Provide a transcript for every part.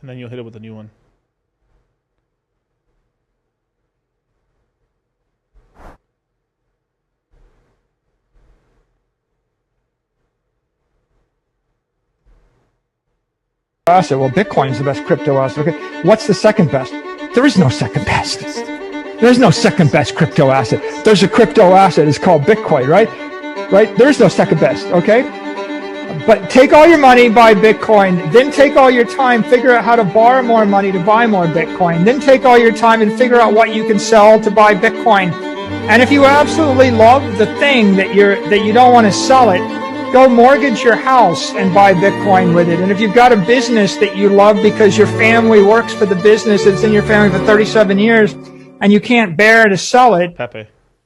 And then you'll hit it with a new one. Asset. Well, Bitcoin's the best crypto asset. Okay, what's the second best? There is no second best. There's no second best crypto asset. There's a crypto asset. It's called Bitcoin, right? Right? There's no second best. Okay. But take all your money, buy Bitcoin, then take all your time, figure out how to borrow more money to buy more Bitcoin, then take all your time and figure out what you can sell to buy Bitcoin. And if you absolutely love the thing that you don't want to sell it, go mortgage your house and buy Bitcoin with it. And if you've got a business that you love because your family works for the business, it's in your family for 37 years, and you can't bear to sell it,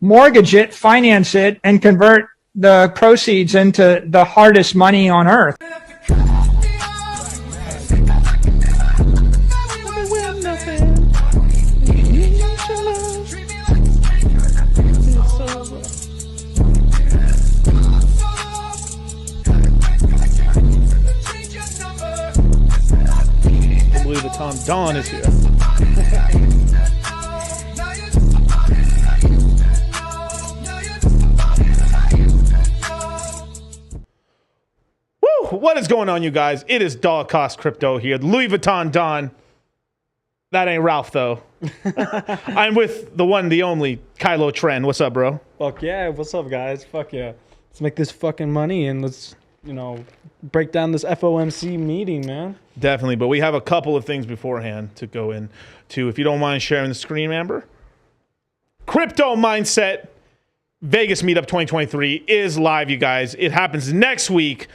mortgage it, finance it, and convert the proceeds into the hardest money on earth. Louis Vuitton Dawn is here. What is going on, you guys? It is Dollar Cost Crypto here. Louis Vuitton Don. That ain't Ralph, though. I'm with the one, the only, Kylo Tren. What's up, bro? Fuck yeah. What's up, guys? Fuck yeah. Let's make this fucking money and let's, break down this FOMC meeting, man. Definitely, but we have a couple of things beforehand to go into. If you don't mind sharing the screen, Amber. Crypto Mindset Vegas Meetup 2023 is live, you guys. It happens next week.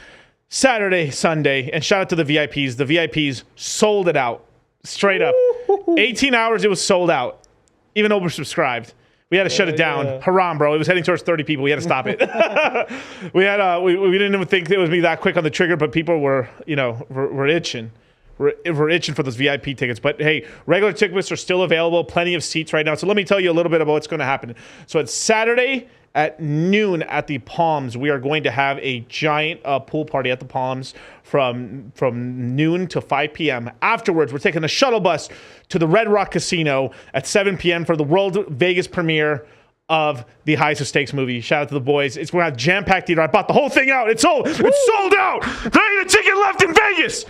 Saturday, Sunday, and shout out to the VIPs. The VIPs sold it out, straight up. 18 hours, it was sold out, even oversubscribed. We had to shut it down. Yeah. Haram, bro. It was heading towards 30 people. We had to stop it. we didn't even think it would be that quick on the trigger, but people were, we're itching. We're itching for those VIP tickets. But hey, regular tickets are still available. Plenty of seats right now. So let me tell you a little bit about what's going to happen. So it's Saturday at noon at the Palms. We are going to have a giant pool party at the Palms from noon to 5 p.m. Afterwards, we're taking a shuttle bus to the Red Rock Casino at 7 p.m. for the World Vegas premiere of the Highest of Stakes movie. Shout out to the boys. It's going to have jam-packed theater. I bought the whole thing out. It's sold out. There ain't a ticket left in Vegas.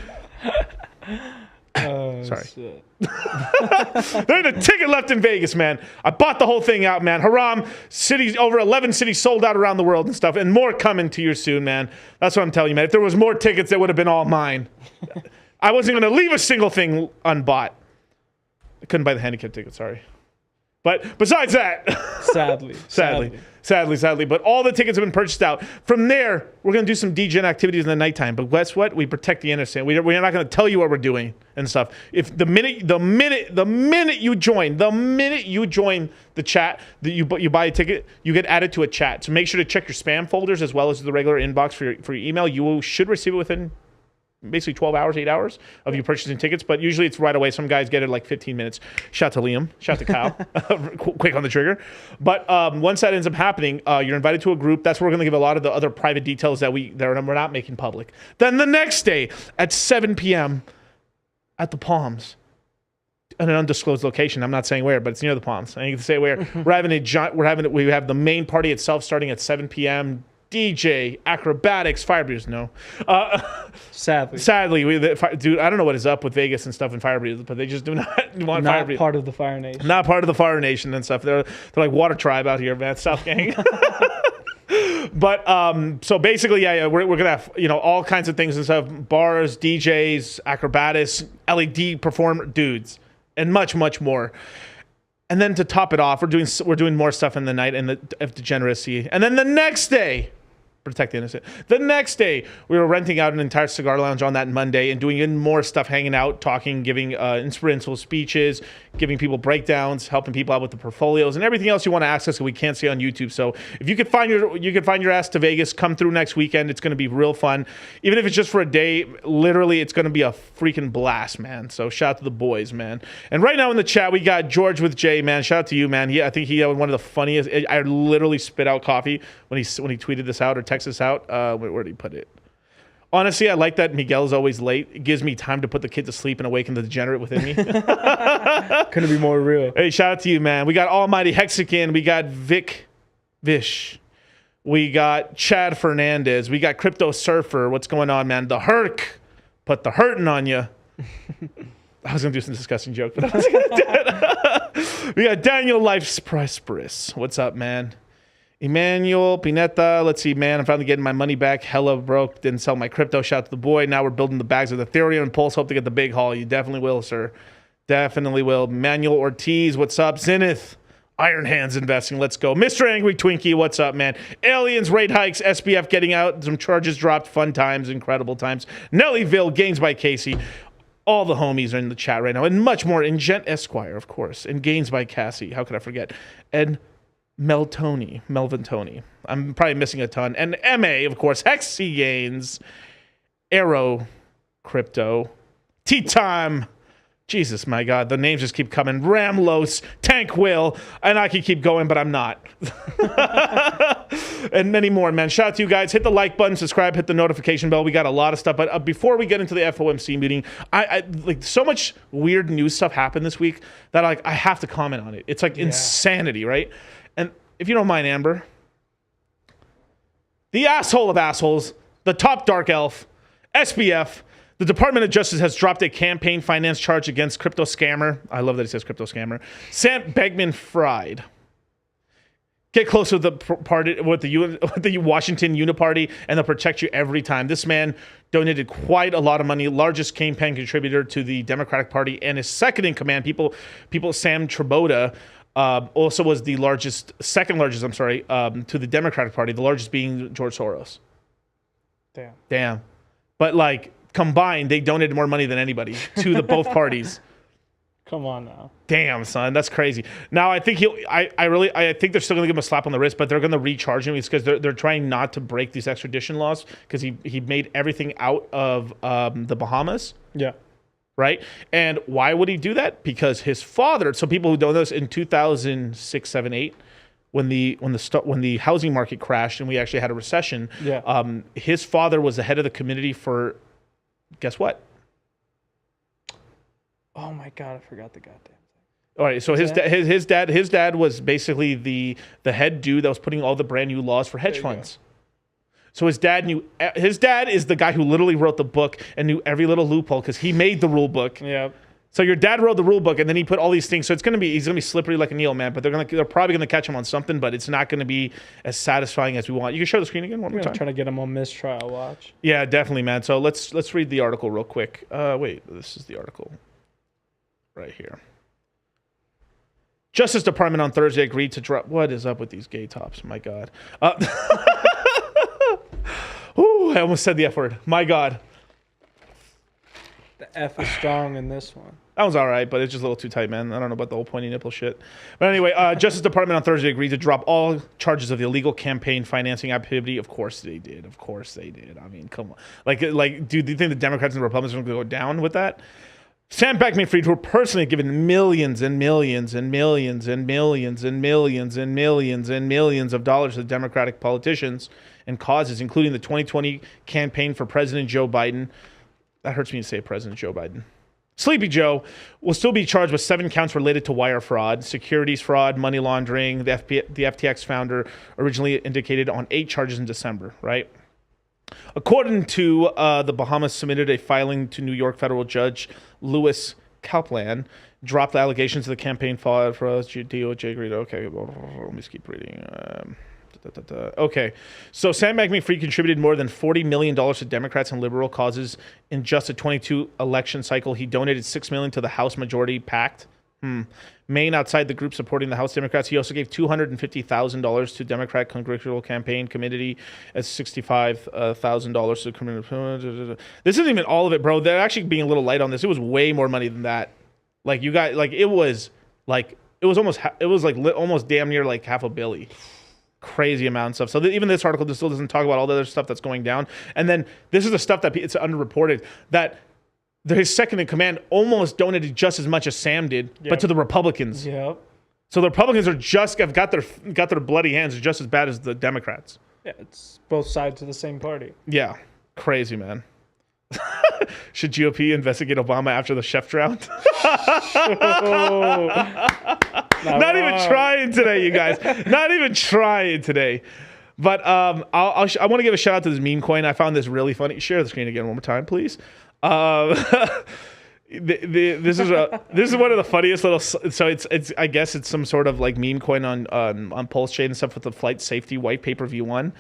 Sorry. There ain't a ticket left in Vegas, man. I bought the whole thing out, man. Haram, cities, over 11 cities sold out around the world and stuff, and more coming to you soon, man. That's what I'm telling you, man. If there was more tickets, that would have been all mine. I wasn't going to leave a single thing unbought. I couldn't buy the handicap ticket, sorry. But besides that, sadly, but all the tickets have been purchased out. From there, we're going to do some DGen activities in the nighttime. But guess what? We protect the innocent. We're not going to tell you what we're doing and stuff. If the minute you join the chat, that you buy a ticket, you get added to a chat. So make sure to check your spam folders as well as the regular inbox for your email. You should receive it within basically 12 hours, 8 hours of you purchasing tickets, but usually it's right away. Some guys get it like 15 minutes. Shout to Liam, shout to Kyle, quick on the trigger. But once that ends up happening, you're invited to a group. That's where we're going to give a lot of the other private details that we're not making public. Then the next day at 7 p.m. at the Palms, in an undisclosed location. I'm not saying where, but it's near the Palms. I need to say where. We have the main party itself starting at 7 p.m. DJ, acrobatics, fire breathers. No. Sadly, dude, I don't know what is up with Vegas and stuff and fire breathers, but they just do not want fire breathers. Not part of the Fire Nation. Not part of the Fire Nation and stuff. They're like Water Tribe out here, man. South Gang. But so basically, we're gonna have all kinds of things and stuff: bars, DJs, acrobatics, LED performer dudes, and much more. And then to top it off, we're doing more stuff in the night and of degeneracy. And then the next day, protect the innocent. The next day, we were renting out an entire cigar lounge on that Monday and doing even more stuff, hanging out, talking, giving inspirational speeches, giving people breakdowns, helping people out with the portfolios and everything else you want to access that we can't see on YouTube. So if you could find your ass to Vegas, come through next weekend. It's going to be real fun. Even if it's just for a day, literally, it's going to be a freaking blast, man. So shout out to the boys, man. And right now in the chat, we got George with J, man. Shout out to you, man. I think he had one of the funniest. I literally spit out coffee when he tweeted this out or texted this out. Where did he put it? Honestly, I like that Miguel's always late. It gives me time to put the kid to sleep and awaken the degenerate within me. Couldn't be more real. Hey, shout out to you, man. We got Almighty Hexagon. We got Vish. We got Chad Fernandez. We got Crypto Surfer. What's going on, man? The Herc. Put the hurting on you. I was going to do some disgusting joke, but I was going to do it. We got Daniel Life's Prosperous. What's up, man? Emmanuel Pineta, let's see, man. I'm finally getting my money back. Hella broke. Didn't sell my crypto. Shout out to the boy. Now we're building the bags of Ethereum and Pulse. Hope to get the big haul. You definitely will, sir. Definitely will. Manuel Ortiz, what's up? Zenith, Iron Hands Investing. Let's go. Mr. Angry Twinkie, what's up, man? Aliens, rate hikes, SBF getting out. Some charges dropped. Fun times, incredible times. Nellyville, Gains by Casey. All the homies are in the chat right now. And much more. Ingent Esquire, of course. And Gains by Cassie. How could I forget? And Melvin Tony. I'm probably missing a ton. And MA, of course, Hexy Gains, Arrow Crypto, Tea Time. Jesus, my God, the names just keep coming. Ramlos, Tank Will, and I can keep going, but I'm not. And many more, man. Shout out to you guys. Hit the like button, subscribe, hit the notification bell. We got a lot of stuff. But before we get into the FOMC meeting, I like so much weird news stuff happened this week that I have to comment on it. It's like insanity, right? And if you don't mind, Amber, the asshole of assholes, the top dark elf, SBF, the Department of Justice has dropped a campaign finance charge against crypto scammer. I love that he says crypto scammer. Sam Bankman-Fried. Get close with the party with the Washington Uniparty, and they'll protect you every time. This man donated quite a lot of money, largest campaign contributor to the Democratic Party, and his second in command. People. Sam Troboda also was the second largest. To the Democratic Party, the largest being George Soros. Damn. But like combined, they donated more money than anybody to the both parties. Come on now. Damn, son, that's crazy. Now I think I think they're still gonna give him a slap on the wrist, but they're gonna recharge him because they're trying not to break these extradition laws because he made everything out of the Bahamas. Yeah. Right. And why would he do that? Because his father. So people who don't know this, in 2006, 7, 8, when the housing market crashed and we actually had a recession. Yeah. His father was the head of the community for, guess what? Oh my God, I forgot the goddamn thing. All right, so his dad was basically the head dude that was putting all the brand new laws for hedge funds. So his dad is the guy who literally wrote the book and knew every little loophole because he made the rule book. Yeah. So your dad wrote the rule book and then he put all these things. So he's gonna be slippery like an eel, man. But they're probably gonna catch him on something, but it's not gonna be as satisfying as we want. You can show the screen again one more time. Trying to get him on mistrial watch. Yeah, definitely, man. So let's read the article real quick. Wait, this is the article right here. Justice Department on Thursday agreed to drop. What is up with these gay tops? My God. Ooh, I almost said the F word. My God. The F is strong in this one. That was all right, but it's just a little too tight, man. I don't know about the whole pointy nipple shit. But anyway, Justice Department on Thursday agreed to drop all charges of illegal campaign financing activity. Of course they did. Of course they did. I mean, come on. Like, dude, do you think the Democrats and the Republicans are going to go down with that? Sam Bankman-Fried, who were personally given millions and millions and millions and millions and millions and millions and millions of dollars to Democratic politicians and causes, including the 2020 campaign for President Joe Biden. That hurts me to say President Joe Biden. Sleepy Joe will still be charged with 7 counts related to wire fraud, securities fraud, money laundering. The FTX founder originally indicated on 8 charges in December, right? According to the Bahamas, submitted a filing to New York federal judge Louis Kaplan, dropped the allegations of the campaign fraud for DOJ agreed. Okay, let me keep reading. Okay, so Sam Bankman-Fried contributed more than $40 million to Democrats and liberal causes in just a 22 election cycle. He donated $6 million to the House Majority Pact. Maine, outside the group supporting the House Democrats. He also gave $250,000 to Democrat Congressional Campaign Committee as $65,000 to criminal. This isn't even all of it, bro. They're actually being a little light on this. It was way more money than that. Like, you got, like, it was almost damn near like half a billion. Crazy amount of stuff. So even this article still doesn't talk about all the other stuff that's going down. And then this is the stuff that it's underreported, that his second in command almost donated just as much as Sam did, but to the Republicans. Yep. So the Republicans have got their bloody hands just as bad as the Democrats. Yeah, it's both sides of the same party. Yeah, crazy, man. Should GOP investigate Obama after the chef drought? Not even trying today, you guys. Not even trying today. But I want to give a shout out to this meme coin. I found this really funny. Share the screen again one more time, please. This is one of the funniest little. So it's I guess it's some sort of like meme coin on Pulse Chain and stuff with the flight safety white paper V1.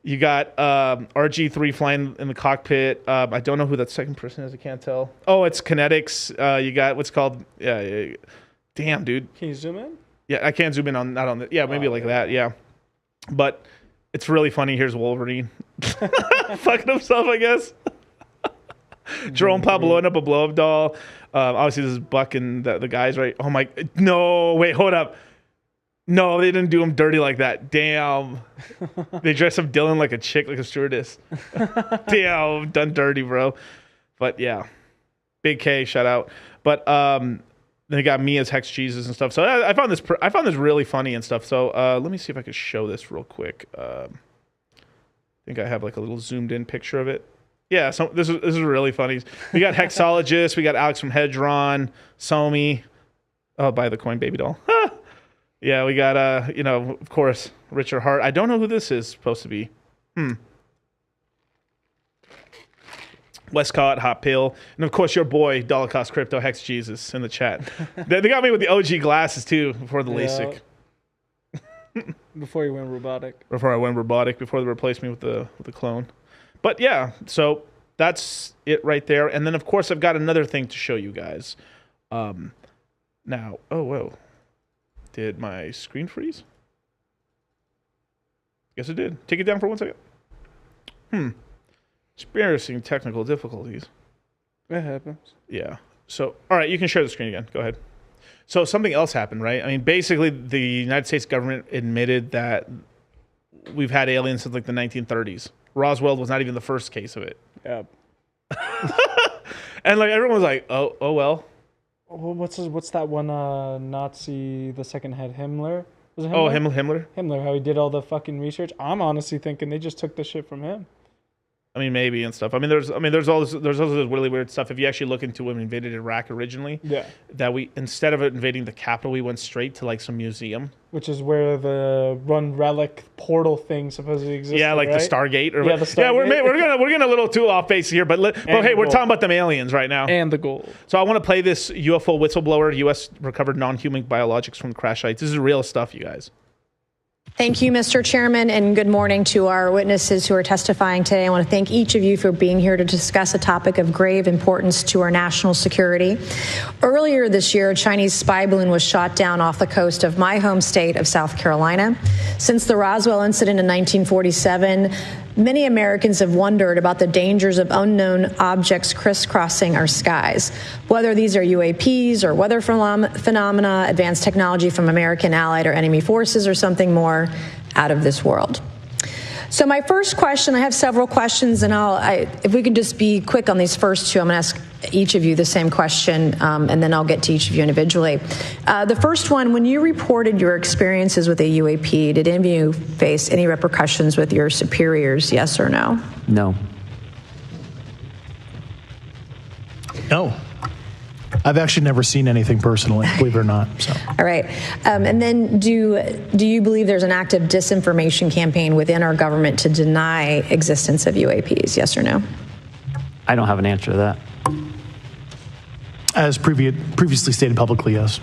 You got RG3 flying in the cockpit. I don't know who that second person is. I can't tell. Oh, it's Kinetics. You got what's called. Damn, dude. Can you zoom in? Yeah, I can't zoom in on not on the. Yeah, maybe like that. Yeah, but it's really funny. Here's Wolverine fucking himself, I guess. Jerome Powell blowing up a blow-up doll. Obviously, this is Buck and the guys, right? Oh my! No, wait, hold up. No, they didn't do him dirty like that. Damn. They dressed up Dylan like a chick, like a stewardess. Damn, done dirty, bro. But yeah, Big K, shout out. But they got me as Hex Jesus and stuff. So I found this really funny and stuff. So let me see if I can show this real quick. I think I have like a little zoomed in picture of it. Yeah, so this is really funny. We got Hexologist, we got Alex from Hedron, Somi. Oh, buy the coin, baby doll. Yeah, we got of course, Richard Hart. I don't know who this is supposed to be. Westcott, Hot Pill, and of course your boy Dollar Cost Crypto Hex Jesus in the chat. They got me with the OG glasses too before the LASIK. Before you went robotic. Before I went robotic. Before they replaced me with the clone. But yeah, so that's it right there. And then of course I've got another thing to show you guys. Now, oh whoa. Did my screen freeze? Guess it did. Take it down for 1 second. Experiencing technical difficulties. It happens. Yeah. So, all right, you can share the screen again. Go ahead. So something else happened, right? I mean, basically the United States government admitted that we've had aliens since like the 1930s. Roswell was not even the first case of it. Yeah. And like everyone was like, oh well. What's that one Nazi, the second head, Himmler? Was it Himmler? Oh, Himmler? Himmler, how he did all the fucking research. I'm honestly thinking they just took the shit from him. I mean, maybe and stuff. There's also this really weird stuff. If you actually look into when we invaded Iraq originally, that we, instead of invading the capital, we went straight to like some museum. Which is where the Run Relic portal thing supposedly exists. Yeah, like right? the Stargate. Or the Stargate. Yeah, we're getting a little too off base here, but hey, we're talking about them aliens right now. And the gold. So I want to play this UFO whistleblower. U.S. recovered non-human biologics from crash sites. This is real stuff, you guys. Thank you, Mr. Chairman, and good morning to our witnesses who are testifying today. I want to thank each of you for being here to discuss a topic of grave importance to our national security. Earlier this year, a Chinese spy balloon was shot down off the coast of my home state of South Carolina. Since the Roswell incident in 1947, many Americans have wondered about the dangers of unknown objects crisscrossing our skies, whether these are UAPs or weather phenomena, advanced technology from American allied or enemy forces, or something more out of this world. So my first question, I have several questions, and if we can just be quick on these first two, I'm going to ask each of you the same question, and then I'll get to each of you individually. The first one, when you reported your experiences with a UAP, did any of you face any repercussions with your superiors, yes or no? No. No. I've actually never seen anything personally, believe it or not. So. All right. And then do you believe there's an active disinformation campaign within our government to deny existence of UAPs, yes or no? I don't have an answer to that. As previously stated publicly, yes.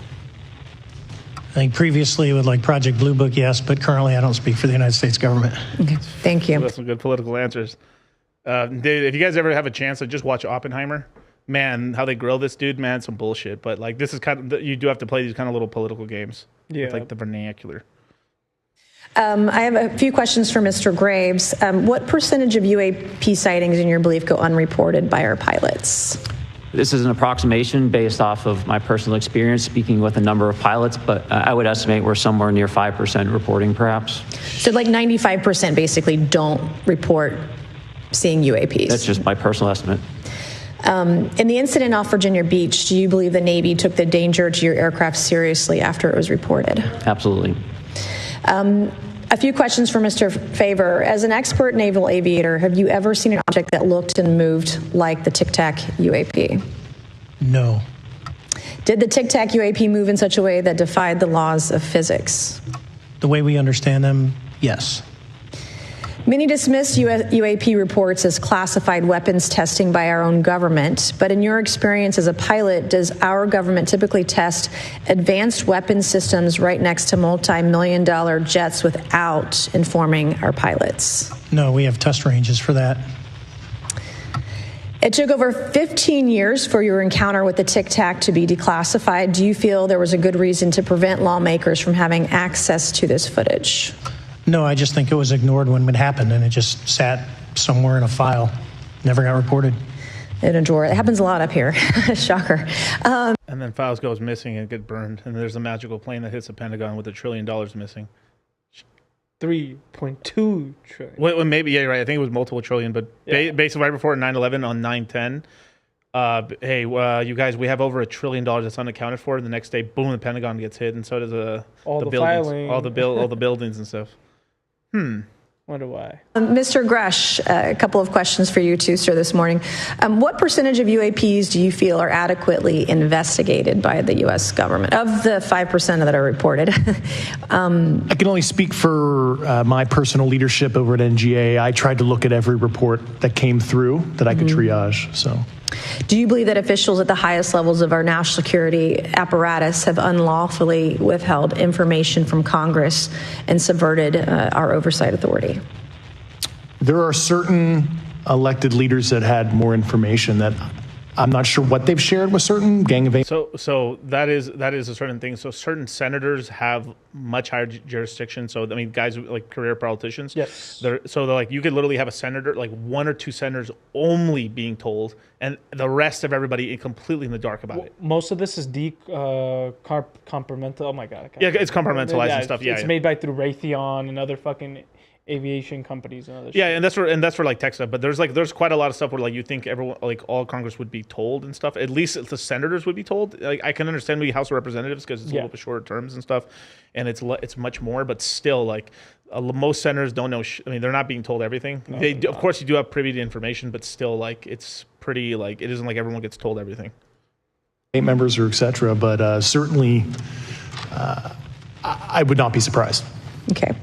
I think previously with like Project Blue Book, yes, but currently I don't speak for the United States government. Okay, thank you. That's some good political answers. Dude, if you guys ever have a chance to just watch Oppenheimer, man, how they grill this dude, man, some bullshit. But like, this is kind of, you do have to play these kind of little political games. Yeah. With like the vernacular. I have a few questions for Mr. Graves. What percentage of UAP sightings, in your belief, go unreported by our pilots? This is an approximation based off of my personal experience speaking with a number of pilots, but I would estimate we're somewhere near 5% reporting, perhaps. So like 95% basically don't report seeing UAPs. That's just my personal estimate. In the incident off Virginia Beach, do you believe the Navy took the danger to your aircraft seriously after it was reported? Absolutely. A few questions for Mr. Favor. As an expert naval aviator, have you ever seen an object that looked and moved like the Tic Tac UAP? No. Did the Tic Tac UAP move in such a way that defied the laws of physics? The way we understand them, yes. Many dismiss UAP reports as classified weapons testing by our own government, but in your experience as a pilot, does our government typically test advanced weapon systems right next to multi-million-dollar jets without informing our pilots? No, we have test ranges for that. It took over 15 years for your encounter with the Tic Tac to be declassified. Do you feel there was a good reason to prevent lawmakers from having access to this footage? No, I just think it was ignored when it happened, and it just sat somewhere in a file. Never got reported. In a drawer. It happens a lot up here. Shocker. And then files goes missing and get burned. And there's a magical plane that hits the Pentagon with $1 trillion missing. 3.2 trillion. Well, maybe, yeah, right. I think it was multiple trillion, but basically right before 9/11 on 9/10. Hey, you guys, we have over $1 trillion that's unaccounted for. And the next day, boom, the Pentagon gets hit, and so does all the buildings, filing. all the buildings and stuff. Wonder why. Mr. Gresh, a couple of questions for you too, sir, this morning. What percentage of UAPs do you feel are adequately investigated by the U.S. government, of the 5% that are reported? I can only speak for my personal leadership over at NGA. I tried to look at every report that came through that I could triage. So, do you believe that officials at the highest levels of our national security apparatus have unlawfully withheld information from Congress and subverted our oversight authority? there are certain elected leaders that had more information that I'm not sure what they've shared with certain gang of. So that is a certain thing. So certain senators have much higher jurisdiction. So I mean, guys like career politicians. Yes. They're like you could literally have a senator, like one or two senators only being told, and the rest of everybody completely in the dark about it. Most of this is compartmental. Oh my god. Yeah, it's compartmentalized and stuff. Yeah, it's made by through Raytheon and other fucking aviation companies and other shit. Yeah, and that's for like tech stuff. But there's quite a lot of stuff where like you think everyone, like all Congress would be told and stuff. At least the senators would be told. Like I can understand maybe House of Representatives because it's a little bit shorter terms and stuff, and it's much more. But still, like most senators don't know. I mean, they're not being told everything. No, of course, you do have privy to information, but still, like it's pretty like it isn't like everyone gets told everything. Members or etc. But certainly, I would not be surprised. Okay.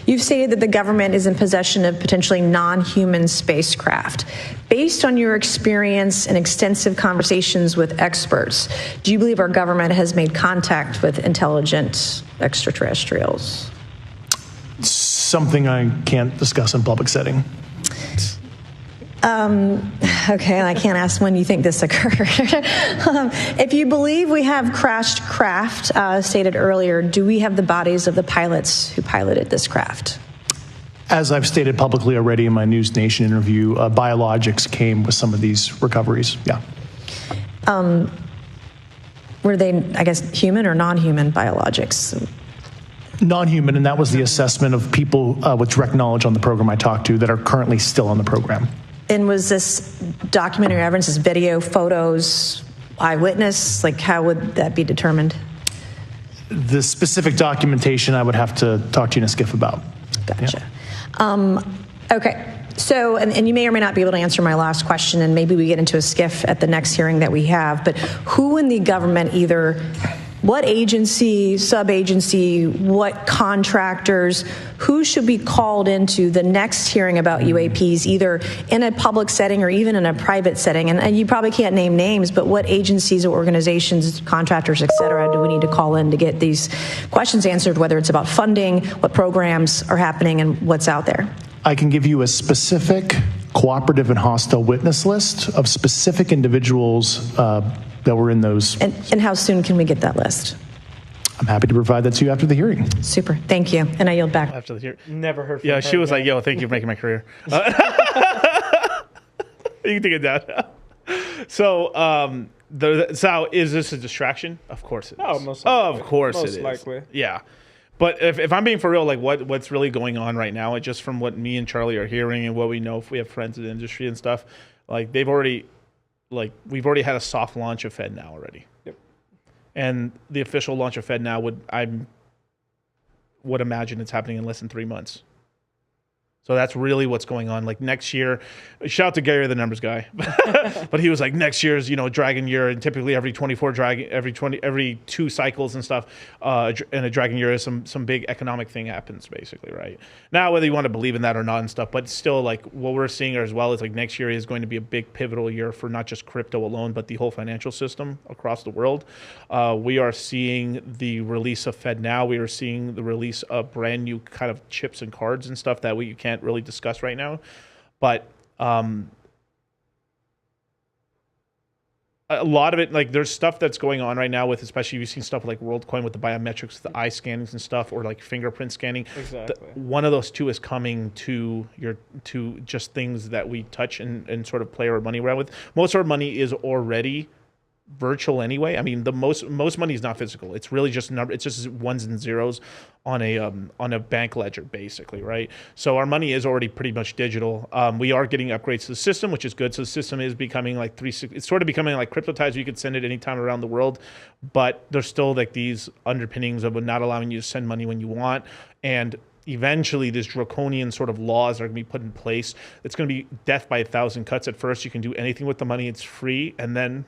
You've stated that the government is in possession of potentially non-human spacecraft. Based on your experience and extensive conversations with experts, do you believe our government has made contact with intelligent extraterrestrials? something I can't discuss in public setting. Okay, I can't ask when you think this occurred. If you believe we have crashed craft, stated earlier, do we have the bodies of the pilots who piloted this craft? As I've stated publicly already in my News Nation interview, biologics came with some of these recoveries. Yeah. Were they, I guess, human or non-human biologics? Non-human, and that was the assessment of people with direct knowledge on the program I talked to that are currently still on the program. And was this documentary evidence, this video, photos, eyewitness? Like, how would that be determined? The specific documentation I would have to talk to you in a skiff about. Gotcha. Yeah. Okay. So, and you may or may not be able to answer my last question, and maybe we get into a skiff at the next hearing that we have, but who in the government, either what agency, sub-agency, what contractors, who should be called into the next hearing about UAPs, either in a public setting or even in a private setting? And you probably can't name names, but what agencies or organizations, contractors, et cetera, do we need to call in to get these questions answered, whether it's about funding, what programs are happening, and what's out there? I can give you a specific cooperative and hostile witness list of specific individuals that were in those. And how soon can we get that list? I'm happy to provide that to you after the hearing. Super. Thank you. And I yield back. After the hearing. Never heard from Yeah, her she was again. like, yo, thank you for making my career. You can take it down. So, so is this a distraction? Of course it is. Oh, most likely. Of course Most it is. likely. Yeah. But if I'm being for real, like what's really going on right now, just from what me and Charlie are hearing and what we know, if we have friends in the industry and stuff, like we've already had a soft launch of FedNow already. Yep. And the official launch of FedNow would imagine it's happening in less than 3 months. So that's really what's going on. Like next year, shout out to Gary, the numbers guy, but he was like, next year's, dragon year, and typically every 2 cycles and stuff, in a dragon year, some big economic thing happens, basically, right? Now, whether you want to believe in that or not and stuff, but still, like what we're seeing as well is like next year is going to be a big pivotal year for not just crypto alone, but the whole financial system across the world. We are seeing the release of FedNow. We are seeing the release of brand new kind of chips and cards and stuff that you can't really discuss right now, but a lot of it, like there's stuff that's going on right now with, especially you've seen stuff like WorldCoin with the biometrics, the eye scannings and stuff, or like fingerprint scanning. Exactly. One of those two is coming to just things that we touch and sort of play our money around with. Most of our money is already virtual anyway. I mean, the most money is not physical. It's really just it's just ones and zeros on a bank ledger, basically, right? So our money is already pretty much digital. We are getting upgrades to the system, which is good. So the system is becoming like it's sort of becoming like cryptotized. You could send it anytime around the world, but there's still like these underpinnings of not allowing you to send money when you want. And eventually these draconian sort of laws are going to be put in place. It's going to be death by 1,000 cuts. At first, you can do anything with the money. It's free. And then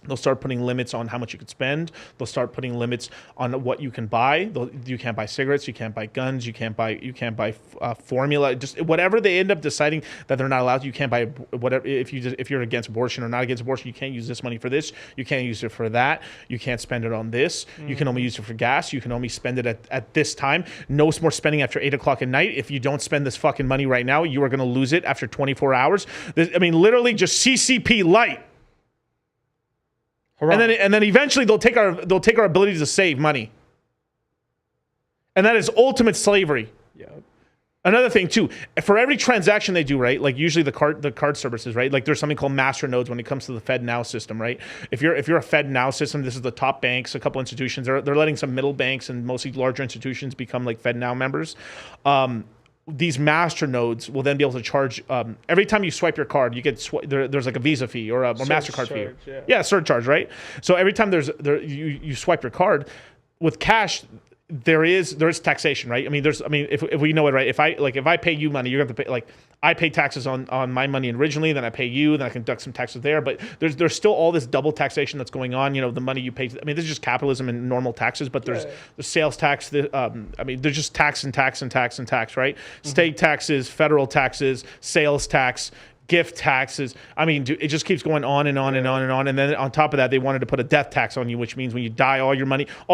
they'll start putting limits on how much you could spend. They'll start putting limits on what you can buy. You can't buy cigarettes. You can't buy guns. You can't buy formula. Just whatever they end up deciding that they're not allowed to. You can't buy whatever. If you're against abortion or not against abortion, you can't use this money for this. You can't use it for that. You can't spend it on this. You can only use it for gas. You can only spend it at this time. No more spending after 8 o'clock at night. If you don't spend this fucking money right now, you are going to lose it after 24 hours. Literally just CCP light. And then eventually they'll take our ability to save money. And that is ultimate slavery. Yeah. Another thing too, for every transaction they do, right? Like usually the card services, right? Like there's something called master nodes when it comes to the FedNow system, right? If you're a FedNow system, this is the top banks, a couple institutions. They're letting some middle banks and mostly larger institutions become like FedNow members. These master nodes will then be able to charge every time you swipe your card, you get there's like a Visa fee or a MasterCard fee. Yeah, surcharge, right? So every time you swipe your card with cash, there is taxation, right? If we know it, right? If I pay you money, you're going to pay, like I pay taxes on my money originally, then I pay you, then I can deduct some taxes there. But there's still all this double taxation that's going on. The money you pay. This is just capitalism and normal taxes. But there's the sales tax. There's just tax and tax and tax and tax, right? Mm-hmm. State taxes, federal taxes, sales tax, gift taxes. It just keeps going on and on and on and on. And then on top of that, they wanted to put a death tax on you, which means when you die, all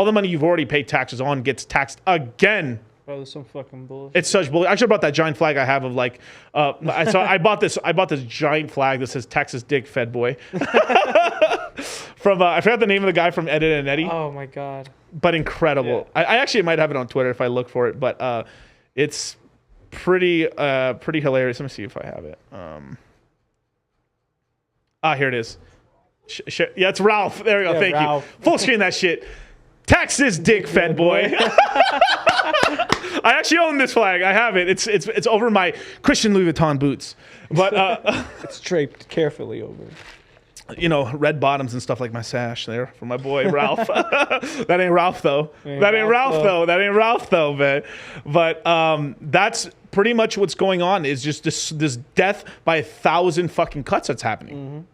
the money you've already paid taxes on gets taxed again. Bro, there's some fucking bullshit. It's such bullshit. I should have brought that giant flag I have of like, I bought this giant flag that says Texas Dick Fed Boy. From, I forgot the name of the guy from Ed, Edd n Eddy. Oh my God. But incredible. Yeah. I actually might have it on Twitter if I look for it, but it's pretty hilarious. Let me see if I have it. Here it is. Yeah, it's Ralph. There we go. Yeah, Thank Ralph. you. Full screen that shit. Texas Dick Fed Boy. I actually own this flag. I have it. It's over my Christian Louis Vuitton boots. But It's draped carefully over. you know, red bottoms and stuff like my sash there for my boy Ralph. That ain't Ralph though. That ain't Ralph though, man. But that's pretty much what's going on is just this death by 1,000 fucking cuts that's happening.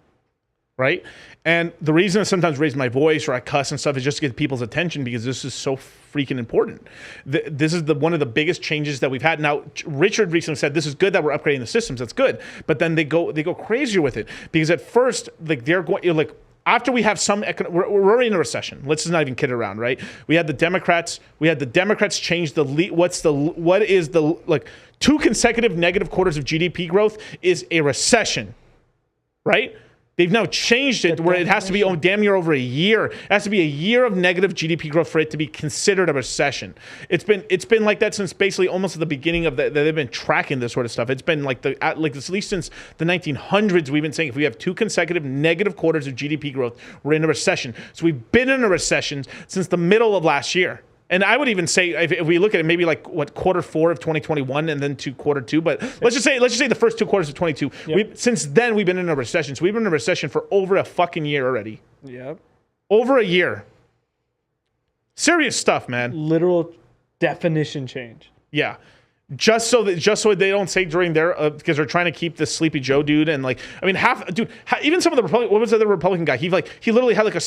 Right? And the reason I sometimes raise my voice or I cuss and stuff is just to get people's attention because this is so freaking important. This is one of the biggest changes that we've had. Now, Richard recently said this is good that we're upgrading the systems. That's good. But then they go crazier with it because at first, like they're going like after we have some we're already in a recession. Let's just not even kid around, right? We had the Democrats change what is the like 2 consecutive negative quarters of GDP growth is a recession, right? They've now changed it where it has to be damn near over a year. It has to be a year of negative GDP growth for it to be considered a recession. It's been like that since basically almost at the beginning of they've been tracking this sort of stuff. It's been like at least since the 1900s we've been saying if we have 2 consecutive negative quarters of GDP growth, we're in a recession. So we've been in a recession since the middle of last year. And I would even say if we look at it, maybe like Q4 of 2021 and then to Q2, but let's just say the first 2 quarters of 22. Yep. Since then we've been in a recession. So we've been in a recession for over a fucking year already. Yep. Over a year. Serious stuff, man. Literal definition change. Yeah. Just so they don't say during their because they're trying to keep this Sleepy Joe dude and like I mean even some of the Republican what was the other Republican guy he literally had like a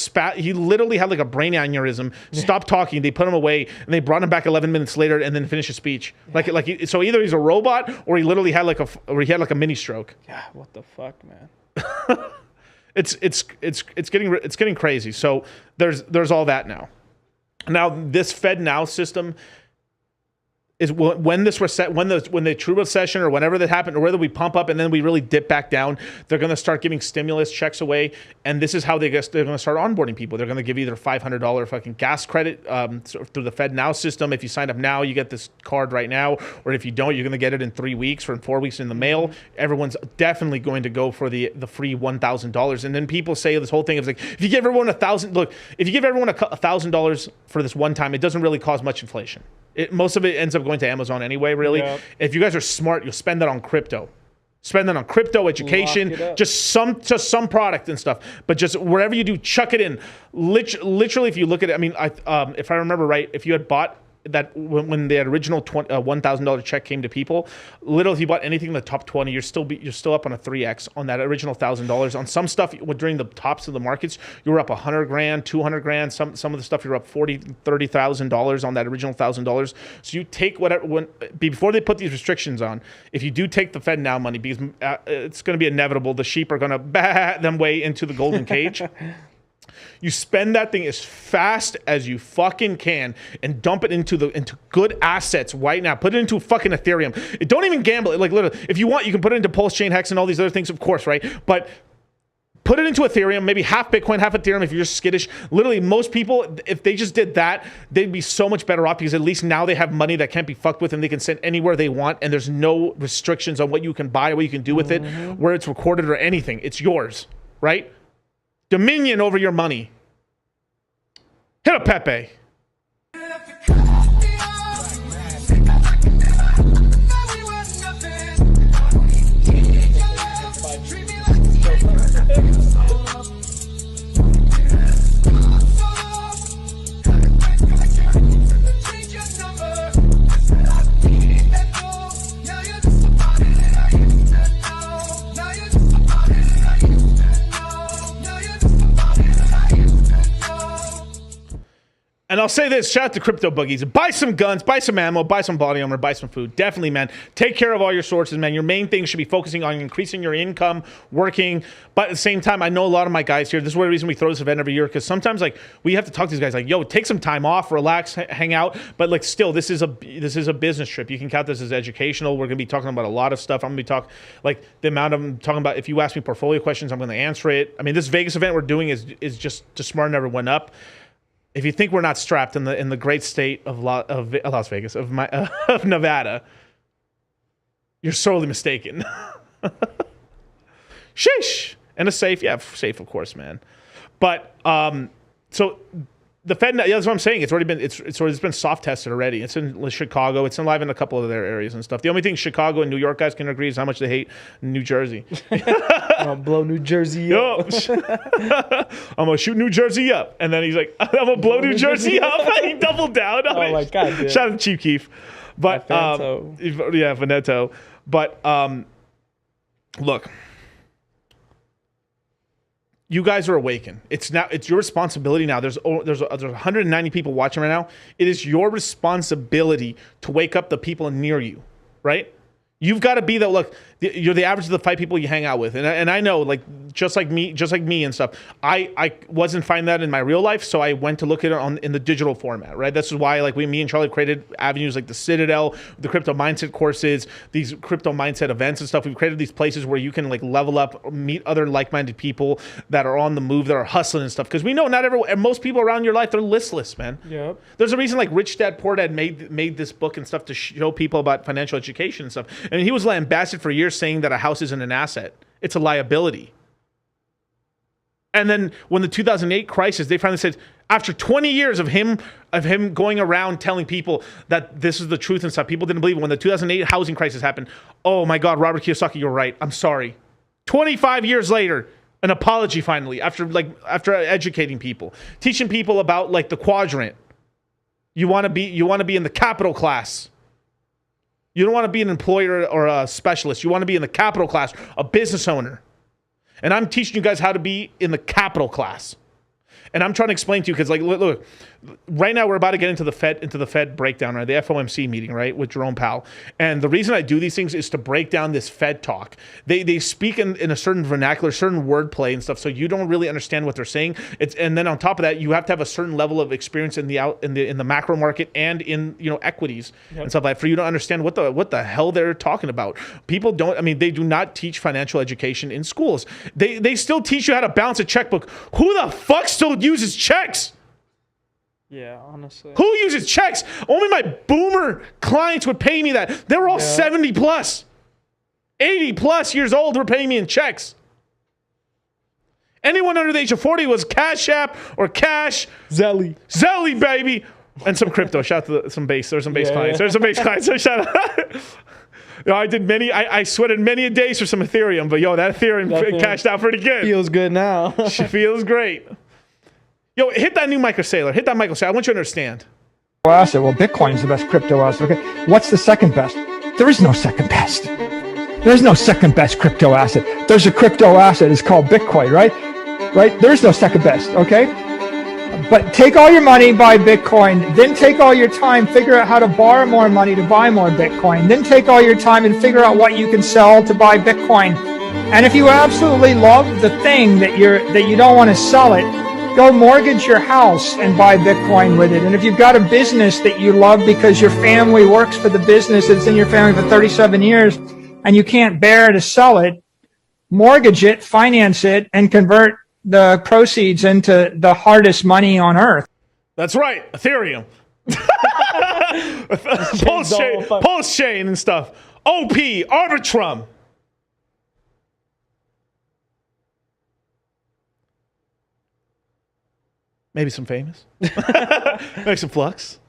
brain aneurysm stopped talking they put him away and they brought him back 11 minutes later and then finished a speech so either he's a robot or he literally had like a mini stroke. Yeah, what the fuck, man. It's getting crazy. So there's all that now. Now this FedNow system is when the true recession or whenever that happened, or whether we pump up and then we really dip back down, they're going to start giving stimulus checks away, and this is how they're going to start onboarding people. They're going to give either $500 fucking gas credit through the FedNow system. If you sign up now, you get this card right now, or if you don't, you're going to get it in 3 weeks or in 4 weeks in the mail. Everyone's definitely going to go for the free $1,000, and then people say this whole thing is like if you give everyone $1,000 for this one time, it doesn't really cause much inflation. Most of it ends up going to Amazon anyway, really. Yep. If you guys are smart, you'll spend that on crypto. Spend that on crypto, education, just some product and stuff. But just wherever you do, chuck it in. Literally, if you look at it, I mean, if I remember right, if you had bought that when the original $1,000 check came to people, literally if you bought anything in the top 20, you're still up on a 3x on that original $1,000. On some stuff during the tops of the markets, you were up $100 grand, $200 grand. Some of the stuff you're up $30,000 on that original $1,000. So you take before they put these restrictions on. If you do take the FedNow money, because it's going to be inevitable, the sheep are going to bat them way into the golden cage. You spend that thing as fast as you fucking can and dump it into good assets right now. Put it into fucking Ethereum. Don't even gamble. Like literally, if you want, you can put it into Pulse Chain Hex and all these other things, of course, right? But put it into Ethereum, maybe half Bitcoin, half Ethereum if you're just skittish. Literally, most people, if they just did that, they'd be so much better off because at least now they have money that can't be fucked with and they can send anywhere they want and there's no restrictions on what you can buy or what you can do with it, where it's recorded or anything. It's yours, right? Dominion over your money. Hit up Pepe. And And I'll say this, shout out to crypto boogies. Buy some guns, buy some ammo, buy some body armor, buy some food. Definitely, man. Take care of all your sources, man. Your main thing should be focusing on increasing your income, working. But at the same time, I know a lot of my guys here, this is one of the reason we throw this event every year, because sometimes like we have to talk to these guys like, yo, take some time off, relax, hang out. But like still, this is a business trip. You can count this as educational. We're gonna be talking about a lot of stuff. I'm gonna be talking like the amount I'm talking about. If you ask me portfolio questions, I'm gonna answer it. I mean, this Vegas event we're doing is just to smarten everyone up. If you think we're not strapped in the great state of Las Vegas, of Nevada, you're sorely mistaken. Sheesh. And a safe, safe of course, man. But so the FedNow, that's what I'm saying. It's been soft tested already. It's in Chicago. It's live in a couple of their areas and stuff. The only thing Chicago and New York guys can agree is how much they hate New Jersey. I'll blow New Jersey up. I'm gonna shoot New Jersey up, and then he's like, I'm gonna blow New Jersey up. He doubled down. Oh my God! Dude. Shout out to Chief Keef, but Veneto. But look. You guys are awakened. It's your responsibility now. There's 190 people watching right now. It is your responsibility to wake up the people near you, right? You've got to be that. Look, you're the average of the 5 people you hang out with, and I know, like just like me and stuff. I wasn't finding that in my real life, so I went to look at it in the digital format, right? This is why like me and Charlie created avenues like the Citadel, the crypto mindset courses, these crypto mindset events and stuff. We've created these places where you can like level up, meet other like-minded people that are on the move, that are hustling and stuff. Because we know most people around your life, they're listless, man. Yep. There's a reason like Rich Dad Poor Dad made this book and stuff to show people about financial education and stuff. I mean, he was lambasted for years saying that a house isn't an asset. It's a liability. And then when the 2008 crisis, they finally said, after 20 years of him going around telling people that this is the truth and stuff, people didn't believe it. When the 2008 housing crisis happened, oh my God, Robert Kiyosaki, you're right. I'm sorry. 25 years later, an apology finally, after educating people, teaching people about like the quadrant. You want to be in the capital class. You don't want to be an employer or a specialist. You want to be in the capital class, a business owner. And I'm teaching you guys how to be in the capital class. And I'm trying to explain to you, because like, look, right now we're about to get into the Fed breakdown, right? The FOMC meeting, right, with Jerome Powell. And the reason I do these things is to break down this Fed talk. They speak in a certain vernacular, certain wordplay and stuff, so you don't really understand what they're saying. And then on top of that, you have to have a certain level of experience in the macro market and in equities and stuff like that for you to understand what the hell they're talking about. People don't. I mean, they do not teach financial education in schools. They still teach you how to balance a checkbook. Who the fuck still uses checks? Yeah, honestly. Who uses checks? Only my boomer clients would pay me that. They were all 70 plus, 80 plus years old were paying me in checks. Anyone under the age of 40 was Cash App or Cash. Zelly, baby. And some crypto. Shout out to some base. There's some base clients. There's some base clients. So shout out. I sweated many a days for some Ethereum, but that Ethereum cashed out pretty good. Feels good now. She feels great. Yo, hit that new Michael Saylor. Hit that Michael Saylor. I want you to understand. Asset. Well, Bitcoin's the best crypto asset. Okay, what's the second best? There is no second best. There's no second best crypto asset. There's a crypto asset. It's called Bitcoin, right? Right? There's no second best. Okay. But take all your money, buy Bitcoin. Then take all your time, figure out how to borrow more money to buy more Bitcoin. Then take all your time and figure out what you can sell to buy Bitcoin. And if you absolutely love the thing that you don't want to sell it, go mortgage your house and buy Bitcoin with it. And if you've got a business that you love because your family works for the business, it's in your family for 37 years, and you can't bear to sell it, mortgage it, finance it, and convert the proceeds into the hardest money on earth. That's right, Ethereum. Pulse chain and stuff. OP, Arbitrum. Maybe some famous. Maybe some Flux.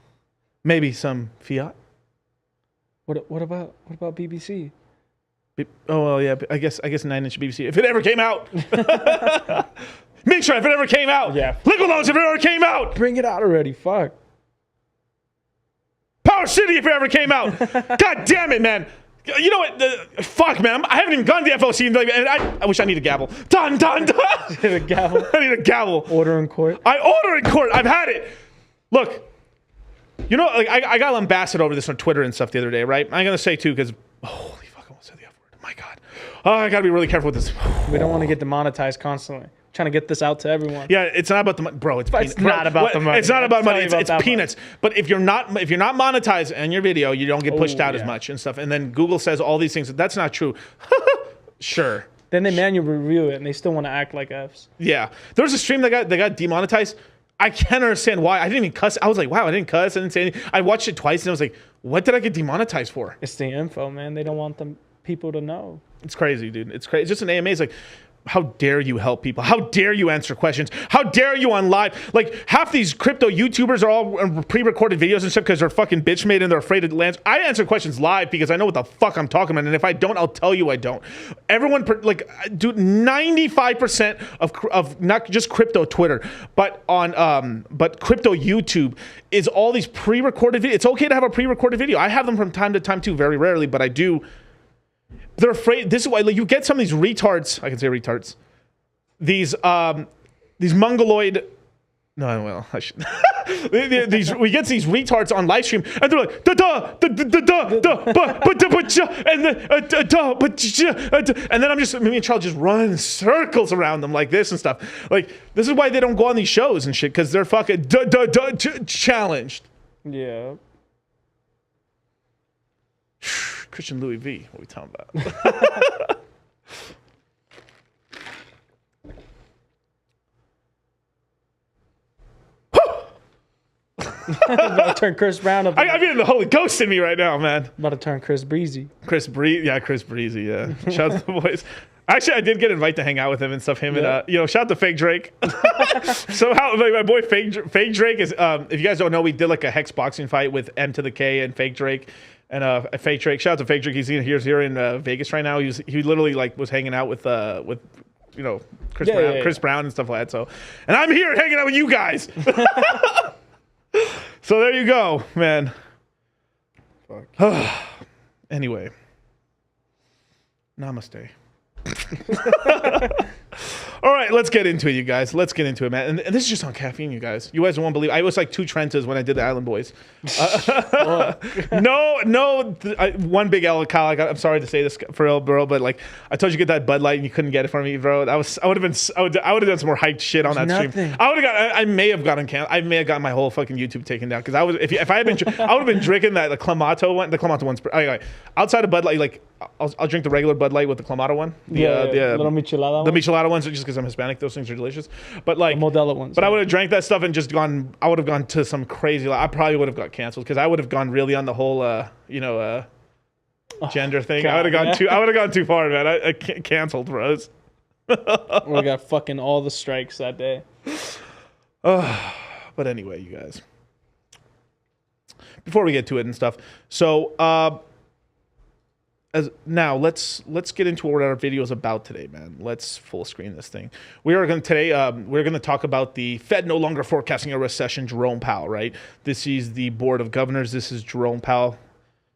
Maybe some fiat. What about BBC? Oh well, yeah. I guess 9-inch BBC. If it ever came out. Make sure if it ever came out. Yeah. Liquid Loans if it ever came out. Bring it out already. Fuck. Power City if it ever came out. God damn it, man. You know what? Fuck, man. I haven't even gone to the FOC. And I wish I need a gavel. Done. A gavel. I need a gavel. Order in court. I order in court. I've had it. Look, you know, like I got lambasted over this on Twitter and stuff the other day, right? I'm gonna say too, because holy fuck, I almost said the F word. My God, oh, I gotta be really careful with this. We don't want to get demonetized constantly. Trying to get this out to everyone. Yeah, it's not about the money, bro. It's not about the money. It's not about money. It's about peanuts. But if you're not monetized on your video, you don't get pushed out as much and stuff. And then Google says all these things. That's not true. Sure. Then they manually review it, and they still want to act like Fs. Yeah, there was a stream that got demonetized. I can't understand why. I didn't even cuss. I was like, wow, I didn't cuss. I didn't say anything. I watched it twice, and I was like, what did I get demonetized for? It's the info, man. They don't want them people to know. It's crazy, dude. It's crazy. It's just an AMA. It's like, how dare you help people? How dare you answer questions? How dare you on live? Like, half these crypto YouTubers are all pre-recorded videos and stuff because they're fucking bitch made and they're afraid to land. I answer questions live because I know what the fuck I'm talking about. And if I don't, I'll tell you I don't. Everyone, like, dude, 95% of not just crypto Twitter, but on but crypto YouTube is all these pre-recorded videos. It's okay to have a pre-recorded video. I have them from time to time too, very rarely, but I do. They're afraid. This is why, like, you get some of these retards. I can say retards. These mongoloid. No, well, I should. We get these retards on live stream, and they're like and then me and Charles just run in circles around them like this and stuff. Like, this is why they don't go on these shows and shit, because they're fucking challenged. Yeah. Christian Louis V. What are we talking about? About to turn Chris Brown up. I'm getting the Holy Ghost in me right now, man. About to turn Chris Breezy. Chris Breezy, yeah. Shout out to the boys. Actually, I did get invited to hang out with him and stuff. Him and shout out to Fake Drake. Somehow, like, my boy Fake Drake is. If you guys don't know, we did like a hex boxing fight with M to the K and Fake Drake. And Fake Drake, shout out to Fake Drake. He's here in Vegas right now. He literally like was hanging out with Chris Brown and stuff like that. So, and I'm here hanging out with you guys. So there you go, man. Fuck. Anyway, namaste. All right, let's get into it, you guys. Let's get into it, man. And this is just on caffeine, you guys. You guys won't believe. I was like 2 Trentas when I did the Island Boys. One big L, Kyle. I'm sorry to say this for real, bro, but like I told you to get that Bud Light and you couldn't get it for me, bro. I would have done some more hyped shit on that stream. I may have gotten my whole fucking YouTube taken down because I would have been drinking that the Clamato one. The Clamato one's anyway, outside of Bud Light, like I'll drink the regular Bud Light with the Clamato one. The little michelada. The michelada ones, just because I'm Hispanic, those things are delicious. But like the Modelo ones. But I would have drank that stuff and just gone. I would have gone to some crazy. I probably would have got canceled because I would have gone really on the whole, gender thing. God, I would have gone too far, man. I canceled, bros. We got fucking all the strikes that day. But anyway, you guys. Before we get to it and stuff, so let's get into what our video is about today, man. Let's full screen this thing. We're going to talk about the Fed no longer forecasting a recession. Jerome Powell, right? This is the Board of Governors. This is Jerome Powell,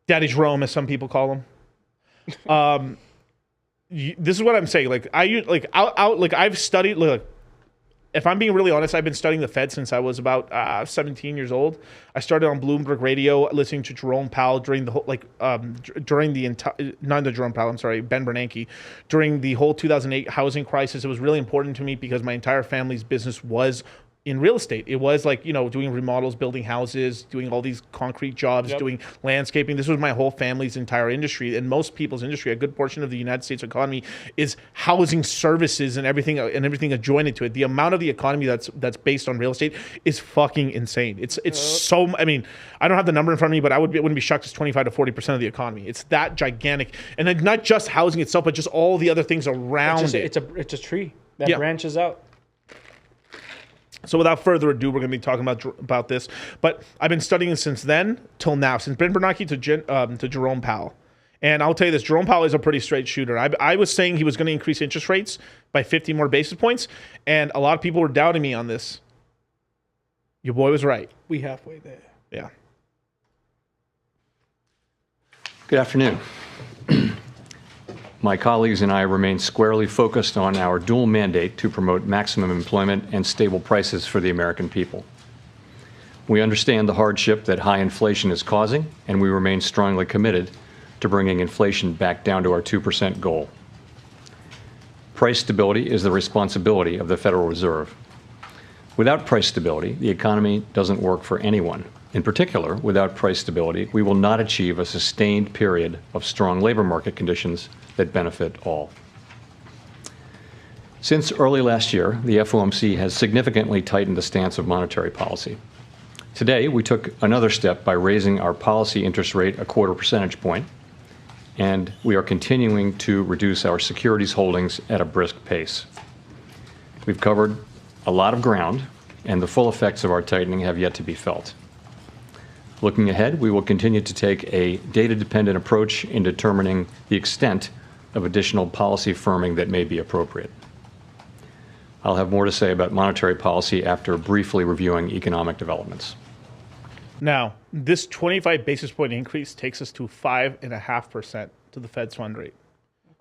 Daddy Jerome, as some people call him. This is what I'm saying. Like I've studied. Look, if I'm being really honest, I've been studying the Fed since I was about 17 years old. I started on Bloomberg Radio listening to Jerome Powell during the whole, during the entire, not the Jerome Powell, I'm sorry, Ben Bernanke, during the whole 2008 housing crisis. It was really important to me because my entire family's business was in real estate. It was like, doing remodels, building houses, doing all these concrete jobs, doing landscaping. This was my whole family's entire industry, and most people's industry. A good portion of the United States economy is housing services and everything adjoined to it. The amount of the economy that's based on real estate is fucking insane. It's so. I mean, I don't have the number in front of me, but wouldn't be shocked. It's 25 to 40% of the economy. It's that gigantic, and then not just housing itself, but just all the other things around it. It's a tree that branches out. So without further ado, we're going to be talking about this. But I've been studying it since then till now, since Ben Bernanke to Jerome Powell. And I'll tell you this, Jerome Powell is a pretty straight shooter. I was saying he was going to increase interest rates by 50 more basis points, and a lot of people were doubting me on this. Your boy was right. We halfway there. Yeah. Good afternoon. My colleagues and I remain squarely focused on our dual mandate to promote maximum employment and stable prices for the American people. We understand the hardship that high inflation is causing, and we remain strongly committed to bringing inflation back down to our 2% goal. Price stability is the responsibility of the Federal Reserve. Without price stability, the economy doesn't work for anyone. In particular, without price stability, we will not achieve a sustained period of strong labor market conditions that benefit all. Since early last year, the FOMC has significantly tightened the stance of monetary policy. Today, we took another step by raising our policy interest rate a 0.25 percentage point, and we are continuing to reduce our securities holdings at a brisk pace. We've covered a lot of ground, and the full effects of our tightening have yet to be felt. Looking ahead, we will continue to take a data-dependent approach in determining the extent of additional policy firming that may be appropriate. I'll have more to say about monetary policy after briefly reviewing economic developments. Now, this 25 basis point increase takes us to 5.5% to the Fed's fund rate.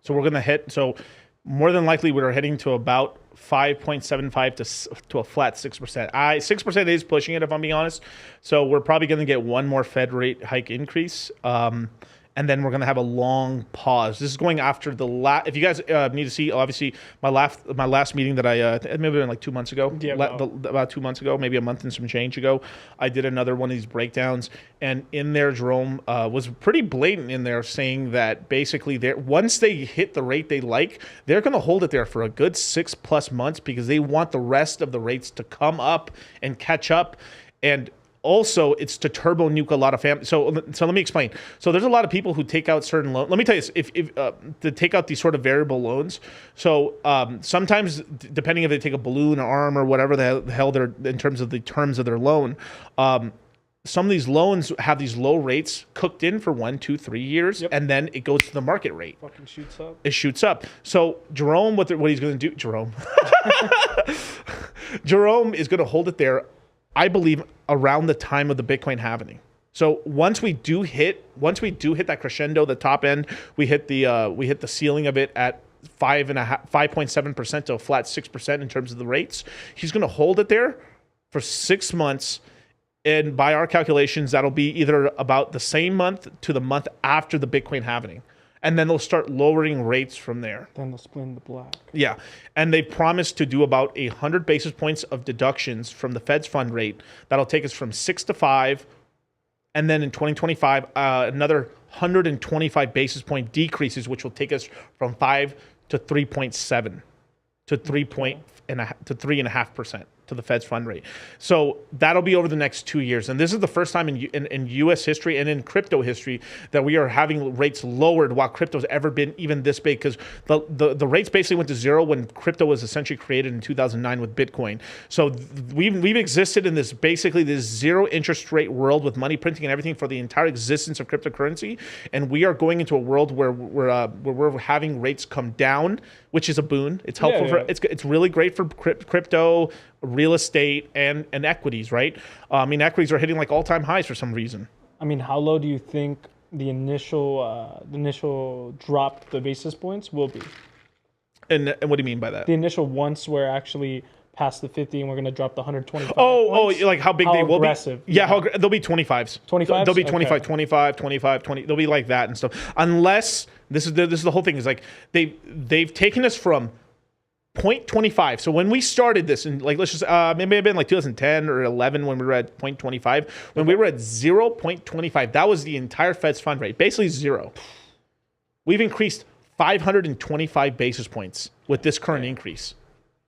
So we're going to hit, so more than likely we're heading to about 5.75 to a flat 6%. 6% is pushing it, if I'm being honest. So we're probably going to get one more Fed rate hike increase. And then we're going to have a long pause. This is going after the last. If you guys need to see, obviously, my last meeting that I maybe like 2 months ago, about 2 months ago, maybe a month and some change ago, I did another one of these breakdowns, and in there, Jerome was pretty blatant in there, saying that basically, once they hit the rate they like, they're going to hold it there for a good 6+ months because they want the rest of the rates to come up and catch up, and also, it's to turbo nuke a lot of families. So let me explain. So there's a lot of people who take out certain loans. Let me tell you this, if to take out these sort of variable loans. So sometimes, depending if they take a balloon, arm, or whatever the hell they're in terms of the terms of their loan, some of these loans have these low rates cooked in for 1, 2, 3 years, and then it goes to the market rate. Fucking shoots up. It shoots up. So Jerome, what he's going to do, Jerome is going to hold it there, I believe, around the time of the Bitcoin halving. So once we do hit that crescendo, the top end, we hit the ceiling of it at 5.7% to a flat 6% in terms of the rates. He's going to hold it there for 6 months, and by our calculations, that'll be either about the same month to the month after the Bitcoin halving. And then they'll start lowering rates from there. Then they'll split the black. Yeah. And they promised to do about 100 basis points of deductions from the Fed's fund rate. That'll take us from 6 to 5. And then in 2025, another 125 basis point decreases, which will take us from 5 to 3.7 to 3.5% to the Fed's fund rate. So that'll be over the next 2 years. And this is the first time in U.S. history and in crypto history that we are having rates lowered while crypto's ever been even this big, because the rates basically went to zero when crypto was essentially created in 2009 with Bitcoin. So we've existed in this zero interest rate world with money printing and everything for the entire existence of cryptocurrency. And we are going into a world where we're having rates come down, which is a boon. It's helpful it's really great for crypto, real estate, and equities, right? I mean, equities are hitting like all-time highs for some reason. I mean, how low do you think the initial drop the basis points will be? And what do you mean by that? The initial once we're actually past the 50 and we're going to drop the 125 points? Like how big they will aggressive? Be? Yeah, they'll be 25s. 25s? They'll be 25, 25, 25, 20. They'll be like that and stuff. Unless, this is the whole thing, is like they've taken us from 0.25. So when we started this, and like let's just maybe have been like 2010 or 11 when we were at 0.25. When we were at 0.25, that was the entire Fed's fund rate, basically zero. We've increased 525 basis points with this current increase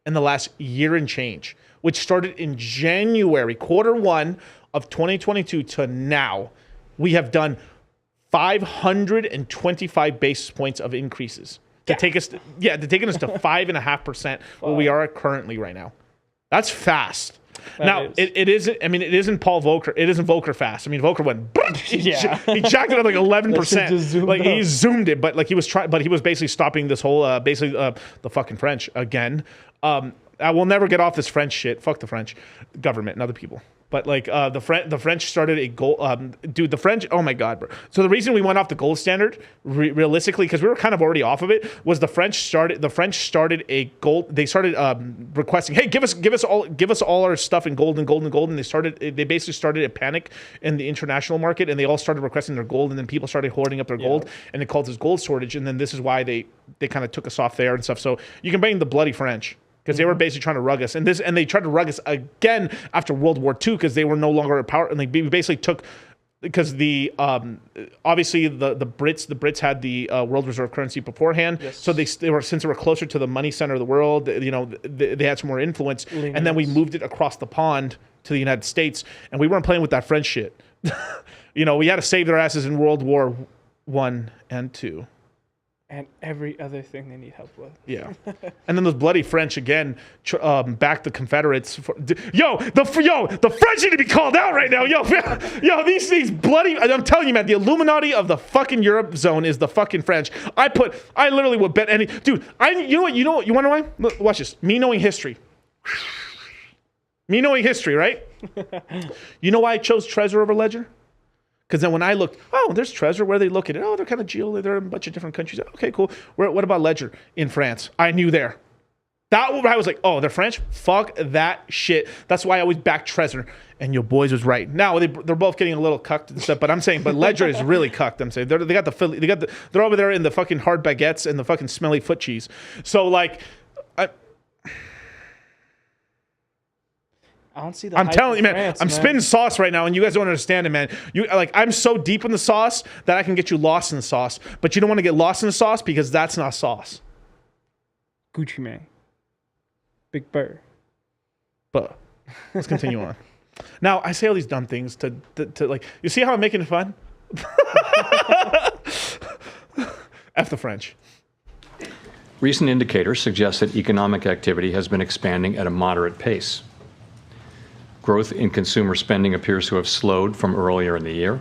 in the last year and change, which started in January, Q1 of 2022 to now. We have done 525 basis points of increases. To take us to 5.5% where we are currently right now. That's fast. It isn't Paul Volcker. It isn't Volcker fast. I mean, Volcker went. He jacked it up like 11%. Like he zoomed it, but like he was basically stopping this whole the fucking French again. I will never get off this French shit. Fuck the French government and other people. But like the French started a gold, dude. The French, oh my god, bro. So the reason we went off the gold standard, realistically, because we were kind of already off of it, was the French started a gold. They started requesting, hey, give us all our stuff in gold and gold and gold. And they basically started a panic in the international market, and they all started requesting their gold, and then people started hoarding up their gold, and it caused this gold shortage. And then this is why they kind of took us off there and stuff. So you can blame the bloody French. Because they were basically trying to rug us, and they tried to rug us again after World War II because they were no longer at power, and we basically took because the obviously the Brits had the world reserve currency beforehand, so they were since they were closer to the money center of the world, they had some more influence, and then we moved it across the pond to the United States, and we weren't playing with that French shit. We had to save their asses in World War I and II. And every other thing they need help with. Yeah. And then those bloody French again backed the Confederates. The French need to be called out right now. These bloody, I'm telling you, man, the Illuminati of the fucking Europe zone is the fucking French. I literally would bet any, dude, you know what, you want to know why? Look, watch this. Me knowing history, right? You know why I chose Trezor over Ledger? Because then when I looked, there's Trezor. Where are they located? Oh, they're kind of they're in a bunch of different countries. Okay, cool. What about Ledger? In France. I knew there. I was like, they're French? Fuck that shit. That's why I always backed Trezor. And your boys was right. Now they're both getting a little cucked and stuff, but I'm saying, Ledger is really cucked. I'm saying they're over there in the fucking hard baguettes and the fucking smelly foot cheese. So like, I don't see the I'm telling you, man, France, I'm spitting sauce right now, and you guys don't understand it, man. I'm so deep in the sauce that I can get you lost in the sauce, but you don't want to get lost in the sauce because that's not sauce. Gucci Man. Big Bird. But let's continue on. Now, I say all these dumb things to like, you see how I'm making it fun? F the French. Recent indicators suggest that economic activity has been expanding at a moderate pace. Growth in consumer spending appears to have slowed from earlier in the year.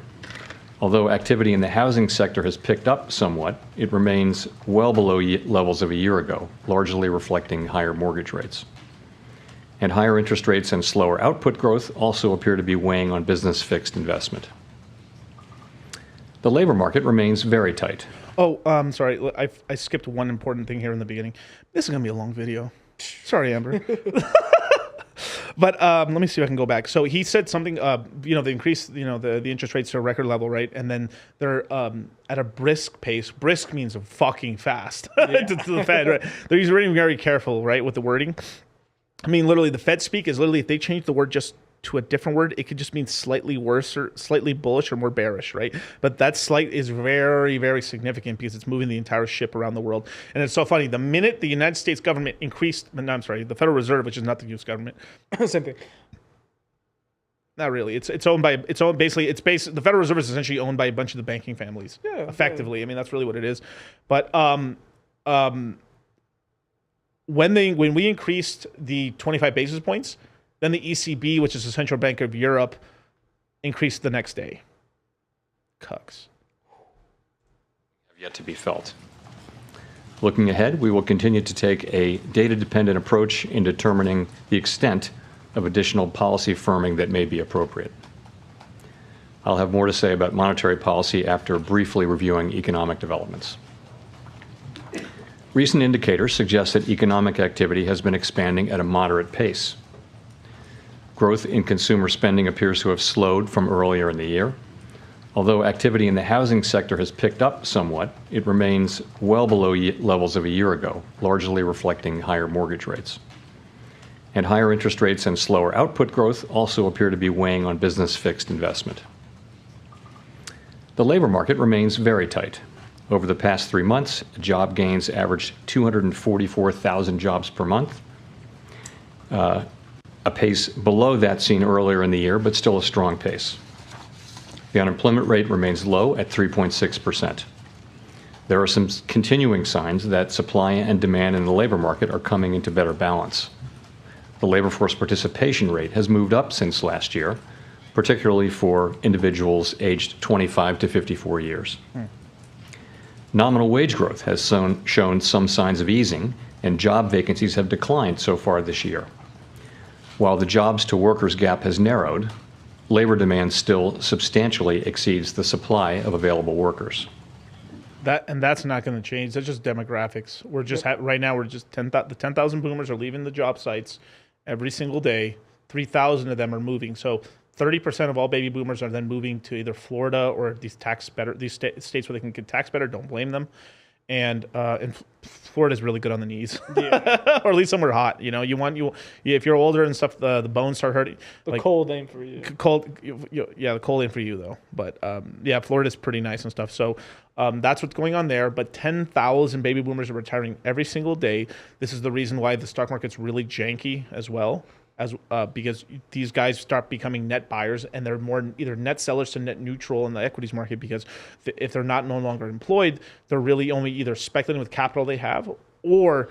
Although activity in the housing sector has picked up somewhat, it remains well below levels of a year ago, largely reflecting higher mortgage rates. And higher interest rates and slower output growth also appear to be weighing on business fixed investment. The labor market remains very tight. Sorry, I skipped one important thing here in the beginning. This is going to be a long video. Sorry, Amber. But let me see if I can go back. So he said something, they increased, the interest rates to a record level, right? And then they're at a brisk pace. Brisk means fucking fast to the Fed, right? They're being very careful, right, with the wording. I mean, literally, the Fed speak is literally, if they change the word just to a different word, it could just mean slightly worse or slightly bullish or more bearish, right? But that slight is very, very significant because it's moving the entire ship around the world. And it's so funny. The minute the United States government the Federal Reserve, which is not the U.S. government. Same thing. Not really. The Federal Reserve is essentially owned by a bunch of the banking families. Yeah. Effectively. I mean, that's really what it is. But when we increased the 25 basis points, then the ECB, which is the Central Bank of Europe, increased the next day. Cucks. Have yet to be felt. Looking ahead, we will continue to take a data-dependent approach in determining the extent of additional policy firming that may be appropriate. I'll have more to say about monetary policy after briefly reviewing economic developments. Recent indicators suggest that economic activity has been expanding at a moderate pace. Growth in consumer spending appears to have slowed from earlier in the year. Although activity in the housing sector has picked up somewhat, it remains well below levels of a year ago, largely reflecting higher mortgage rates. And higher interest rates and slower output growth also appear to be weighing on business fixed investment. The labor market remains very tight. Over the past 3 months, job gains averaged 244,000 jobs per month, a pace below that seen earlier in the year, but still a strong pace. The unemployment rate remains low at 3.6%. There are some continuing signs that supply and demand in the labor market are coming into better balance. The labor force participation rate has moved up since last year, particularly for individuals aged 25 to 54 years. Nominal wage growth has shown some signs of easing, and job vacancies have declined so far this year. While the jobs to workers gap has narrowed, labor demand still substantially exceeds the supply of available workers. That's not going to change. That's just demographics. We're just right now. We're just the 10,000 boomers are leaving the job sites every single day. 3,000 of them are moving. So 30% of all baby boomers are then moving to either Florida or these states where they can get taxed better. Don't blame them. And Florida's really good on the knees, or at least somewhere hot. You know, if you're older and stuff, the bones start hurting. The cold ain't for you. The cold ain't for you though. But Florida's pretty nice and stuff. So that's what's going on there. But 10,000 baby boomers are retiring every single day. This is the reason why the stock market's really janky as well. Because these guys start becoming net buyers and they're more either net sellers to net neutral in the equities market, because if they're no longer employed, they're really only either speculating with capital they have, or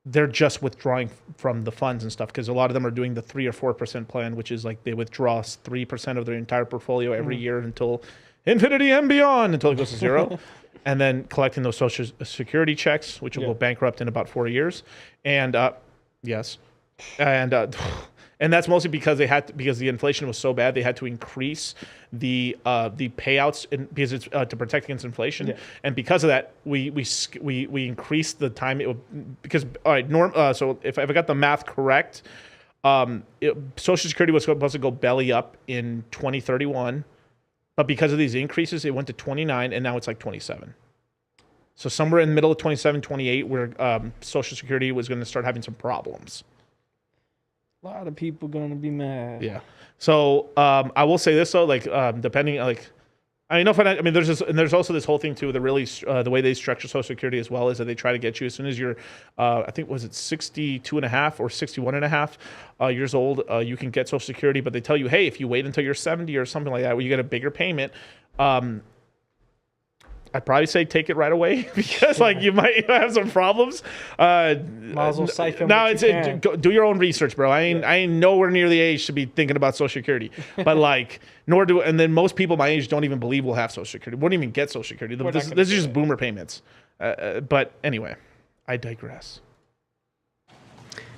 they're just withdrawing from the funds and stuff, because a lot of them are doing the 3 or 4% plan, which is like they withdraw 3% of their entire portfolio every year until infinity and beyond, until it goes to zero. And then collecting those Social Security checks, which will go bankrupt in about 4 years. And yes. And that's mostly because because the inflation was so bad, they had to increase the payouts because it's to protect against inflation. Yeah. And because of that, we increased the time because all right, so if I got the math correct, Social Security was supposed to go belly up in 2031, but because of these increases, it went to 29, and now it's like 27. So somewhere in the middle of 27, 28, where Social Security was going to start having some problems. A lot of people gonna be mad. Yeah. So I will say this though, like depending, like there's also this whole thing too. The way they structure Social Security as well is that they try to get you as soon as you're, I think was it 62 and a half or 61 and a half years old, you can get Social Security. But they tell you, hey, if you wait until you're 70 or something like that, where you get a bigger payment. I'd probably say take it right away because like you might have some problems. Might as well siphon now what you can. Do your own research, bro. I ain't nowhere near the age to be thinking about Social Security, but like and then most people my age don't even believe we'll have Social Security. Wouldn't even get Social Security. This is just boomer payments. But anyway, I digress.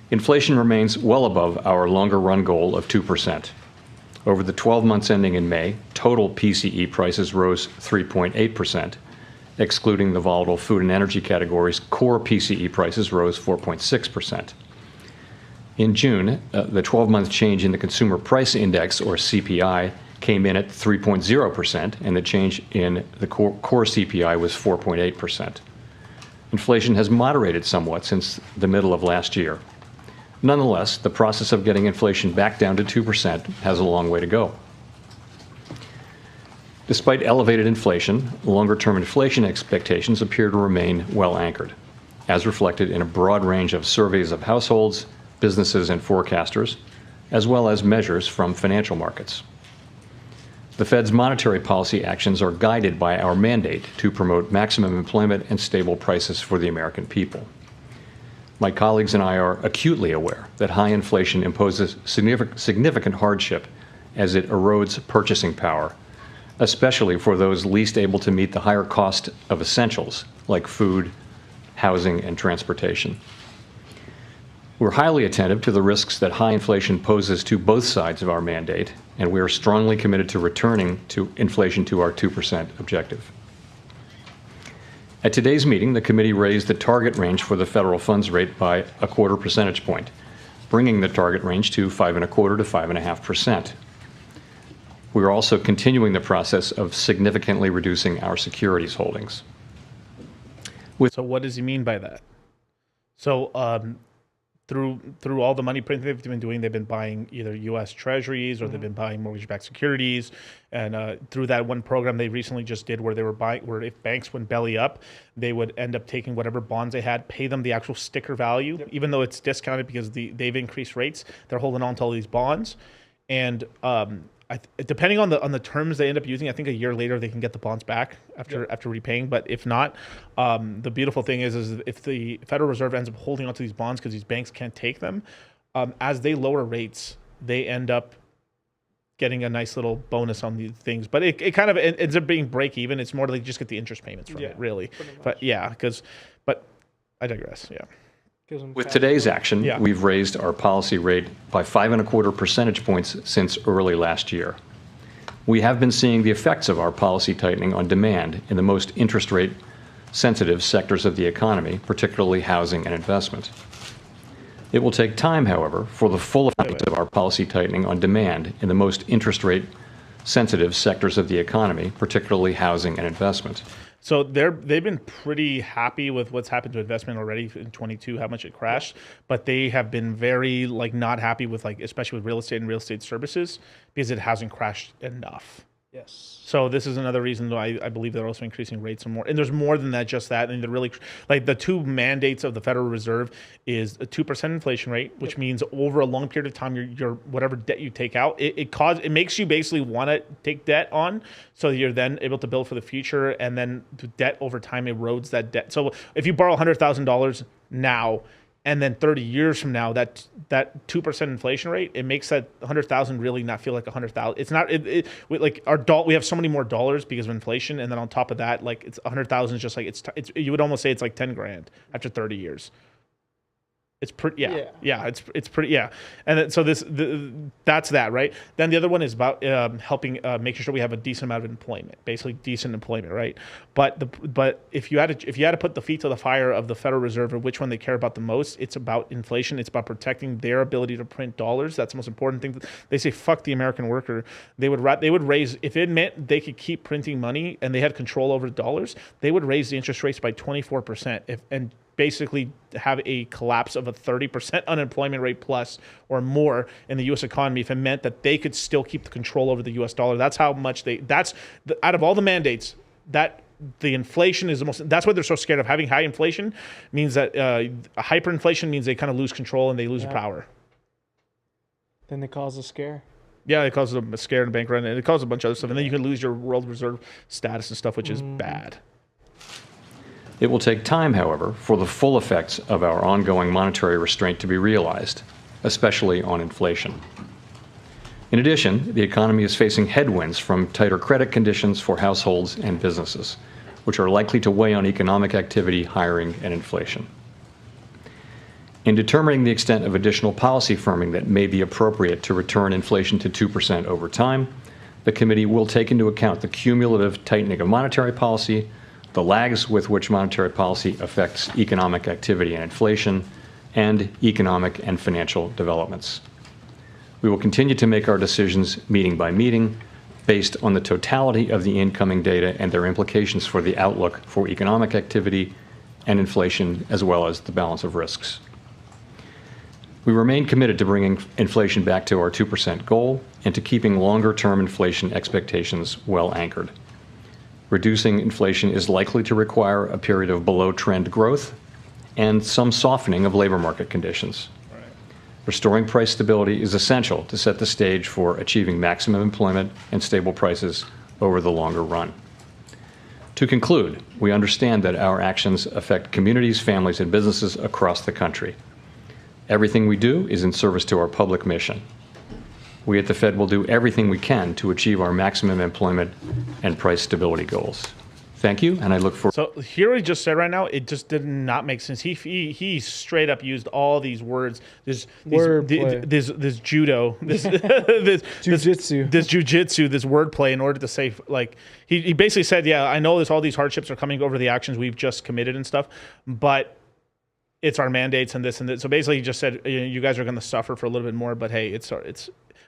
Inflation remains well above our longer run goal of 2%. Over the 12 months ending in May, total PCE prices rose 3.8%. Excluding the volatile food and energy categories, core PCE prices rose 4.6%. In June, the 12-month change in the Consumer Price Index, or CPI, came in at 3.0%, and the change in the core CPI was 4.8%. Inflation has moderated somewhat since the middle of last year. Nonetheless, the process of getting inflation back down to 2% has a long way to go. Despite elevated inflation, longer-term inflation expectations appear to remain well anchored, as reflected in a broad range of surveys of households, businesses, and forecasters, as well as measures from financial markets. The Fed's monetary policy actions are guided by our mandate to promote maximum employment and stable prices for the American people. My colleagues and I are acutely aware that high inflation imposes significant hardship as it erodes purchasing power, especially for those least able to meet the higher cost of essentials like food, housing, and transportation. We're highly attentive to the risks that high inflation poses to both sides of our mandate, and we are strongly committed to returning to inflation to our 2% objective. At today's meeting, the committee raised the target range for the federal funds rate by a 1/4 percentage point, bringing the target range to 5.25% to 5.5%. We are also continuing the process of significantly reducing our securities holdings. So what does he mean by that? So through all the money printing they've been doing, they've been buying either U.S. Treasuries or they've been buying mortgage-backed securities. And through that one program they recently just did where they were buying, where if banks went belly up, they would end up taking whatever bonds they had, pay them the actual sticker value, even though it's discounted because they've increased rates. They're holding on to all these bonds. And depending on the terms they end up using, I think a year later they can get the bonds back after repaying. But if not, the beautiful thing is if the Federal Reserve ends up holding onto these bonds because these banks can't take them, as they lower rates, they end up getting a nice little bonus on these things. But it kind of ends up being break even. It's more like just get the interest payments from it, really. But but I digress. Yeah. With today's action, we've raised our policy rate by 5.25 percentage points since early last year. We have been seeing the effects of our policy tightening on demand in the most interest rate sensitive sectors of the economy, particularly housing and investment. It will take time, however, for the full effect of our policy tightening on demand in the most interest rate sensitive sectors of the economy, particularly housing and investment. So they've been pretty happy with what's happened to investment already in 22, how much it crashed, but they have been very not happy with especially with real estate and real estate services because it hasn't crashed enough. Yes. So this is another reason why I believe they're also increasing rates and more. And there's more than that, just that. And they're really the two mandates of the Federal Reserve is a 2% inflation rate, which means over a long period of time, your whatever debt you take out, it makes you basically want to take debt on, so you're then able to build for the future. And then the debt over time erodes that debt. So if you borrow $100,000 now, and then 30 years from now, that 2% inflation rate, it makes that 100,000 really not feel like 100,000. It's not we have so many more dollars because of inflation, and then on top of that, it's 100,000 is just it's you would almost say it's like 10 grand after 30 years. It's pretty, it's pretty, and then, so that's that, right? Then the other one is about helping making sure we have a decent amount of employment, basically decent employment, right? But if you had to put the feet to the fire of the Federal Reserve, or which one they care about the most, it's about inflation. It's about protecting their ability to print dollars. That's the most important thing. They say fuck the American worker. They would raise, if it meant they could keep printing money and they had control over the dollars, they would raise the interest rates by 24% and basically have a collapse of a 30% unemployment rate plus or more in the U.S. economy if it meant that they could still keep the control over the U.S. dollar. That's how much out of all the mandates, that the inflation is the most, that's why they're so scared of having high inflation. Means that hyperinflation means they kind of lose control and they lose power. Then they cause a scare. Yeah, it causes a scare and a bank run, and it causes a bunch of other stuff. And then you can lose your world reserve status and stuff, which is bad. It will take time, however, for the full effects of our ongoing monetary restraint to be realized, especially on inflation. In addition, the economy is facing headwinds from tighter credit conditions for households and businesses, which are likely to weigh on economic activity, hiring, and inflation. In determining the extent of additional policy firming that may be appropriate to return inflation to 2% over time, the committee will take into account the cumulative tightening of monetary policy, the lags with which monetary policy affects economic activity and inflation, and economic and financial developments. We will continue to make our decisions meeting by meeting based on the totality of the incoming data and their implications for the outlook for economic activity and inflation, as well as the balance of risks. We remain committed to bringing inflation back to our 2% goal and to keeping longer-term inflation expectations well anchored. Reducing inflation is likely to require a period of below-trend growth and some softening of labor market conditions. Right. Restoring price stability is essential to set the stage for achieving maximum employment and stable prices over the longer run. To conclude, we understand that our actions affect communities, families, and businesses across the country. Everything we do is in service to our public mission. We at the Fed will do everything we can to achieve our maximum employment and price stability goals. Thank you, and I look forward. So here what he just said right now, it just did not make sense. He straight up used all these words. This judo, this jujitsu, this wordplay in order to say, he basically said, yeah, I know all these hardships are coming over the actions we've just committed and stuff, but it's our mandates and this and that. So basically, he just said, you guys are going to suffer for a little bit more, but hey, it's.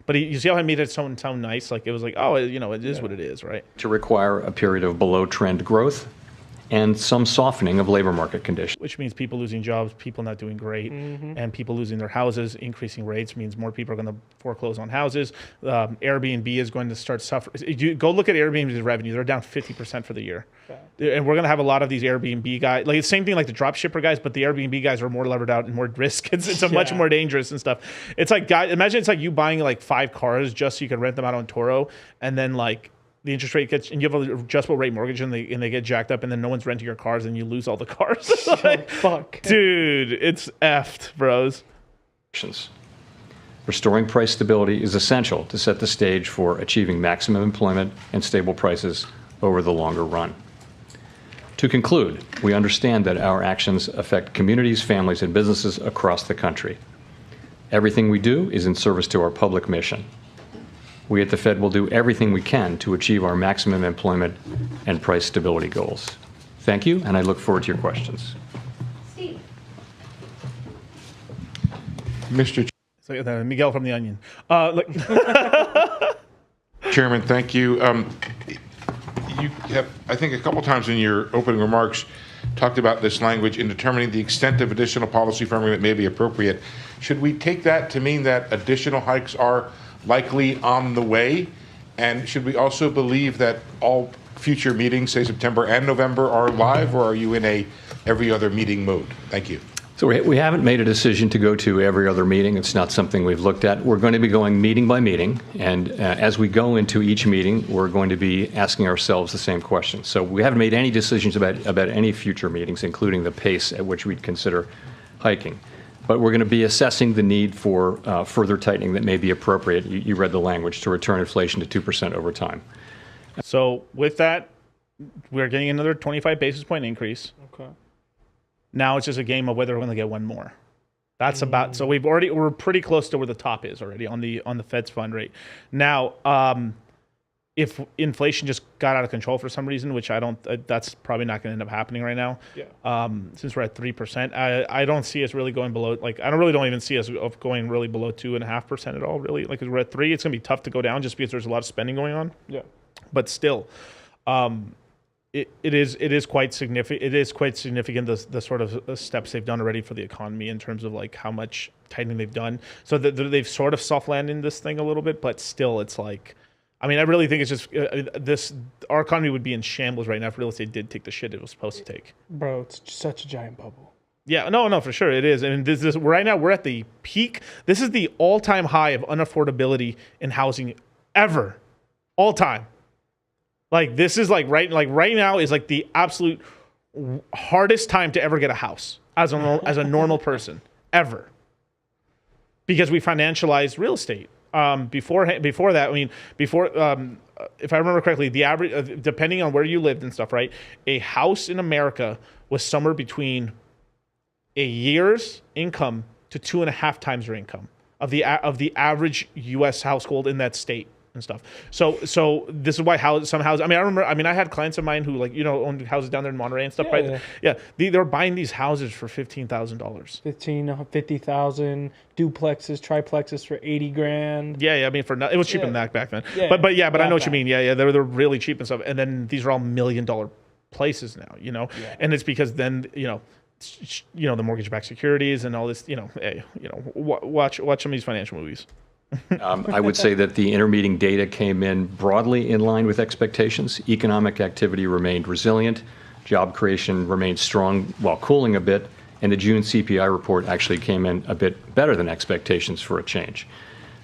But you see how I made it sound nice? It was oh, it is what it is, right? To require a period of below-trend growth and some softening of labor market conditions. Which means people losing jobs, people not doing great, and people losing their houses. Increasing rates means more people are going to foreclose on houses. Airbnb is going to start suffering. Go look at Airbnb's revenue. They're down 50% for the year. Okay. And we're going to have a lot of these Airbnb guys. It's the same thing like the drop shipper guys, but the Airbnb guys are more levered out and more risk. It's a much more dangerous and stuff. It's like, imagine it's like you buying 5 cars just so you can rent them out on Turo, and then the interest rate gets, and you have an adjustable rate mortgage, and they get jacked up, and then no one's renting your cars, and you lose all the cars. Fuck, dude, it's effed, bros. Restoring price stability is essential to set the stage for achieving maximum employment and stable prices over the longer run. To conclude, we understand that our actions affect communities, families, and businesses across the country. Everything we do is in service to our public mission. We at the Fed will do everything we can to achieve our maximum employment and price stability goals. Thank you, and I look forward to your questions. Steve. Mr. So, Miguel from The Onion. Chairman, thank you. You have, I think, a couple times in your opening remarks talked about this language in determining the extent of additional policy firming that may be appropriate. Should we take that to mean that additional hikes are likely on the way? And should we also believe that all future meetings, say September and November, are live, or are you in a every other meeting mode? Thank you. So we haven't made a decision to go to every other meeting. It's not something we've looked at. We're going to be going meeting by meeting, and as we go into each meeting, we're going to be asking ourselves the same question. So we haven't made any decisions about any future meetings, including the pace at which we'd consider hiking. But we're going to be assessing the need for further tightening that may be appropriate. You read the language, to return inflation to 2% over time. So with that, we're getting another 25 basis point increase. Okay. Now it's just a game of whether we're going to get one more. That's about, so we're pretty close to where the top is already on the Fed's fund rate. Now, if inflation just got out of control for some reason, which I don't, that's probably not going to end up happening right now. Yeah. Since we're at 3%, I don't see us really going below, like, I don't even see us going really below 2.5% at all, really. Like, if we're at 3, it's going to be tough to go down just because there's a lot of spending going on. Yeah. But still, it is quite significant. It is quite significant the sort of steps they've done already for the economy in terms of like how much tightening they've done. So they've sort of soft landed this thing a little bit, but still, it's like, I mean, I really think it's just our economy would be in shambles right now if real estate did take the shit it was supposed to take. Bro, it's such a giant bubble. Yeah, no, for sure it is. I mean, this right now we're at the peak. This is the all-time high of unaffordability in housing ever, all time. Like, this is like right now is like the absolute hardest time to ever get a house as a normal person ever, because we financialized real estate. Before that, I mean, if I remember correctly, the average, depending on where you lived and stuff, right, a house in America was somewhere between a year's income to 2.5 times your income of the average U.S. household in that state and stuff. So this is why some houses. I mean, I had clients of mine who owned houses down there in Monterey and stuff, yeah, right? Yeah, they're buying these houses for $15,000. 50,000 duplexes, triplexes for $80,000. Yeah. I mean, it was cheaper than that back then. Yeah, but I know what you mean. Yeah. They're really cheap and stuff. And then these are all $1 million places now. Yeah. And it's because then the mortgage-backed securities and all this. Watch some of these financial movies. I would say that the intermeeting data came in broadly in line with expectations. Economic activity remained resilient. Job creation remained strong while cooling a bit. And the June CPI report actually came in a bit better than expectations for a change.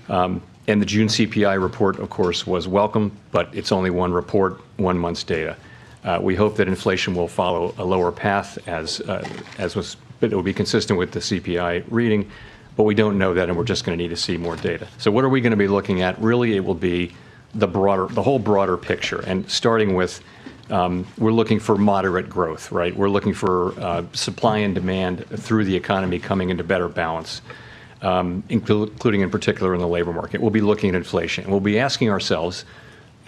And the June CPI report, of course, was welcome, but it's only one report, 1 month's data. We hope that inflation will follow a lower path but it will be consistent with the CPI reading. But we don't know that, and we're just going to need to see more data. So what are we going to be looking at? Really, it will be the whole broader picture. And starting with, we're looking for moderate growth, right? We're looking for supply and demand through the economy coming into better balance, including in particular in the labor market. We'll be looking at inflation. We'll be asking ourselves,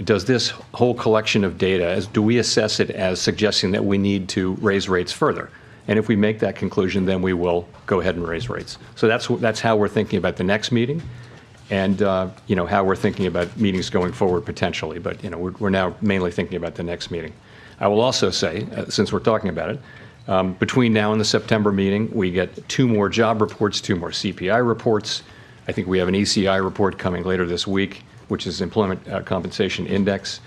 does this whole collection of data, do we assess it as suggesting that we need to raise rates further? And if we make that conclusion, then we will go ahead and raise rates. So that's how we're thinking about the next meeting, and how we're thinking about meetings going forward potentially. But we're now mainly thinking about the next meeting. I will also say, since we're talking about it, between now and the September meeting, we get 2 more job reports, 2 more CPI reports. I think we have an ECI report coming later this week, which is Employment Compensation Index.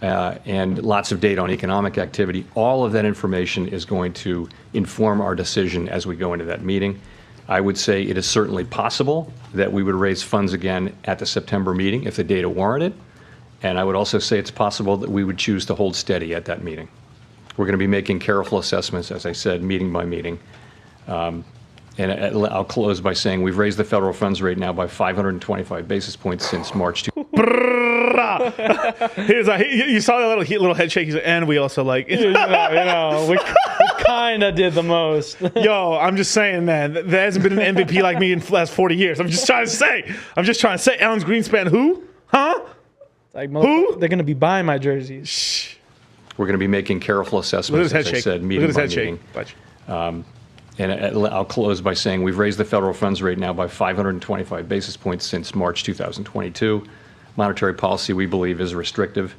And lots of data on economic activity. All of that information is going to inform our decision as we go into that meeting. I would say it is certainly possible that we would raise funds again at the September meeting if the data warranted. And I would also say it's possible that we would choose to hold steady at that meeting. We're going to be making careful assessments, as I said, meeting by meeting. And I'll close by saying we've raised the federal funds rate now by 525 basis points since March 2. He's like, you saw that little head shake. He's like, and we also like, we kind of did the most. Yo, I'm just saying, man. There hasn't been an MVP like me in the last 40 years. I'm just trying to say. Alan's Greenspan, who? Huh? Like, who? They're gonna be buying my jerseys. Shh. We're going to be making careful assessments, as I said, meeting by meeting. And I'll close by saying we've raised the federal funds rate now by 525 basis points since March 2022. Monetary policy, we believe, is restrictive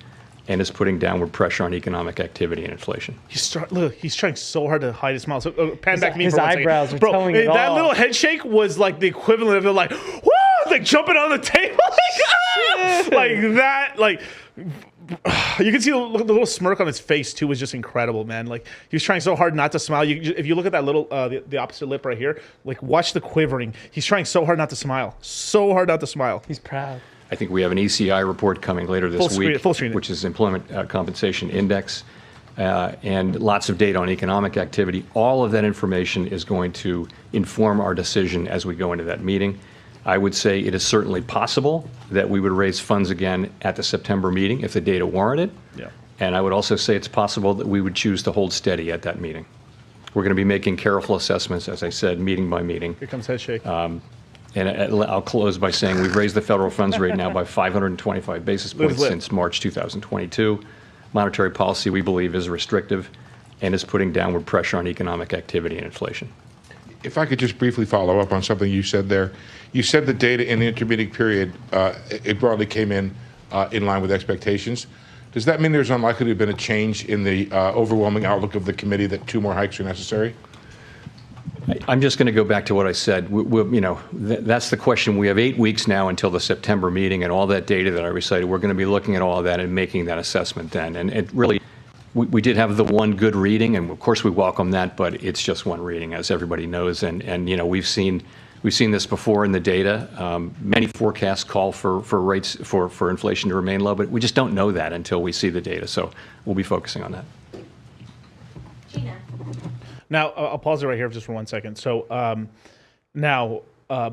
and is putting downward pressure on economic activity and inflation. He's trying so hard to hide his smile. So pan back to me his for 1 second. eyebrows are Bro, telling it that all. little head shake was like the equivalent of like, woo, like jumping on the table. Like that, like you can see the little smirk on his face too was just incredible, man. Like he was trying so hard not to smile. If you look at that little the opposite lip right here, like watch the quivering. He's trying so hard not to smile. So hard not to smile. He's proud. I think we have an ECI report coming later this week, full screen. which is Employment Compensation Index, and lots of data on economic activity. All of that information is going to inform our decision as we go into that meeting. I would say it is certainly possible that we would raise funds again at the September meeting if the data warranted. Yeah. And I would also say it's possible that we would choose to hold steady at that meeting. We're going to be making careful assessments, as I said, meeting by meeting. Here comes head shake. And I'll close by saying we've raised the federal funds rate now by 525 basis points since March 2022. Monetary policy, we believe, is restrictive and is putting downward pressure on economic activity and inflation. If I could just briefly follow up on something you said there. You said the data in the intermediate period, it broadly came in line with expectations. Does that mean there's unlikely to have been a change in the overwhelming outlook of the committee that 2 more hikes are necessary? I'm just going to go back to what I said. That's the question. We have 8 weeks now until the September meeting, and all that data that I recited, we're going to be looking at all of that and making that assessment then. And it really, we did have the one good reading, and of course we welcome that, but it's just one reading, as everybody knows. And we've seen this before in the data. Many forecasts call for rates for inflation to remain low, but we just don't know that until we see the data. So we'll be focusing on that. Gina. Now, I'll pause it right here just for 1 second. So the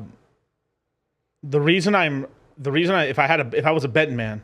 reason if I was a betting man,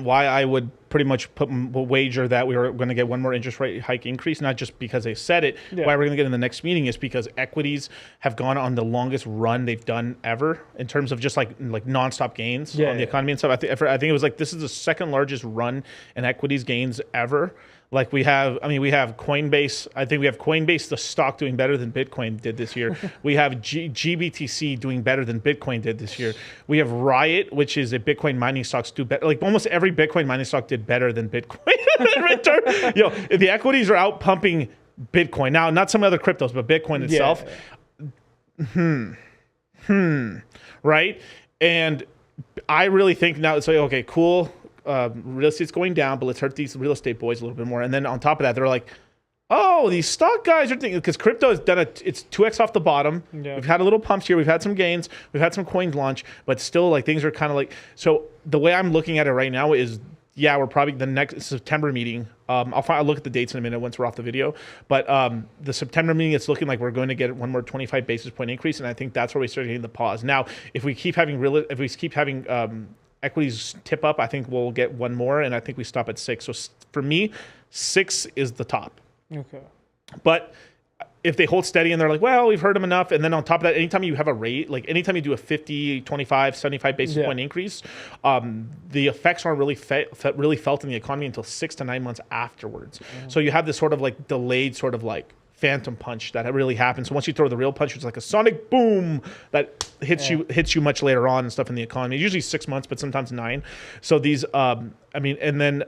why I would pretty much wager that we were going to get one more interest rate hike increase, not just because they said it, why we're going to get in the next meeting is because equities have gone on the longest run they've done ever in terms of just like nonstop gains on the economy and stuff. I think it was like this is the second largest run in equities gains ever. Like we have Coinbase. I think we have Coinbase, the stock, doing better than Bitcoin did this year. We have GBTC doing better than Bitcoin did this year. We have Riot, which is a Bitcoin mining stocks do better. Like almost every Bitcoin mining stock did better than Bitcoin in return. The equities are out pumping Bitcoin. Now, not some other cryptos, but Bitcoin itself. Right? And I really think now it's like, okay, cool. Real estate's going down, but let's hurt these real estate boys a little bit more. And then on top of that, they're like, oh, these stock guys are thinking, because crypto has done it's 2x off the bottom. Yeah. We've had a little pumps here. We've had some gains. We've had some coins launch, but still like things are kind of like, so the way I'm looking at it right now is, we're probably the next September meeting. I'll look at the dates in a minute once we're off the video. But the September meeting, it's looking like we're going to get one more 25 basis point increase, and I think that's where we start getting the pause. Now, if we keep having equities tip up, I think we'll get one more, and I think we stop at 6. So for me, 6 is the top. Okay. But if they hold steady and they're like, well, we've heard them enough, and then on top of that, anytime you have a rate, like anytime you do a 50, 25, 75 basis point increase, the effects aren't really felt in the economy until 6 to 9 months afterwards. So you have this sort of like delayed sort of like phantom punch that really happens. So once you throw the real punch, it's like a sonic boom that hits you much later on and stuff in the economy. Usually 6 months, but sometimes 9. So these, that's kind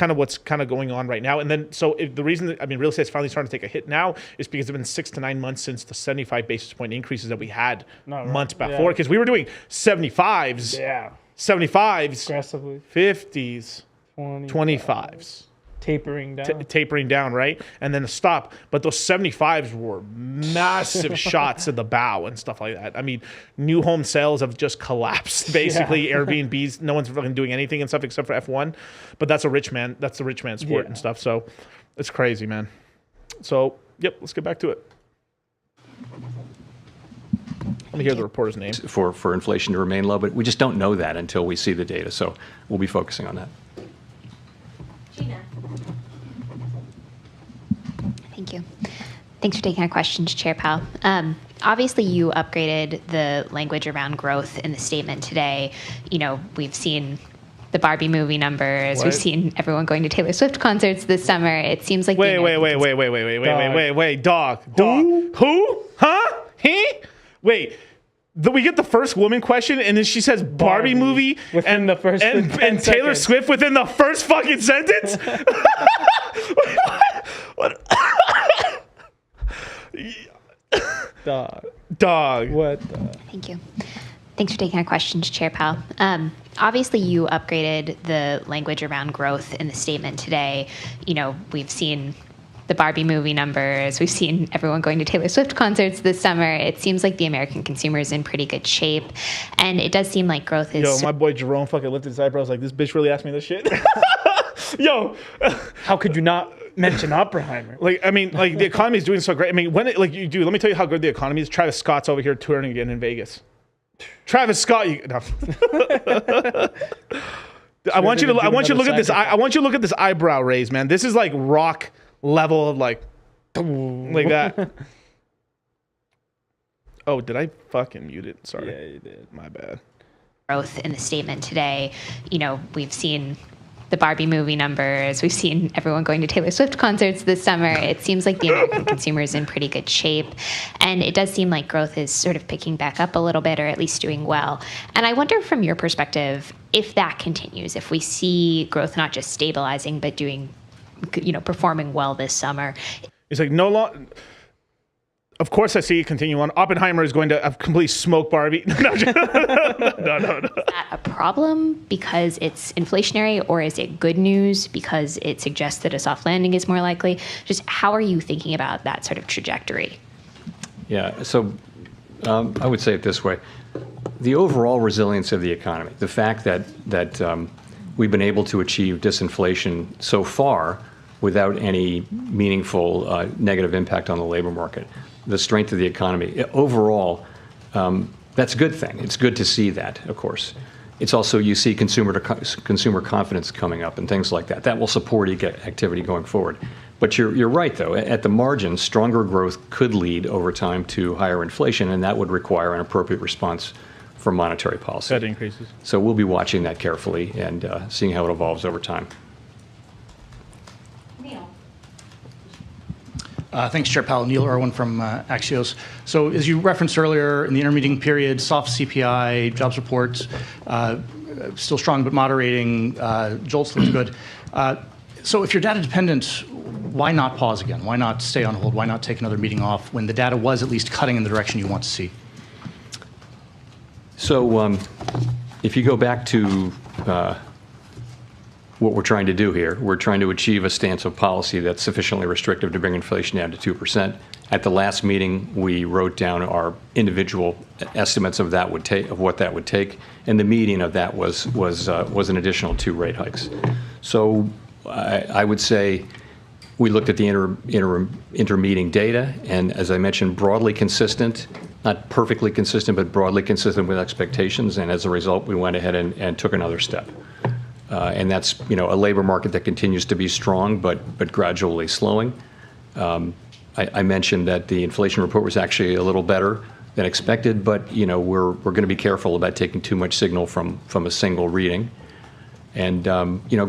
of what's kind of going on right now. And then, so the reason that, real estate's finally starting to take a hit now is because it's been 6 to 9 months since the 75 basis point increases that we had months before. Because we were doing 75s, 75s, aggressively, 50s, 25s. Tapering down, right? And then a stop. But those 75s were massive shots in the bow and stuff like that. New home sales have just collapsed, basically. Airbnbs, no one's fucking doing anything and stuff except for F1. But that's the rich man sport and stuff. So it's crazy, man. So, let's get back to it. Let me hear the reporter's name. For inflation to remain low, but we just don't know that until we see the data. So we'll be focusing on that. Gina. Thank you. Thanks for taking our questions, Chair Powell. Obviously, you upgraded the language around growth in the statement today. You know, we've seen the Barbie movie numbers. What? We've seen everyone going to Taylor Swift concerts this summer. It seems like Wait, dog. Who? Huh? He? Wait. We get the first woman question, and then she says Barbie movie within the first and 10 Taylor seconds. Swift within the first fucking sentence. What? Dog. What? Thank you. Thanks for taking our questions, Chair Powell. Obviously, you upgraded the language around growth in the statement today. You know, we've seen the Barbie movie numbers. We've seen everyone going to Taylor Swift concerts this summer. It seems like the American consumer is in pretty good shape. And it does seem like growth is... Yo, my boy Jerome fucking lifted his eyebrows like, this bitch really asked me this shit? Yo. How could you not mention Oppenheimer? Like, I mean, like, the economy is doing so great. I mean, let me tell you how good the economy is. Travis Scott's over here touring again in Vegas. Travis Scott, no. I want you to look at this. I want you to look at this eyebrow raise, man. This is like rock level of like that. Oh, did I fucking mute it? Sorry. Yeah, you did. My bad. Growth in the statement today. You know, we've seen the Barbie movie numbers. We've seen everyone going to Taylor Swift concerts this summer. It seems like the American consumer is in pretty good shape. And it does seem like growth is sort of picking back up a little bit, or at least doing well. And I wonder from your perspective, if that continues, if we see growth not just stabilizing, but doing, you know, performing well this summer. It's like of course, I see it continue on. Oppenheimer is going to completely smoke Barbie. No. Is that a problem because it's inflationary, or is it good news because it suggests that a soft landing is more likely? Just how are you thinking about that sort of trajectory? Yeah, so I would say it this way. The overall resilience of the economy, the fact that we've been able to achieve disinflation so far without any meaningful negative impact on the labor market, the strength of the economy. Overall, that's a good thing. It's good to see that, of course. It's also, you see consumer confidence coming up and things like that. That will support activity going forward. But you're right, though. At the margin, stronger growth could lead over time to higher inflation, and that would require an appropriate response from monetary policy. Fed increases. So we'll be watching that carefully and seeing how it evolves over time. Thanks, Chair Powell. Neil Irwin from Axios. So as you referenced earlier, in the intermeeting period, soft CPI, jobs reports, still strong but moderating, JOLTS look good. So if you're data dependent, why not pause again? Why not stay on hold? Why not take another meeting off when the data was at least cutting in the direction you want to see? So if you go back to what we're trying to do here, we're trying to achieve a stance of policy that's sufficiently restrictive to bring inflation down to 2%. At the last meeting, we wrote down our individual estimates of what that would take, and the median of that was an additional 2 rate hikes. So I would say we looked at the intermeeting data, and as I mentioned, broadly consistent, not perfectly consistent, but broadly consistent with expectations, and as a result, we went ahead and took another step. And that's, a labor market that continues to be strong, but gradually slowing. I mentioned that the inflation report was actually a little better than expected, but we're going to be careful about taking too much signal from a single reading. And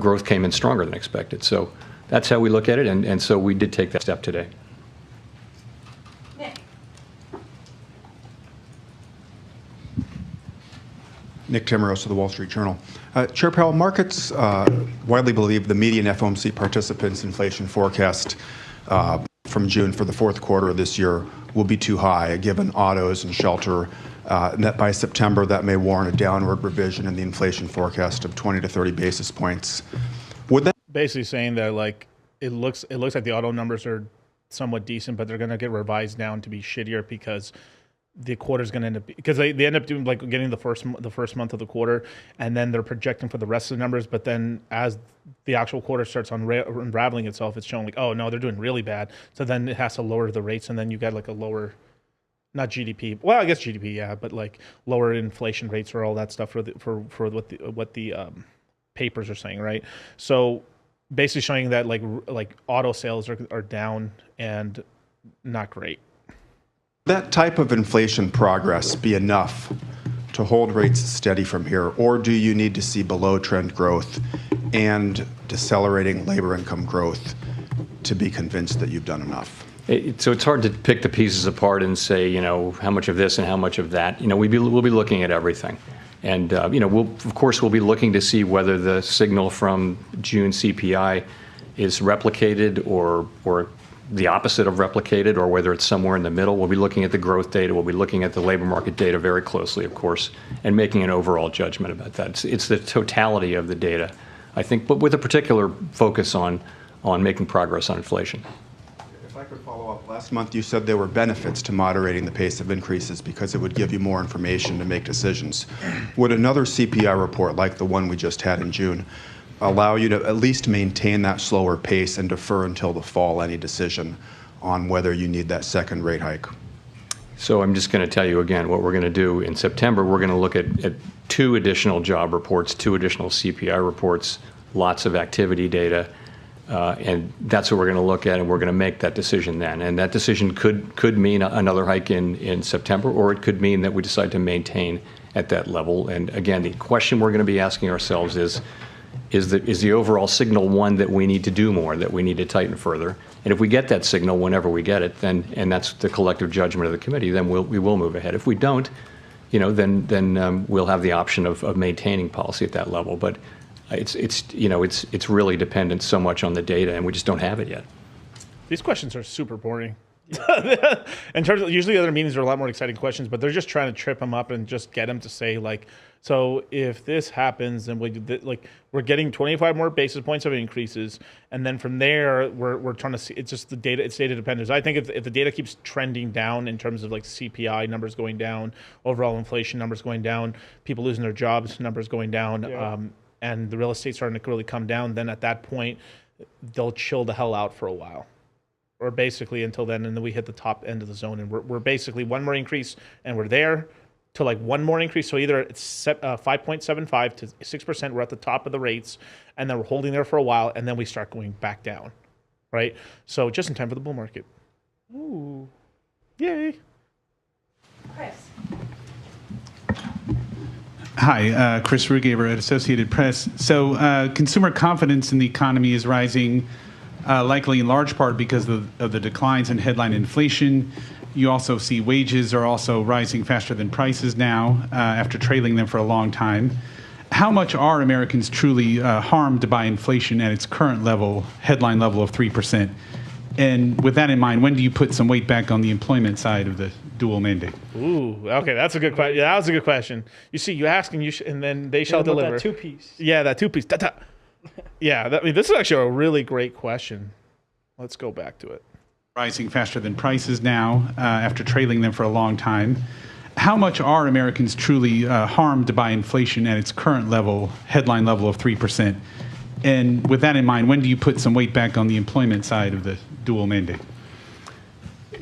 growth came in stronger than expected. So that's how we look at it, and so we did take that step today. Nick Timmeros of the Wall Street Journal. Chair Powell, markets widely believe the median FOMC participants' inflation forecast from June for the fourth quarter of this year will be too high, given autos and shelter, and that by September that may warrant a downward revision in the inflation forecast of 20 to 30 basis points. Would that basically saying that it looks like the auto numbers are somewhat decent, but they're going to get revised down to be shittier because the quarter's going to end up, because they end up doing getting the first month of the quarter, and then they're projecting for the rest of the numbers. But then as the actual quarter starts unraveling itself, it's showing oh no, they're doing really bad. So then it has to lower the rates, and then you get a lower not GDP. Well, I guess GDP, yeah, but like lower inflation rates or all that stuff for what the papers are saying, right? So basically showing that like auto sales are down and not great. That type of inflation progress be enough to hold rates steady from here, or do you need to see below trend growth and decelerating labor income growth to be convinced that you've done enough? So it's hard to pick the pieces apart and say, how much of this and how much of that. We'll be looking at everything. And, we'll be looking to see whether the signal from June CPI is replicated or the opposite of replicated, or whether it's somewhere in the middle. We'll be looking at the growth data. We'll be looking at the labor market data very closely, of course, and making an overall judgment about that. It's the totality of the data, I think, but with a particular focus on making progress on inflation. If I could follow up, last month you said there were benefits to moderating the pace of increases because it would give you more information to make decisions. Would another CPI report like the one we just had in June allow you to at least maintain that slower pace and defer until the fall any decision on whether you need that second rate hike? So I'm just going to tell you again what we're going to do in September. We're going to look at 2 additional job reports, 2 additional CPI reports, lots of activity data, and that's what we're going to look at, and we're going to make that decision then. And that decision could mean another hike in September, or it could mean that we decide to maintain at that level. And again, the question we're going to be asking ourselves is the overall signal one that we need to do more, that we need to tighten further? And if we get that signal whenever we get it, then, and that's the collective judgment of the committee, then we will move ahead. If we don't, then we'll have the option of maintaining policy at that level. But it's really dependent so much on the data, and we just don't have it yet. These questions are super boring. In terms of, usually other meetings are a lot more exciting questions, but they're just trying to trip them up and just get them to say like, so if this happens, then we're getting 25 more basis points of increases, and then from there we're trying to see. It's just the data. It's data dependent. I think if the data keeps trending down in terms of like CPI numbers going down, overall inflation numbers going down, people losing their jobs numbers going down, and the real estate starting to really come down, then at that point they'll chill the hell out for a while. Or basically until then, and then we hit the top end of the zone, and we're basically one more increase, and we're there to like one more increase. So either it's 5.75 to 6%, we're at the top of the rates, and then we're holding there for a while, and then we start going back down, right? So just in time for the bull market. Ooh, yay! Chris. Hi, Chris Rugaber at Associated Press. So consumer confidence in the economy is rising, likely in large part because of the declines in headline inflation. You also see wages are also rising faster than prices now, after trailing them for a long time. How much are Americans truly harmed by inflation at its current level, headline level of 3%? And with that in mind, when do you put some weight back on the employment side of the dual mandate? Ooh, okay, that's a good question. Yeah, that was a good question. You see, you ask and and then they shall deliver. That 2-piece. Yeah, that 2-piece. Da-da. Yeah, this is actually a really great question. Let's go back to it. Rising faster than prices now, after trailing them for a long time. How much are Americans truly harmed by inflation at its current level, headline level of 3%? And with that in mind, when do you put some weight back on the employment side of the dual mandate?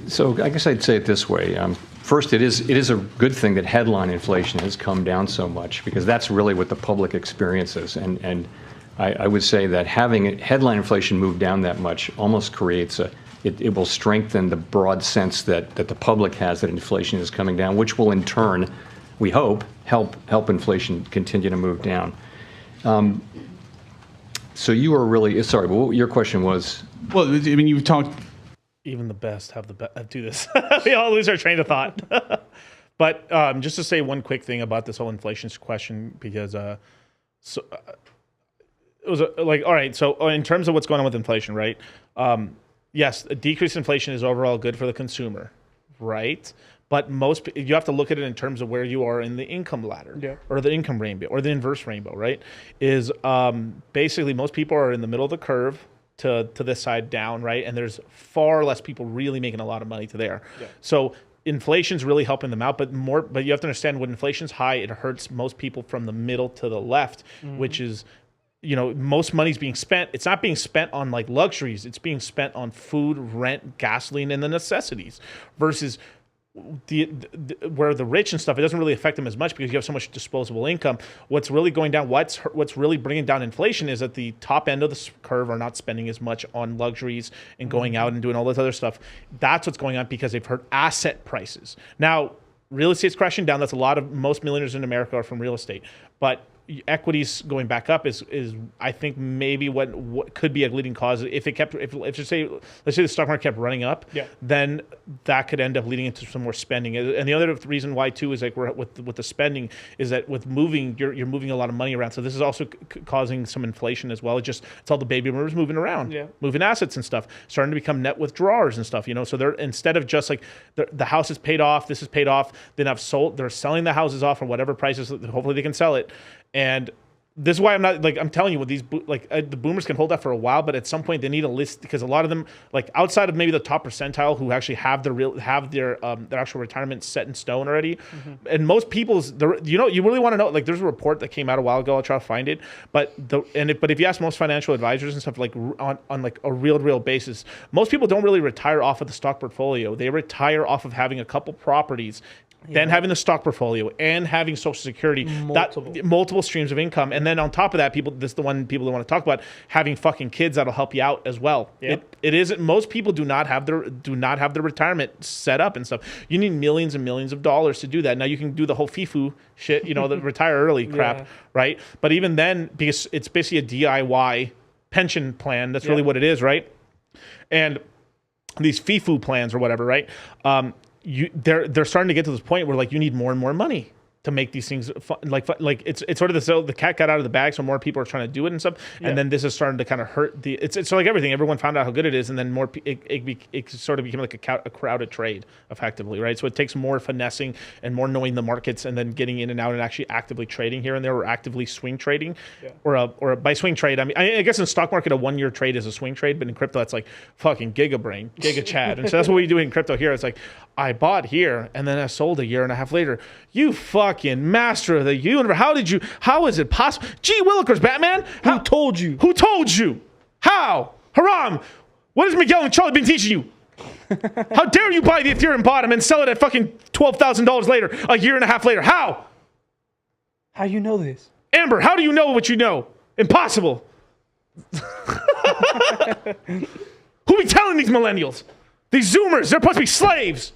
So I guess I'd say it this way. First, it is a good thing that headline inflation has come down so much, because that's really what the public experiences. And I would say that having headline inflation move down that much almost creates it will strengthen the broad sense that the public has that inflation is coming down, which will in turn, we hope, help inflation continue to move down. So you are really, sorry, but what your question was? Well, I mean, you've talked. Even the best do this. We all lose our train of thought. But just to say one quick thing about this whole inflation question, because it was all right. So in terms of what's going on with inflation, right? Yes, a decreased inflation is overall good for the consumer, right? But you have to look at it in terms of where you are in the income ladder, or the income rainbow, or the inverse rainbow, right? Is basically most people are in the middle of the curve to this side down, right? And there's far less people really making a lot of money to there. Yeah. So inflation's really helping them out, but you have to understand when inflation's high, it hurts most people from the middle to the left, which is, most money's being spent. It's not being spent on like luxuries. It's being spent on food, rent, gasoline, and the necessities, versus where the rich and stuff, it doesn't really affect them as much because you have so much disposable income. What's really going down, what's really bringing down inflation is that the top end of the curve are not spending as much on luxuries and going out and doing all this other stuff. That's what's going on because they've hurt asset prices. Now, real estate's crashing down. That's most millionaires in America are from real estate, but equities going back up is I think maybe what could be a leading cause if let's say the stock market kept running up, then that could end up leading into some more spending. And the other reason why too is like we're with the spending is that with moving you're moving a lot of money around, so this is also causing some inflation as well. It's all the baby boomers moving around, moving assets and stuff, starting to become net withdrawers and stuff, so they're, instead of just like the house is paid off, this is paid off, then they're selling the houses off for whatever prices, hopefully they can sell it. And this is why I'm telling you, with these the boomers can hold that for a while, but at some point they need a list, because a lot of them, like outside of maybe the top percentile who actually have their actual retirement set in stone already, and most people's you really want to know, like there's a report that came out a while ago, I'll try to find it, but if you ask most financial advisors and stuff, like on like a real basis, most people don't really retire off of the stock portfolio. They retire off of having a couple properties, then having the stock portfolio and having Social Security, multiple streams of income, and then on top of that, people don't want to talk about, having fucking kids that'll help you out as well. It isn't, most people do not have their retirement set up and stuff. You need millions and millions of dollars to do that. Now you can do the whole FIFU shit, the retire early crap, right? But even then, because it's basically a DIY pension plan, that's really what it is, right? And these FIFU plans or whatever, right? They're starting to get to this point where like you need more and more money to make these things fun. Like it's sort of the cat got out of the bag, so more people are trying to do it and stuff. And then this is starting to kind of hurt it's like everything. Everyone found out how good it is, and then more it sort of became like a crowded trade effectively, right? So it takes more finessing and more knowing the markets, and then getting in and out and actually actively trading here and there, or actively swing trading, or by swing trade, I mean I guess in the stock market a 1 year trade is a swing trade, but in crypto it's like fucking giga Chad, and so that's what we do in crypto here. It's like I bought here and then I sold a year and a half later. You fucking master of the universe. How is it possible? Gee Willikers, Batman. Who told you? How? Haram. What has Miguel and Charlie been teaching you? How dare you buy the Ethereum bottom and sell it at fucking $12,000 later, a year and a half later? How? How you know this? Amber, how do you know what you know? Impossible. Who be telling these millennials? These Zoomers, they're supposed to be slaves.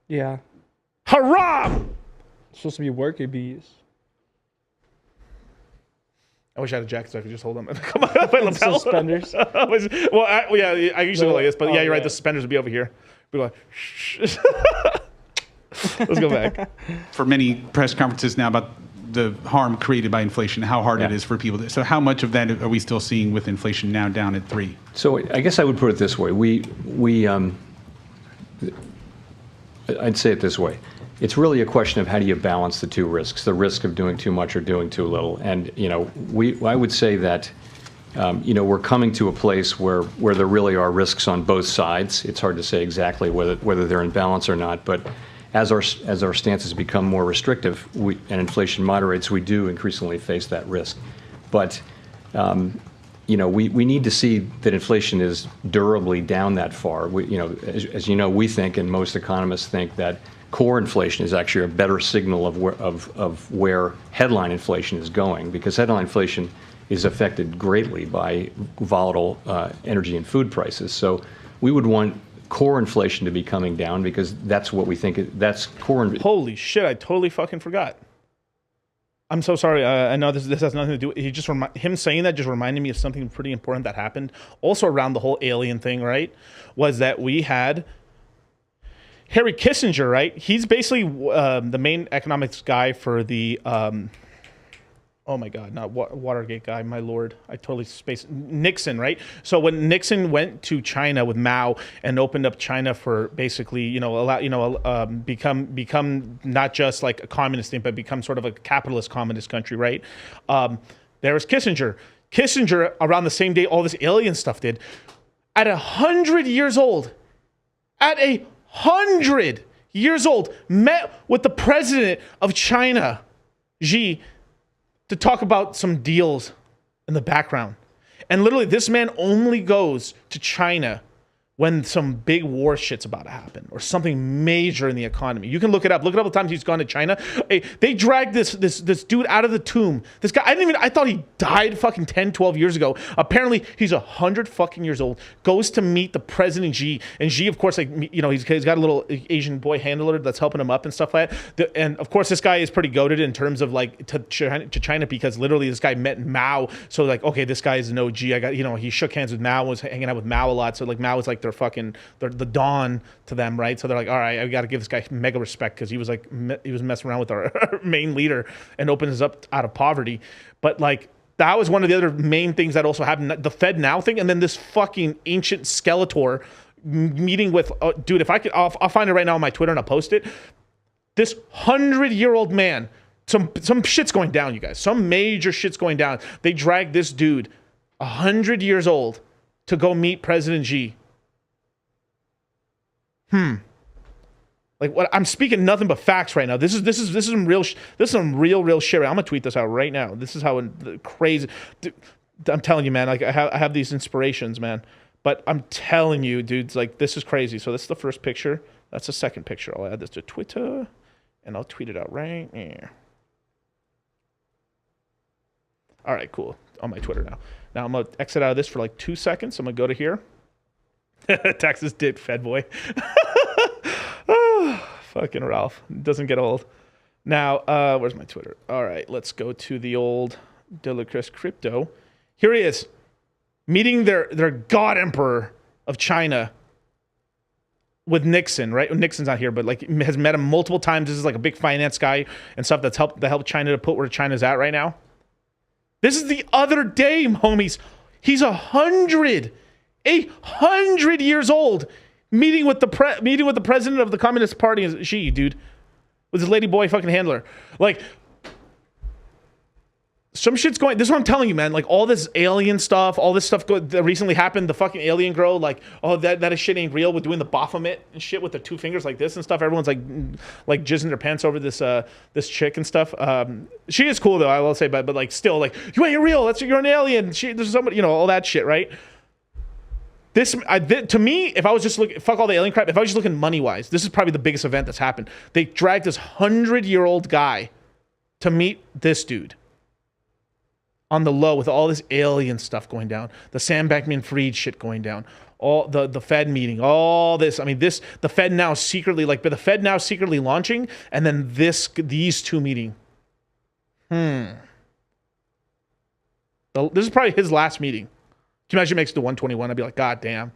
Yeah. Haram! It's supposed to be worker bees. I wish I had a jacket so I could just hold them. Come on, my lapel. Suspenders. I usually go like this, but you're right, the suspenders would be over here. Be like, shh. Let's go back. For many press conferences now about the harm created by inflation, how hard it is for people. So how much of that are we still seeing with inflation now down at 3? So I guess I would put it this way. I'd say it this way. It's really a question of how do you balance the two risks, the risk of doing too much or doing too little. And, I would say that, we're coming to a place where there really are risks on both sides. It's hard to say exactly whether they're in balance or not, but as our stances become more restrictive and inflation moderates, we do increasingly face that risk. But, we need to see that inflation is durably down that far. As you know, we think, and most economists think, that core inflation is actually a better signal of where headline inflation is going, because headline inflation is affected greatly by volatile energy and food prices. So we would want core inflation to be coming down, because that's what we think that's core. Holy shit! I totally fucking forgot. I'm so sorry. I know this has nothing to do. Him saying that just reminded me of something pretty important that happened. Also around the whole alien thing, right? Was that we had Harry Kissinger, right? He's basically the main economics guy for the. Oh my God, not Watergate guy, my lord. I totally spaced. Nixon, right? So when Nixon went to China with Mao and opened up China for basically, become not just like a communist thing, but become sort of a capitalist communist country, right? There was Kissinger. Kissinger, around the same day all this alien stuff did, at 100 years old, met with the president of China, Xi, to talk about some deals in the background. And literally, this man only goes to China when some big war shit's about to happen or something major in the economy. You can look it up. Look at all the times he's gone to China. Hey, they dragged this dude out of the tomb. This guy, I thought he died fucking 10, 12 years ago. Apparently, he's 100 fucking years old. Goes to meet the president Xi. And Xi, of course, like, you know, he's got a little Asian boy handler that's helping him up and stuff like that. And of course, this guy is pretty goated in terms of like to China because literally this guy met Mao. So like, okay, this guy is an OG. He shook hands with Mao, was hanging out with Mao a lot. So like Mao was like they're the dawn to them, right? So they're like, all right, I got to give this guy mega respect because he was messing around with our main leader and opened us up out of poverty. But like that was one of the other main things that also happened, the FedNow thing, and then this fucking ancient Skeletor meeting with dude. If I could, I'll find it right now on my Twitter and I'll post it. This 100-year-old man. Some shit's going down, you guys. Some major shit's going down. They dragged this dude, 100 years old, to go meet President Xi. Like what I'm speaking nothing but facts right now. This is some real shit right now. I'm gonna tweet this out right now. This is how crazy. Dude, I'm telling you, man. Like I have these inspirations, man. But I'm telling you, dudes, like this is crazy. So that's the first picture. That's the second picture. I'll add this to Twitter, and I'll tweet it out right here. All right, cool. On my Twitter now. Now I'm gonna exit out of this for like 2 seconds. I'm gonna go to here. Texas did Fed boy. Oh, fucking Ralph. Doesn't get old. Now, where's my Twitter? All right, let's go to the old Delacris Crypto. Here he is. Meeting their God Emperor of China with Nixon, right? Nixon's not here, but like has met him multiple times. This is like a big finance guy and stuff that helped China to put where China's at right now. This is the other day, homies. He's 100 years old, meeting with the president of the Communist Party, Xi, dude, with his lady boy fucking handler. Like, some shit's going. This is what I'm telling you, man. Like all this alien stuff, all this stuff that recently happened. The fucking alien girl, like, oh, that shit ain't real. With doing the Baphomet and shit with the 2 fingers like this and stuff. Everyone's like jizzing their pants over this chick and stuff. She is cool though, I will say, but like still, like you ain't real. You're an alien. There's somebody, all that shit, right? To me, if I was just looking, fuck all the alien crap. If I was just looking money wise, this is probably the biggest event that's happened. They dragged this 100-year-old guy to meet this dude. On the low with all this alien stuff going down, the Sam Bankman-Fried shit going down, all the Fed meeting, all this. I mean, the FedNow secretly launching, and then these two meeting. This is probably his last meeting. Can you imagine it makes it to 121? I'd be like, God damn.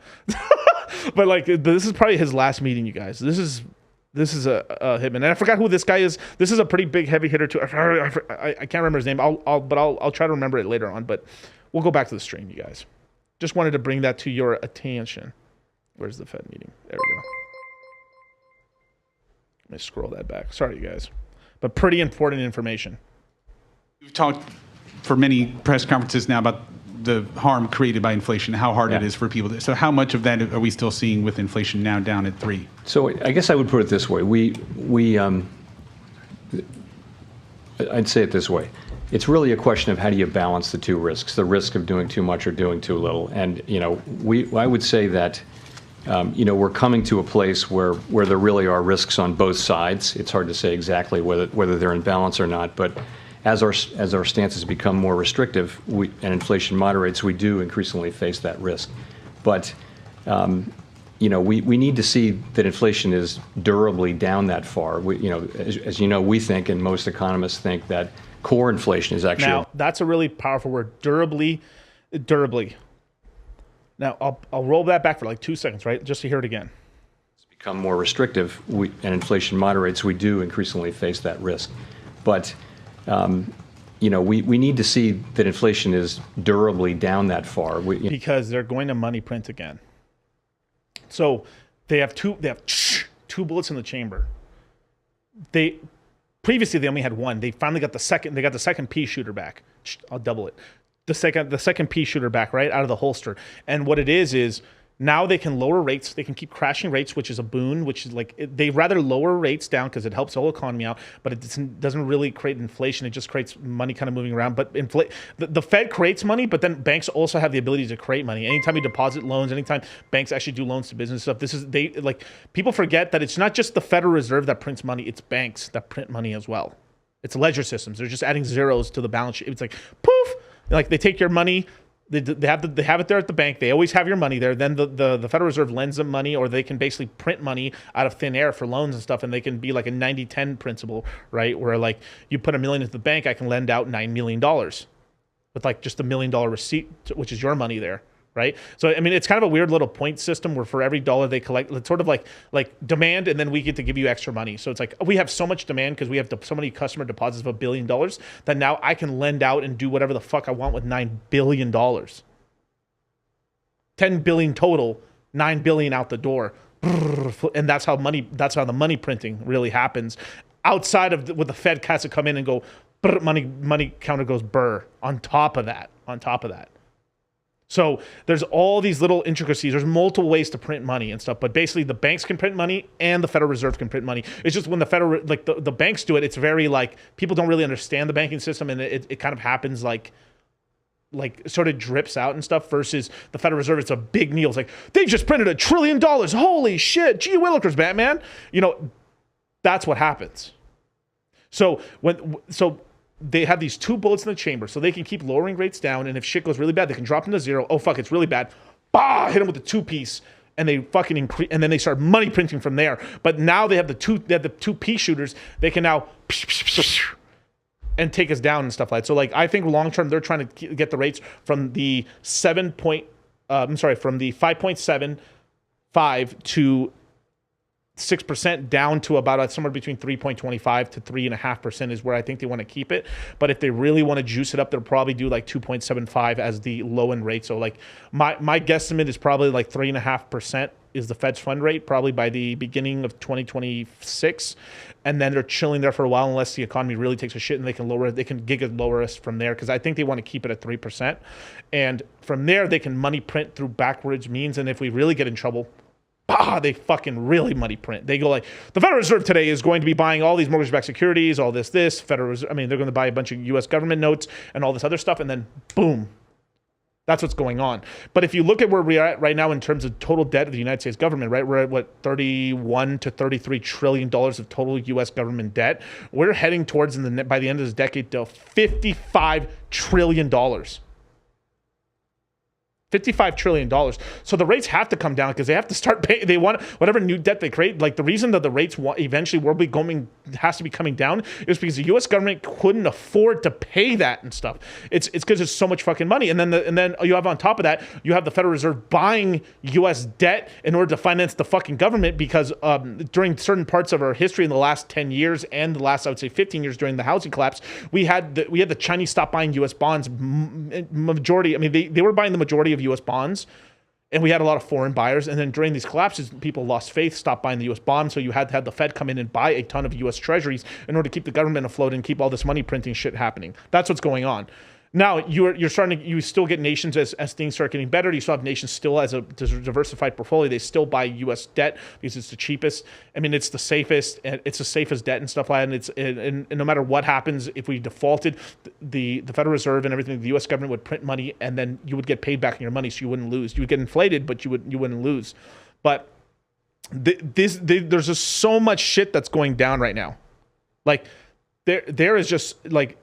But like, this is probably his last meeting, you guys. This is a hitman, and I forgot who this guy is. This is a pretty big heavy hitter too. I can't remember his name. I'll try to remember it later on. But we'll go back to the stream, you guys. Just wanted to bring that to your attention. Where's the Fed meeting? There we go. Let me scroll that back. Sorry, you guys, but pretty important information. We've talked for many press conferences now about the harm created by inflation, how hard it is for people. So how much of that are we still seeing with inflation now down at 3? So I guess I would put it this way. I'd say it this way. It's really a question of how do you balance the two risks, the risk of doing too much or doing too little. And, I would say that, we're coming to a place where there really are risks on both sides. It's hard to say exactly whether they're in balance or not, but as our stances become more restrictive and inflation moderates, we do increasingly face that risk. But we need to see that inflation is durably down that far. As you know, we think, and most economists think, that core inflation is actually. Now that's a really powerful word, durably. Now I'll roll that back for like 2 seconds, right, just to hear it again. Become more restrictive and inflation moderates, we do increasingly face that risk. But we need to see that inflation is durably down that far. Because they're going to money print again. So they have two bullets in the chamber. Previously they only had one. They finally got the second. They got the second pea shooter back. I'll double it. The second pea shooter back right out of the holster. And what it is Now they can lower rates. They can keep crashing rates, which is a boon, which is like, they rather lower rates down because it helps the whole economy out, but it doesn't really create inflation. It just creates money kind of moving around. But the Fed creates money, but then banks also have the ability to create money. Anytime you deposit loans, anytime banks actually do loans to business stuff, people forget that it's not just the Federal Reserve that prints money, it's banks that print money as well. It's ledger systems. They're just adding zeros to the balance sheet. It's like, poof, like they take your money, they have it there at the bank. They always have your money there. Then the Federal Reserve lends them money, or they can basically print money out of thin air for loans and stuff, and they can be like a 90-10 principle, right? Where like you put $1 million into the bank, I can lend out $9 million with like just $1 million receipt, which is your money there, right? So I mean, it's kind of a weird little point system where for every dollar they collect, it's sort of like demand, and then we get to give you extra money. So it's like we have so much demand because we have so many customer deposits of $1 billion that now I can lend out and do whatever the fuck I want with $9 billion. $10 billion total, $9 billion out the door, and that's how the money printing really happens. Outside of what the Fed has to come in and go, money counter goes burr on top of that. So there's all these little intricacies. There's multiple ways to print money and stuff, but basically the banks can print money and the Federal Reserve can print money. It's just when the Federal, like the banks do it, it's very like, people don't really understand the banking system, and it kind of happens like sort of drips out and stuff, versus the Federal Reserve. It's a big deal. It's like, they just printed $1 trillion. Holy shit. Gee willikers, Batman. You know, that's what happens. So they have these two bullets in the chamber, so they can keep lowering rates down, and if shit goes really bad, they can drop them to zero. Oh fuck, it's really bad. Bah, hit them with the two-piece, and they fucking increase, and then they start money printing from there. But now they have the two pea shooters. They can now and take us down and stuff like that. So like, I think long term they're trying to get the rates from the 5.75 to 6% down to about somewhere between 3.25 to 3.5% is where I think they want to keep it. But if they really want to juice it up, they'll probably do like 2.75 as the low end rate. So like my guesstimate is probably like 3.5% is the Fed's fund rate, probably by the beginning of 2026. And then they're chilling there for a while unless the economy really takes a shit, and they can giga lower us from there, because I think they want to keep it at 3%. And from there they can money print through backwards means. And if we really get in trouble, they fucking really money print. They go like, the Federal Reserve today is going to be buying all these mortgage-backed securities, all this, Federal Reserve. I mean, they're going to buy a bunch of U.S. government notes and all this other stuff, and then boom. That's what's going on. But if you look at where we are at right now in terms of total debt of the United States government, right? We're at what, 31 to 33 trillion dollars of total U.S. government debt. We're heading towards by the end of this decade to $55 trillion. $55 trillion. So the rates have to come down because they have to start paying. They want whatever new debt they create. Like the reason that the rates eventually has to be coming down is because the U.S. government couldn't afford to pay that and stuff. It's because it's so much fucking money. And then you have on top of that, you have the Federal Reserve buying U.S. debt in order to finance the fucking government, because during certain parts of our history in the last 10 years and the last, I would say 15 years during the housing collapse, we had the Chinese stop buying U.S. bonds. Majority, I mean, they were buying the majority of U.S. bonds, and we had a lot of foreign buyers. And then during these collapses, people lost faith, stopped buying the U.S. bonds, so you had to have the Fed come in and buy a ton of U.S. treasuries in order to keep the government afloat and keep all this money printing shit happening. That's what's going on. Now you still get nations as things start getting better. You still have nations still as a diversified portfolio. They still buy U.S. debt because it's the cheapest. I mean, it's the safest, and it's the safest debt and stuff like that. And no matter what happens, if we defaulted, the Federal Reserve and everything, the U.S. government would print money, and then you would get paid back in your money, so you wouldn't lose. You would get inflated, but you wouldn't lose. But there's just so much shit that's going down right now. Like there is just like.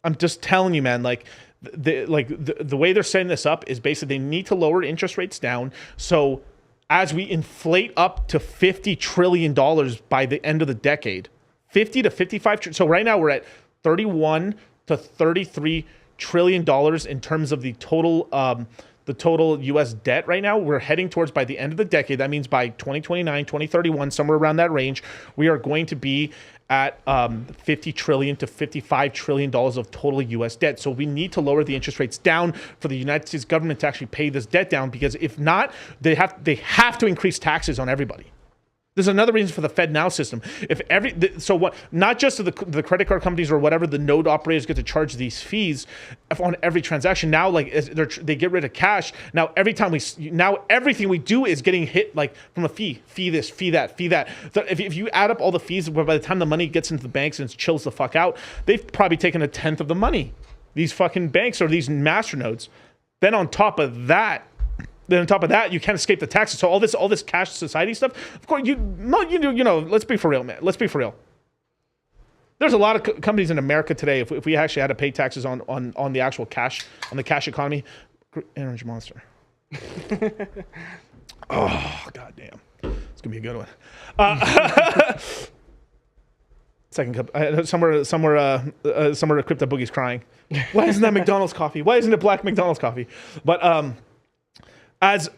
I'm just telling you, man, the way they're setting this up is basically they need to lower interest rates down. So as we inflate up to $50 trillion by the end of the decade, 50 to 55. So right now we're at 31 to 33 trillion dollars in terms of the total U.S. debt right now. We're heading towards, by the end of the decade, that means by 2029, 2031, somewhere around that range, we are going to be at 50 trillion to 55 trillion dollars of total U.S. debt. So we need to lower the interest rates down for the United States government to actually pay this debt down, because if not, they have to increase taxes on everybody. There's another reason for the FedNow system. Not just the credit card companies or whatever, the node operators get to charge these fees on every transaction. Now, like they get rid of cash. Now everything we do is getting hit like from a fee this, fee that. So if you add up all the fees, by the time the money gets into the banks and it chills the fuck out, they've probably taken 1/10 of the money. These fucking banks or these master nodes. Then on top of that, you can't escape the taxes. So all this cash society stuff. Of course, let's be for real, man. Let's be for real. There's a lot of companies in America today. If we actually had to pay taxes on the actual cash, on the cash economy, Orange Monster. Oh goddamn, it's gonna be a good one. Second cup. Somewhere, the Crypto Boogie's crying. Why isn't that McDonald's coffee? Why isn't it black McDonald's coffee? But as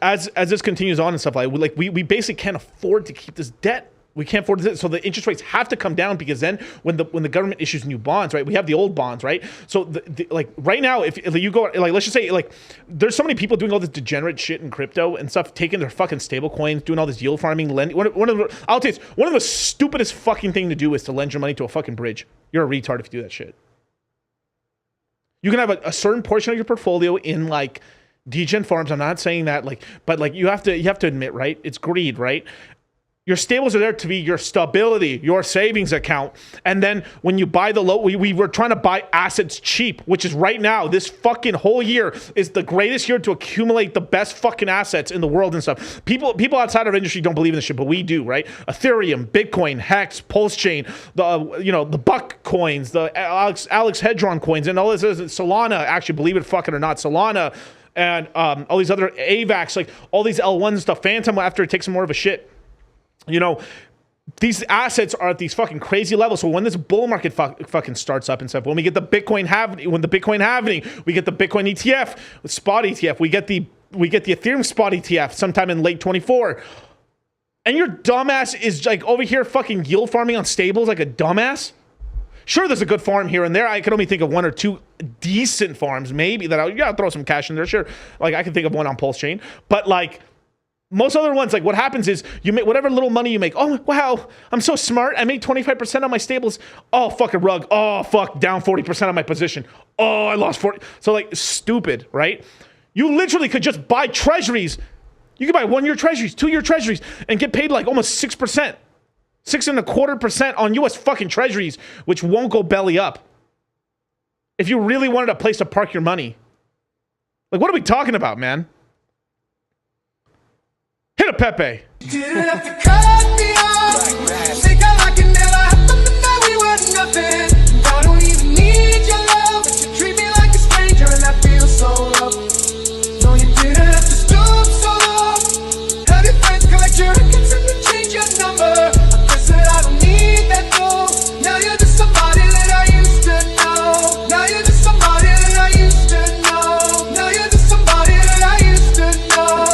this continues on and stuff we basically can't afford to keep this debt. We can't afford it. So the interest rates have to come down, because then when the government issues new bonds, right? We have the old bonds, right? So right now, if you go let's just say there's so many people doing all this degenerate shit in crypto and stuff, taking their fucking stable coins, doing all this yield farming, lending. I'll tell you, one of the stupidest fucking thing to do is to lend your money to a fucking bridge. You're a retard if you do that shit. You can have a certain portion of your portfolio in degen farms. I'm not saying that but you have to admit, right? It's greed, right? Your stables are there to be your stability, your savings account. And then when you buy we were trying to buy assets cheap, which is right now, this fucking whole year is the greatest year to accumulate the best fucking assets in the world and stuff. People outside of industry don't believe in this shit, but we do, right? Ethereum, Bitcoin, Hex, Pulse Chain, the Buck coins, the Alex Hedron coins, and all this. Solana, actually, believe it fucking or not, Solana, and all these other AVAX, all these L1s and stuff, Phantom after it takes some more of a shit. These assets are at these fucking crazy levels. So when this bull market fucking starts up and stuff, when we get the Bitcoin halving, we get the Bitcoin ETF, the spot ETF, we get the Ethereum spot ETF sometime in late 24. And your dumbass is over here fucking yield farming on stables like a dumbass. Sure, there's a good farm here and there. I can only think of one or two decent farms, maybe, that I'll throw some cash in there. Sure, I can think of one on Pulse Chain, but most other ones, what happens is you make whatever little money you make. Oh, wow, I'm so smart. I made 25% on my stables. Oh, fucking rug. Oh, fuck, down 40% on my position. Oh, I lost 40. So, stupid, right? You literally could just buy treasuries. You could buy 1-year treasuries, 2-year treasuries, and get paid almost 6%. 6.25% on U.S. fucking treasuries, which won't go belly up. If you really wanted a place to park your money. What are we talking about, man? Hit a Pepe. Didn't have to cut me off. Think I it never happened, and that we were nothing. I don't even need your love, but you treat me like a stranger, and I feel so loved. No, you didn't have to stoop so low. Have your friends collect your records and then change your number. I guess that I don't need that though. Now you're just somebody that I used to know. Now you're just somebody that I used to know. Now you're just somebody that I used to know.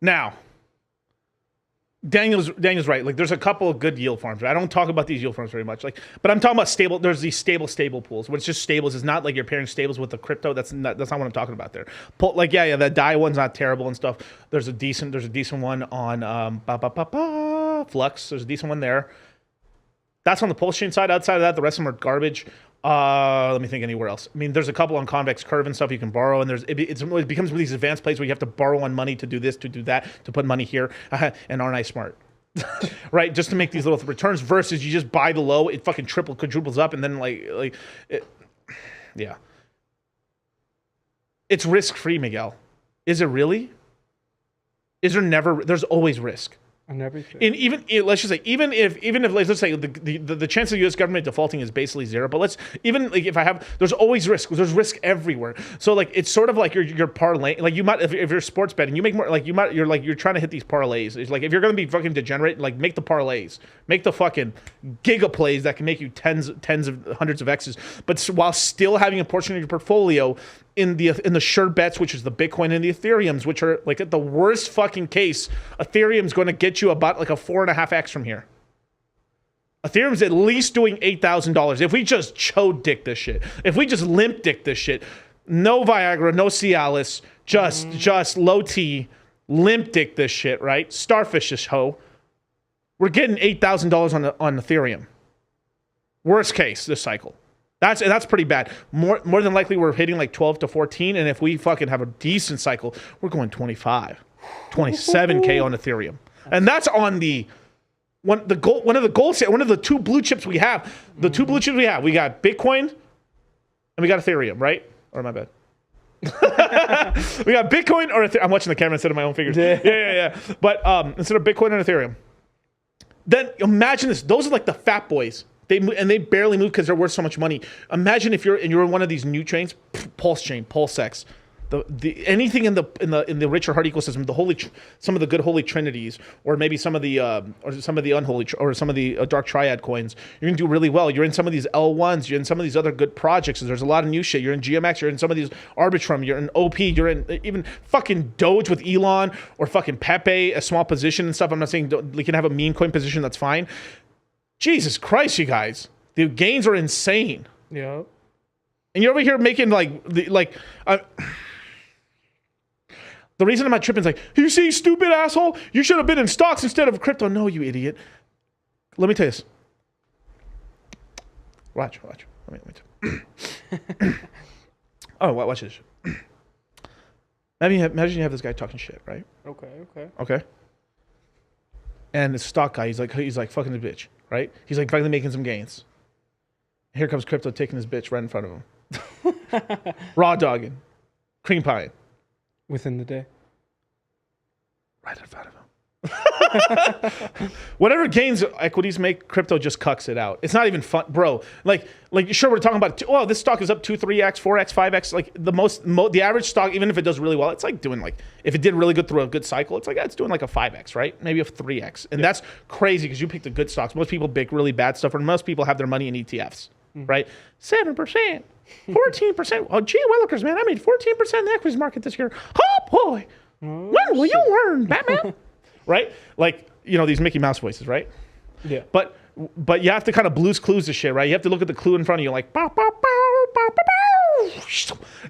Now, Daniel's right. There's a couple of good yield farms. Right? I don't talk about these yield farms very much. But I'm talking about stable. There's these stable pools, which is just stables. It's not you're pairing stables with the crypto. That's not what I'm talking about there. The DAI one's not terrible and stuff. There's a decent one on Flux. There's a decent one there. That's on the Pulse Chain side. Outside of that, the rest of them are garbage. Let me think anywhere else. I mean, there's a couple on Convex Curve and stuff you can borrow, and it becomes these advanced plays where you have to borrow on money to do this, to do that, to put money here, and aren't I smart? Right? Just to make these little returns versus you just buy the low, it fucking quadruples up, and then yeah. It's risk-free, Miguel. Is it really? There's always risk. On everything. And let's just say, even if let's say the chance of the U.S. government defaulting is basically zero, but there's always risk. There's risk everywhere. So it's sort of you're parlaying. You might, if you're sports betting, you make more. You're trying to hit these parlays. It's if you're going to be fucking degenerate, make the parlays, make the fucking giga plays that can make you tens of hundreds of X's, but while still having a portion of your portfolio in the sure bets, which is the Bitcoin and the Ethereums, which are like at the worst fucking case, Ethereum's going to get you about like a 4.5x from here. Ethereum's at least doing $8,000. If we just chode dick this shit, if we just limp dick this shit, no Viagra, no Cialis, just low T, limp dick this shit, right? Starfish this hoe. We're getting $8,000 on Ethereum. Worst case this cycle. That's pretty bad. More than likely we're hitting like 12 to 14, and if we fucking have a decent cycle, we're going 25, 27K on Ethereum, and that's on one of the two blue chips we have. The two blue chips we have. We got Bitcoin, and we got Ethereum, right? Or am I bad? We got Bitcoin or Ethereum. I'm watching the camera instead of my own fingers. Yeah. But instead of Bitcoin and Ethereum, then imagine this. Those are like the fat boys. They barely move because they're worth so much money. Imagine if you're in one of these new chains, Pulse chain, PulseX, anything in the rich or hard ecosystem, some of the good holy trinities, or maybe some of the unholy or some of the dark triad coins, you're gonna do really well. You're in some of these L1s, you're in some of these other good projects. There's a lot of new shit. You're in GMX, you're in some of these Arbitrum, you're in OP, you're in even fucking Doge with Elon or fucking Pepe, a small position and stuff. I'm not saying you can have a meme coin position, that's fine. Jesus Christ, you guys. The gains are insane. Yeah. And you're over here making the reason I'm not tripping is like, you see, stupid asshole, you should have been in stocks instead of crypto. No, you idiot. Let me tell you this. Watch. Let me oh, watch this. Imagine you have this guy talking shit, right? Okay. And the stock guy, he's like fucking the bitch, right? He's like finally making some gains. Here comes crypto taking his bitch right in front of him. Raw dogging. Cream pie. Within the day. Right in front of him. Whatever gains equities make, crypto just cucks it out. It's not even fun, bro. Like sure, we're talking about, oh, this stock is up 2, 3x, 4x, 5x. Like the average stock, even if it does really well, it's like doing if it did really good through a good cycle, it's like it's doing like a 5x, right? Maybe a 3x. And that's crazy because you picked the good stocks. Most people pick really bad stuff, and most people have their money in ETFs, right? 7%. 14%. Oh, gee willikers, man, I made 14% in the equities market this year. Oh boy, when will you learn, Batman? Right? Like, these Mickey Mouse voices, right? Yeah. But you have to kind of Blue's Clues this shit, right? You have to look at the clue in front of you, like bow, bow, bow, bow, bow, bow.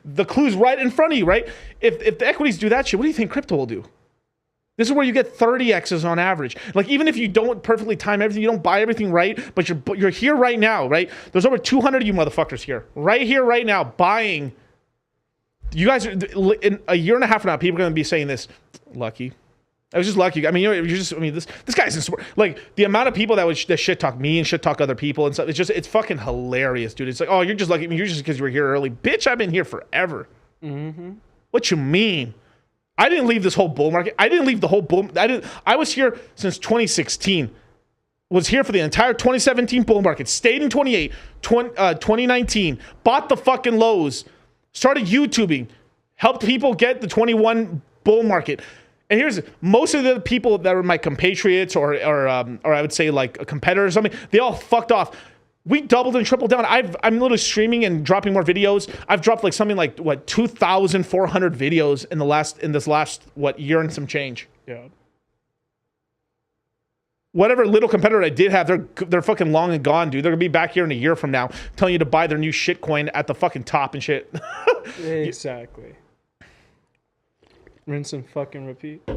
The clue's right in front of you, right? If the equities do that shit, what do you think crypto will do? This is where you get 30x's on average. Like, even if you don't perfectly time everything, you don't buy everything right, but you're here right now, right? There's over 200 of you motherfuckers here right now, buying. You guys, in a year and a half from now, people are going to be saying this, lucky. I was just lucky. I mean, this guy's like the amount of people that shit talk me and shit talk other people and stuff. It's fucking hilarious, dude. It's like, oh, you're just lucky. I mean, you're just because you were here early, bitch. I've been here forever. Mm-hmm. What you mean? I didn't leave this whole bull market. I didn't leave the whole bull. I was here since 2016. Was here for the entire 2017 bull market. Stayed in 2019. Bought the fucking lows. Started YouTubing. Helped people get the 21 bull market. And here's most of the people that were my compatriots or I would say like a competitor or something. They all fucked off. We doubled and tripled down. I'm literally streaming and dropping more videos. I've dropped like something like 2,400 videos in this last year and some change. Yeah. Whatever little competitor I did have, they're fucking long and gone, dude. They're gonna be back here in a year from now, telling you to buy their new shit coin at the fucking top and shit. Exactly. Rinse and fucking repeat.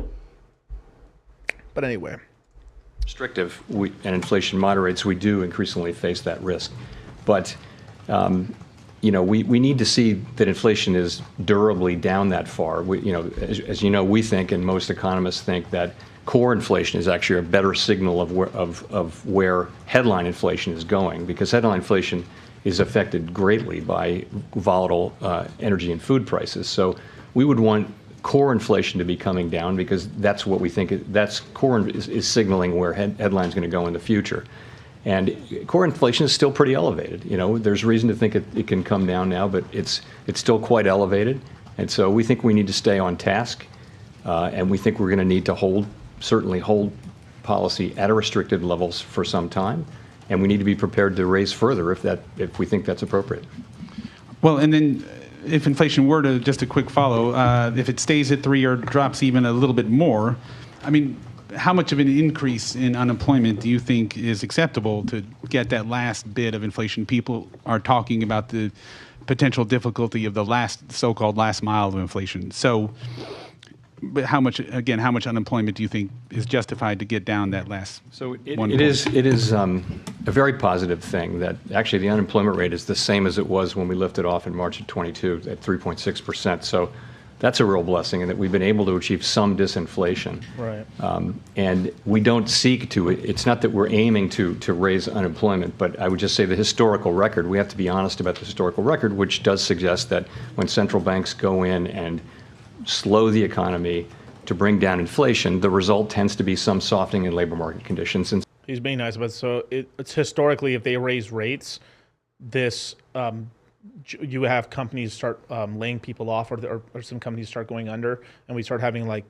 But anyway. Restrictive and inflation moderates, we do increasingly face that risk. But, we need to see that inflation is durably down that far. As you know, we think, and most economists think, that core inflation is actually a better signal of where headline inflation is going, because headline inflation is affected greatly by volatile energy and food prices. So we would want core inflation to be coming down, because that's what we think core is signaling where headline's going to go in the future. And core inflation is still pretty elevated. There's reason to think it can come down now, but it's still quite elevated. And so we think we need to stay on task, and we think we're going to need to certainly hold policy at a restricted levels for some time, and we need to be prepared to raise further if we think that's appropriate. Well, and then if inflation were to, just a quick follow, if it stays at 3 or drops even a little bit more, I mean, how much of an increase in unemployment do you think is acceptable to get that last bit of inflation? People are talking about the potential difficulty of the so-called last mile of inflation. So, but how much unemployment do you think is justified to get down that last? So it is a very positive thing that actually the unemployment rate is the same as it was when we lifted off in March of 22 at 3.6%. So that's a real blessing, and that we've been able to achieve some disinflation. Right. And we don't seek to. It's not that we're aiming to raise unemployment, but I would just say the historical record. We have to be honest about the historical record, which does suggest that when central banks go in and slow the economy to bring down inflation, the result tends to be some softening in labor market conditions. And he's being nice, but so it's historically, if they raise rates, this you have companies start laying people off, or some companies start going under, and we start having like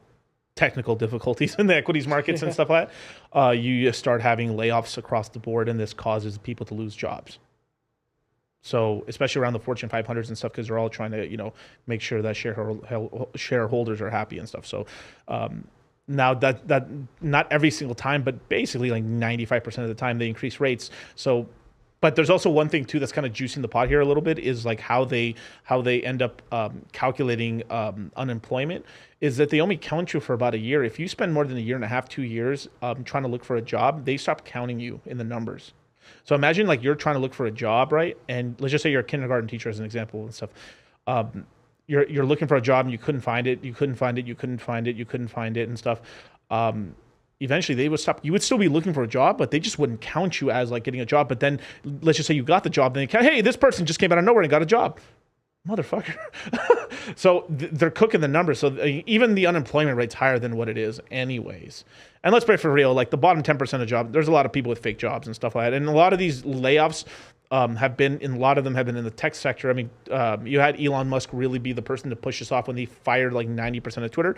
technical difficulties in the equities markets and stuff like that. You just start having layoffs across the board, and this causes people to lose jobs. So especially around the Fortune 500s and stuff, because they're all trying to, make sure that shareholders are happy and stuff. So now that not every single time, but basically like 95% of the time they increase rates. So, but there's also one thing too that's kind of juicing the pot here a little bit, is like how they end up calculating unemployment, is that they only count you for about a year. If you spend more than a year and a half, 2 years trying to look for a job, they stop counting you in the numbers. So imagine like you're trying to look for a job, right? And let's just say you're a kindergarten teacher as an example and stuff. You're looking for a job and you couldn't find it and stuff. Eventually they would stop. You would still be looking for a job, but they just wouldn't count you as like getting a job. But then let's just say you got the job, then they count, hey, this person just came out of nowhere and got a job. Motherfucker. So they're cooking the numbers. So even the unemployment rate's higher than what it is anyways. And let's be for real, like the bottom 10% of jobs, there's a lot of people with fake jobs and stuff like that. And a lot of these layoffs have been in the tech sector. I mean, you had Elon Musk really be the person to push us off when he fired like 90% of Twitter.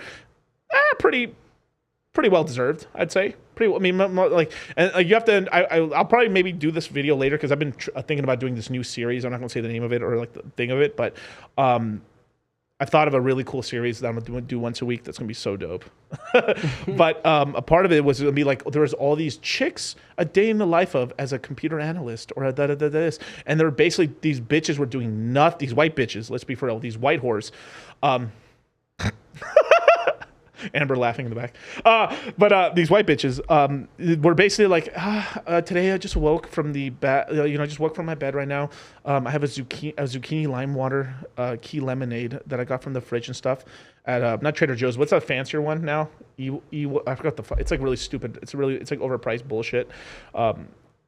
Pretty well deserved, I'd say. You have to. I'll probably maybe do this video later, because I've been thinking about doing this new series. I'm not going to say the name of it or like the thing of it, but I thought of a really cool series that I'm going to do once a week. That's going to be so dope. But a part of it was going to be like, there's all these chicks, a day in the life of as a computer analyst or this, and they're basically, these bitches were doing nothing. These white bitches, let's be for real, these white whores. Amber laughing in the back. But these white bitches were basically like, today I just woke from the bed, just woke from my bed right now. I have a zucchini lime water key lemonade that I got from the fridge and stuff at not Trader Joe's. What's that fancier one now? I forgot it's like really stupid. It's like overpriced bullshit.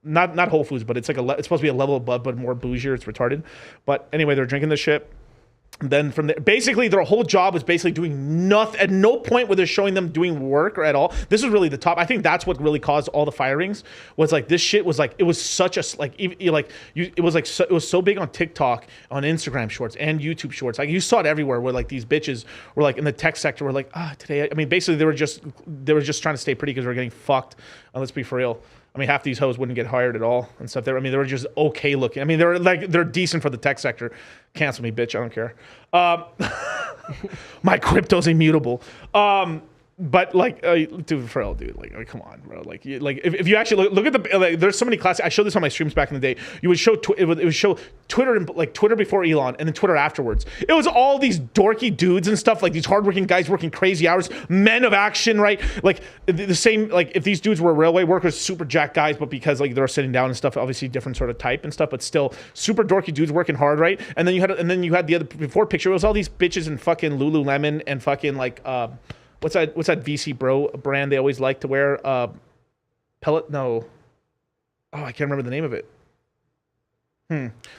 Not Whole Foods, but it's like it's supposed to be a level above, but more bougier. It's retarded. But anyway, they're drinking this shit. Then from there, basically their whole job was basically doing nothing. At no point were they showing them doing work or at all. This was really the top. I think that's what really caused all the firings. Was like this shit was like, it was such a it was so big on TikTok, on Instagram Shorts and YouTube Shorts. Like you saw it everywhere, where like these bitches were like in the tech sector were like, today. I mean, basically they were just trying to stay pretty because they were getting fucked. Let's be for real. I mean, half these hoes wouldn't get hired at all and stuff. They were just okay looking. I mean, they're decent for the tech sector. Cancel me, bitch. I don't care. My crypto's immutable. But like, dude, for real, dude, like, come on, bro. Like, if you actually look at the, there's so many classes. I showed this on my streams back in the day. You would show it would show Twitter and like Twitter before Elon, and then Twitter afterwards. It was all these dorky dudes and stuff, like these hardworking guys working crazy hours, men of action, right? Like the same, like if these dudes were railway workers, super jack guys, but because like they're sitting down and stuff, obviously different sort of type and stuff, but still super dorky dudes working hard, right? And then you had the other before picture. It was all these bitches in fucking Lululemon and fucking like What's that VC bro brand they always like to wear? Pellet? No. Oh, I can't remember the name of it.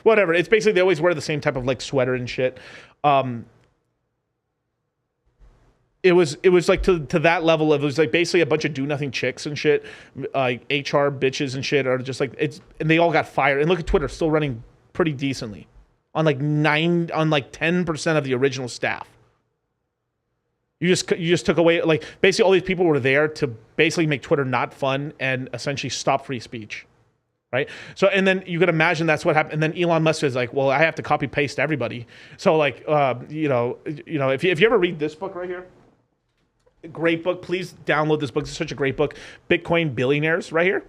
Whatever. It's basically they always wear the same type of like sweater and shit. It was like to that level of, it was like basically a bunch of do nothing chicks and shit, like HR bitches and shit are just like, and they all got fired. And look at Twitter, still running pretty decently on like 10% of the original staff. You just took away, like, basically all these people were there to basically make Twitter not fun and essentially stop free speech, right? So, and then you could imagine that's what happened. And then Elon Musk is like, well, I have to copy paste everybody. So like, if you ever read this book right here, great book, please download this book. It's such a great book. Bitcoin Billionaires right here.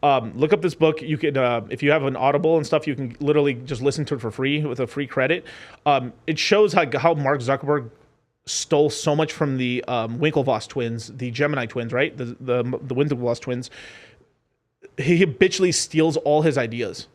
Look up this book. You can, if you have an Audible and stuff, you can literally just listen to it for free with a free credit. It shows how Mark Zuckerberg stole so much from the Winklevoss twins, the Gemini twins, right? The Winklevoss twins. He habitually steals all his ideas,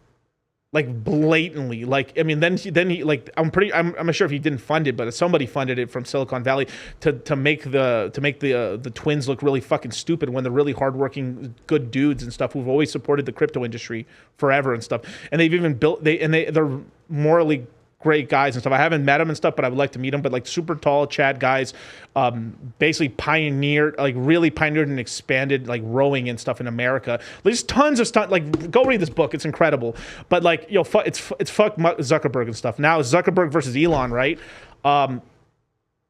like blatantly. Like, I mean, then he like, I'm not sure if he didn't fund it, but somebody funded it from Silicon Valley to make the twins look really fucking stupid when they're really hardworking, good dudes and stuff who've always supported the crypto industry forever and stuff. And they've even they're morally great guys and stuff. I haven't met them and stuff, but I would like to meet them. But like super tall Chad guys, basically really pioneered and expanded like rowing and stuff in America. There's tons of stuff. Like, go read this book; it's incredible. But like, it's fuck Zuckerberg and stuff. Now Zuckerberg versus Elon, right?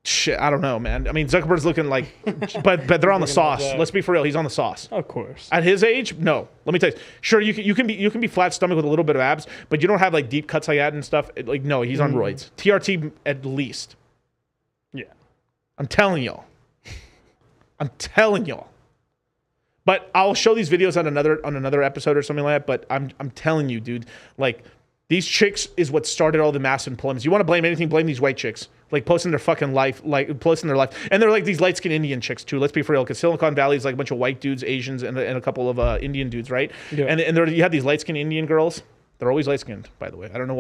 Shit, I don't know, man. I mean, Zuckerberg's looking like, but they're on the sauce. Let's be for real. He's on the sauce. Of course. At his age, no. Let me tell you. Sure, you can be flat stomach with a little bit of abs, but you don't have like deep cuts like that and stuff. Like, no, he's on roids. TRT at least. Yeah. I'm telling y'all. But I'll show these videos on another episode or something like that. But I'm telling you, dude, like, these chicks is what started all the massive employments. You want to blame anything, blame these white chicks. Like, posting their fucking life, like, posting their life. And they're like these light-skinned Indian chicks, too. Let's be for real, because Silicon Valley is like a bunch of white dudes, Asians, and a couple of Indian dudes, right? Yeah. And you have these light-skinned Indian girls. They're always light-skinned, by the way. I don't know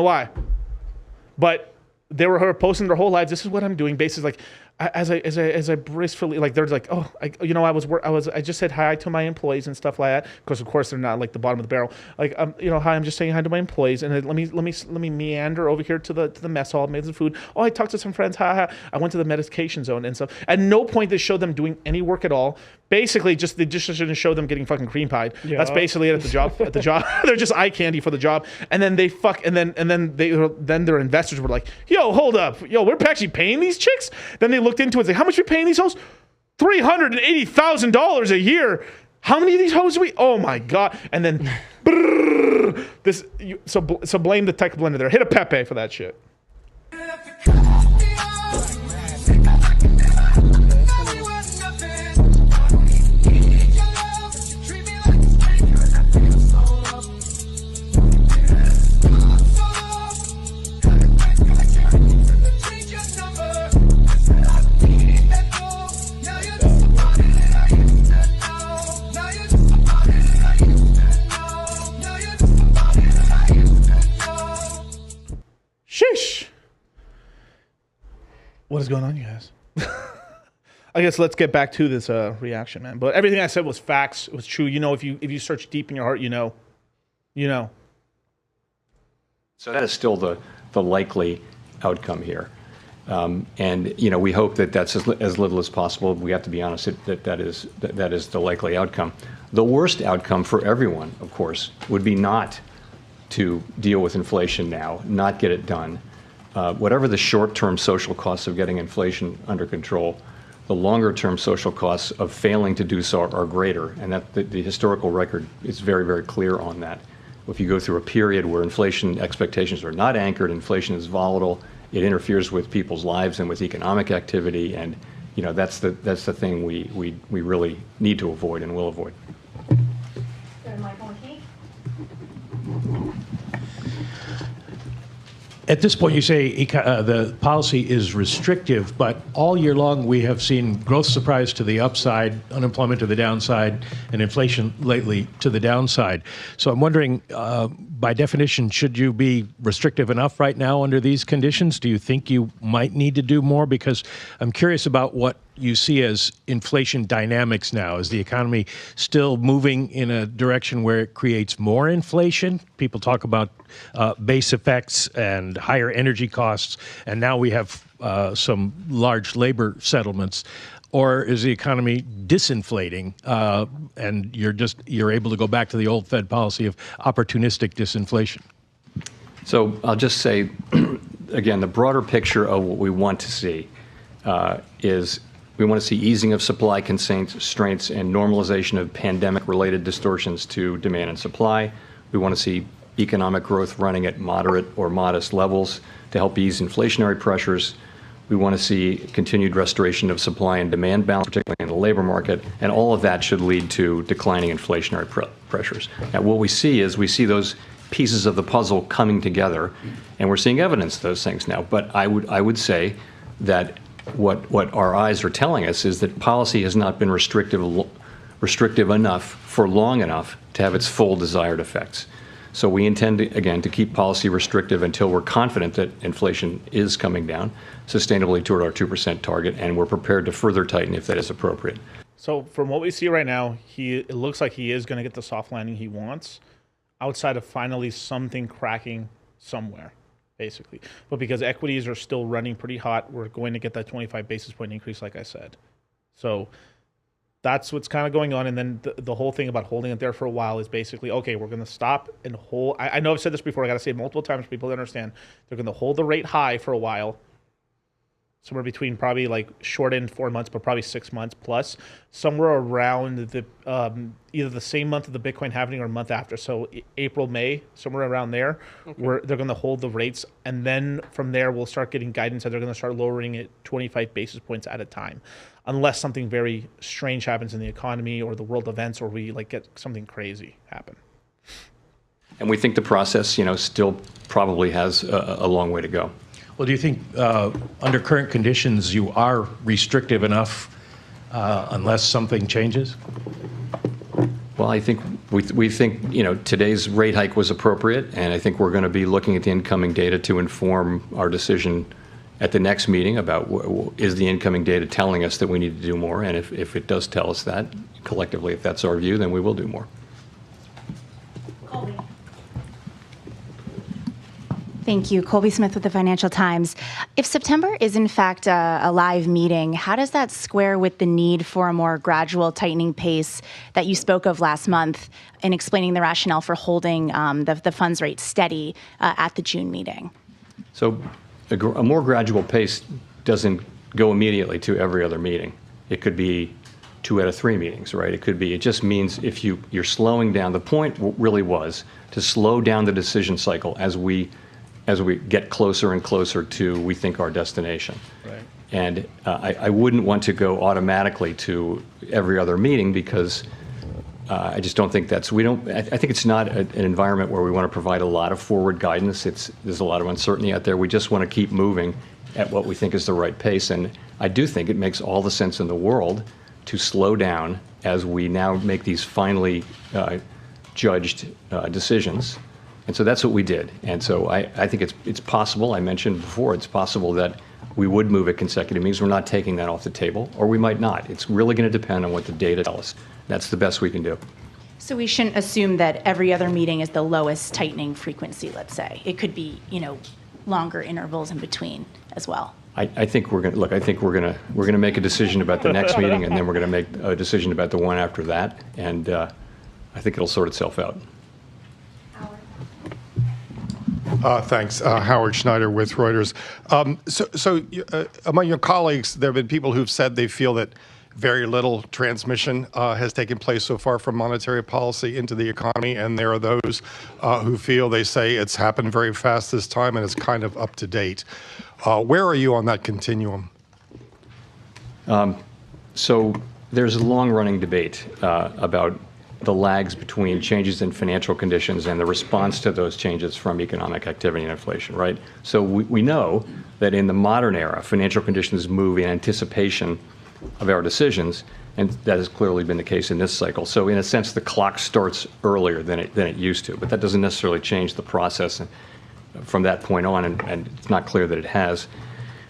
why. But they were posting their whole lives. This is what I'm doing. Basically, like, as I blissfully, like, they're like, oh, I just said hi to my employees and stuff like that, because of course they're not like the bottom of the barrel. Like, hi, I'm just saying hi to my employees, and then let me meander over here to the mess hall, made some food. Oh, I talked to some friends. Ha. I went to the medication zone and stuff. At no point they showed them doing any work at all. Basically, they just shouldn't show them getting fucking cream pied. Yeah. That's basically it at the job. They're just eye candy for the job. And then then their investors were like, yo, hold up, we're actually paying these chicks. Then they looked into it. Like, how much are we paying these hoes? $380,000 a year. How many of these hoes do we? Oh my god! And then, so blame the tech blender there. Hit a Pepe for that shit. Sheesh. What is going on, you guys? I guess let's get back to this reaction, man. But everything I said was facts. It was true. If you search deep in your heart, you know. So that is still the likely outcome here. And we hope that that's as little as possible. We have to be honest that is the likely outcome. The worst outcome for everyone, of course, would be not to deal with inflation now, not get it done. Whatever the short-term social costs of getting inflation under control, the longer-term social costs of failing to do so are greater, and that the historical record is very, very clear on that. If you go through a period where inflation expectations are not anchored, inflation is volatile, it interferes with people's lives and with economic activity, and that's the thing we really need to avoid and will avoid. At this point, you say the policy is restrictive, but all year long we have seen growth surprise to the upside, unemployment to the downside, and inflation lately to the downside. So I'm wondering, by definition, should you be restrictive enough right now under these conditions? Do you think you might need to do more? Because I'm curious about what you see as inflation dynamics now. Is the economy still moving in a direction where it creates more inflation? People talk about base effects and higher energy costs, and now we have some large labor settlements. Or is the economy disinflating, and you're able to go back to the old Fed policy of opportunistic disinflation? So I'll just say, again, the broader picture of what we want to see is We want to see easing of supply constraints and normalization of pandemic-related distortions to demand and supply. We want to see economic growth running at moderate or modest levels to help ease inflationary pressures. We want to see continued restoration of supply and demand balance, particularly in the labor market, and all of that should lead to declining inflationary pressures. Now, what we see is we see those pieces of the puzzle coming together, and we're seeing evidence of those things now. But I would say that what our eyes are telling us is that policy has not been restrictive enough for long enough to have its full desired effects. So we intend, again, to keep policy restrictive until we're confident that inflation is coming down sustainably toward our 2% target, and we're prepared to further tighten if that is appropriate. So from what we see right now, it looks like he is going to get the soft landing he wants, outside of finally something cracking somewhere, basically. But because equities are still running pretty hot, we're going to get that 25 basis point increase, like I said. So that's what's kind of going on. And then the whole thing about holding it there for a while is basically, okay, we're going to stop and hold. I know I've said this before. I got to say it multiple times for people to understand. They're going to hold the rate high for a while, somewhere between probably like short end 4 months, but probably 6 months plus, somewhere around the either the same month of the Bitcoin halving or a month after. So April, May, somewhere around there, where they're going to hold the rates. And then from there, we'll start getting guidance that they're going to start lowering it 25 basis points at a time, unless something very strange happens in the economy or the world events, or we like get something crazy happen. And we think the process, still probably has a long way to go. Well, do you think under current conditions you are restrictive enough unless something changes? Well, I think we think today's rate hike was appropriate, and I think we're going to be looking at the incoming data to inform our decision at the next meeting about is the incoming data telling us that we need to do more, and if it does tell us that collectively, if that's our view, then we will do more. Thank you. Colby Smith with the Financial Times. If September is in fact a live meeting, how does that square with the need for a more gradual tightening pace that you spoke of last month in explaining the rationale for holding the funds rate steady at the June meeting? So a more gradual pace doesn't go immediately to every other meeting. It could be 2 out of 3 meetings, right? It just means if you're slowing down. The point really was to slow down the decision cycle as we get closer and closer to, we think, our destination. Right. And I wouldn't want to go automatically to every other meeting because I just don't think I think it's not an environment where we want to provide a lot of forward guidance. There's a lot of uncertainty out there. We just want to keep moving at what we think is the right pace. And I do think it makes all the sense in the world to slow down as we now make these finally judged decisions. And so that's what we did. And so I think it's possible, I mentioned before, it's possible that we would move at consecutive meetings. We're not taking that off the table, or we might not. It's really going to depend on what the data tells us. That's the best we can do. So we shouldn't assume that every other meeting is the lowest tightening frequency, let's say. It could be, longer intervals in between as well. I think we're going to I think we're going to make a decision about the next meeting, and then we're going to make a decision about the one after that, and I think it'll sort itself out. Thanks. Howard Schneider with Reuters. Among your colleagues, there have been people who've said they feel that very little transmission has taken place so far from monetary policy into the economy, and there are those who feel, they say, it's happened very fast this time and it's kind of up to date. Where are you on that continuum? So there's a long-running debate about the lags between changes in financial conditions and the response to those changes from economic activity and inflation, right? So we know that in the modern era, financial conditions move in anticipation of our decisions, and that has clearly been the case in this cycle. So in a sense, the clock starts earlier than it used to, but that doesn't necessarily change the process from that point on, and it's not clear that it has.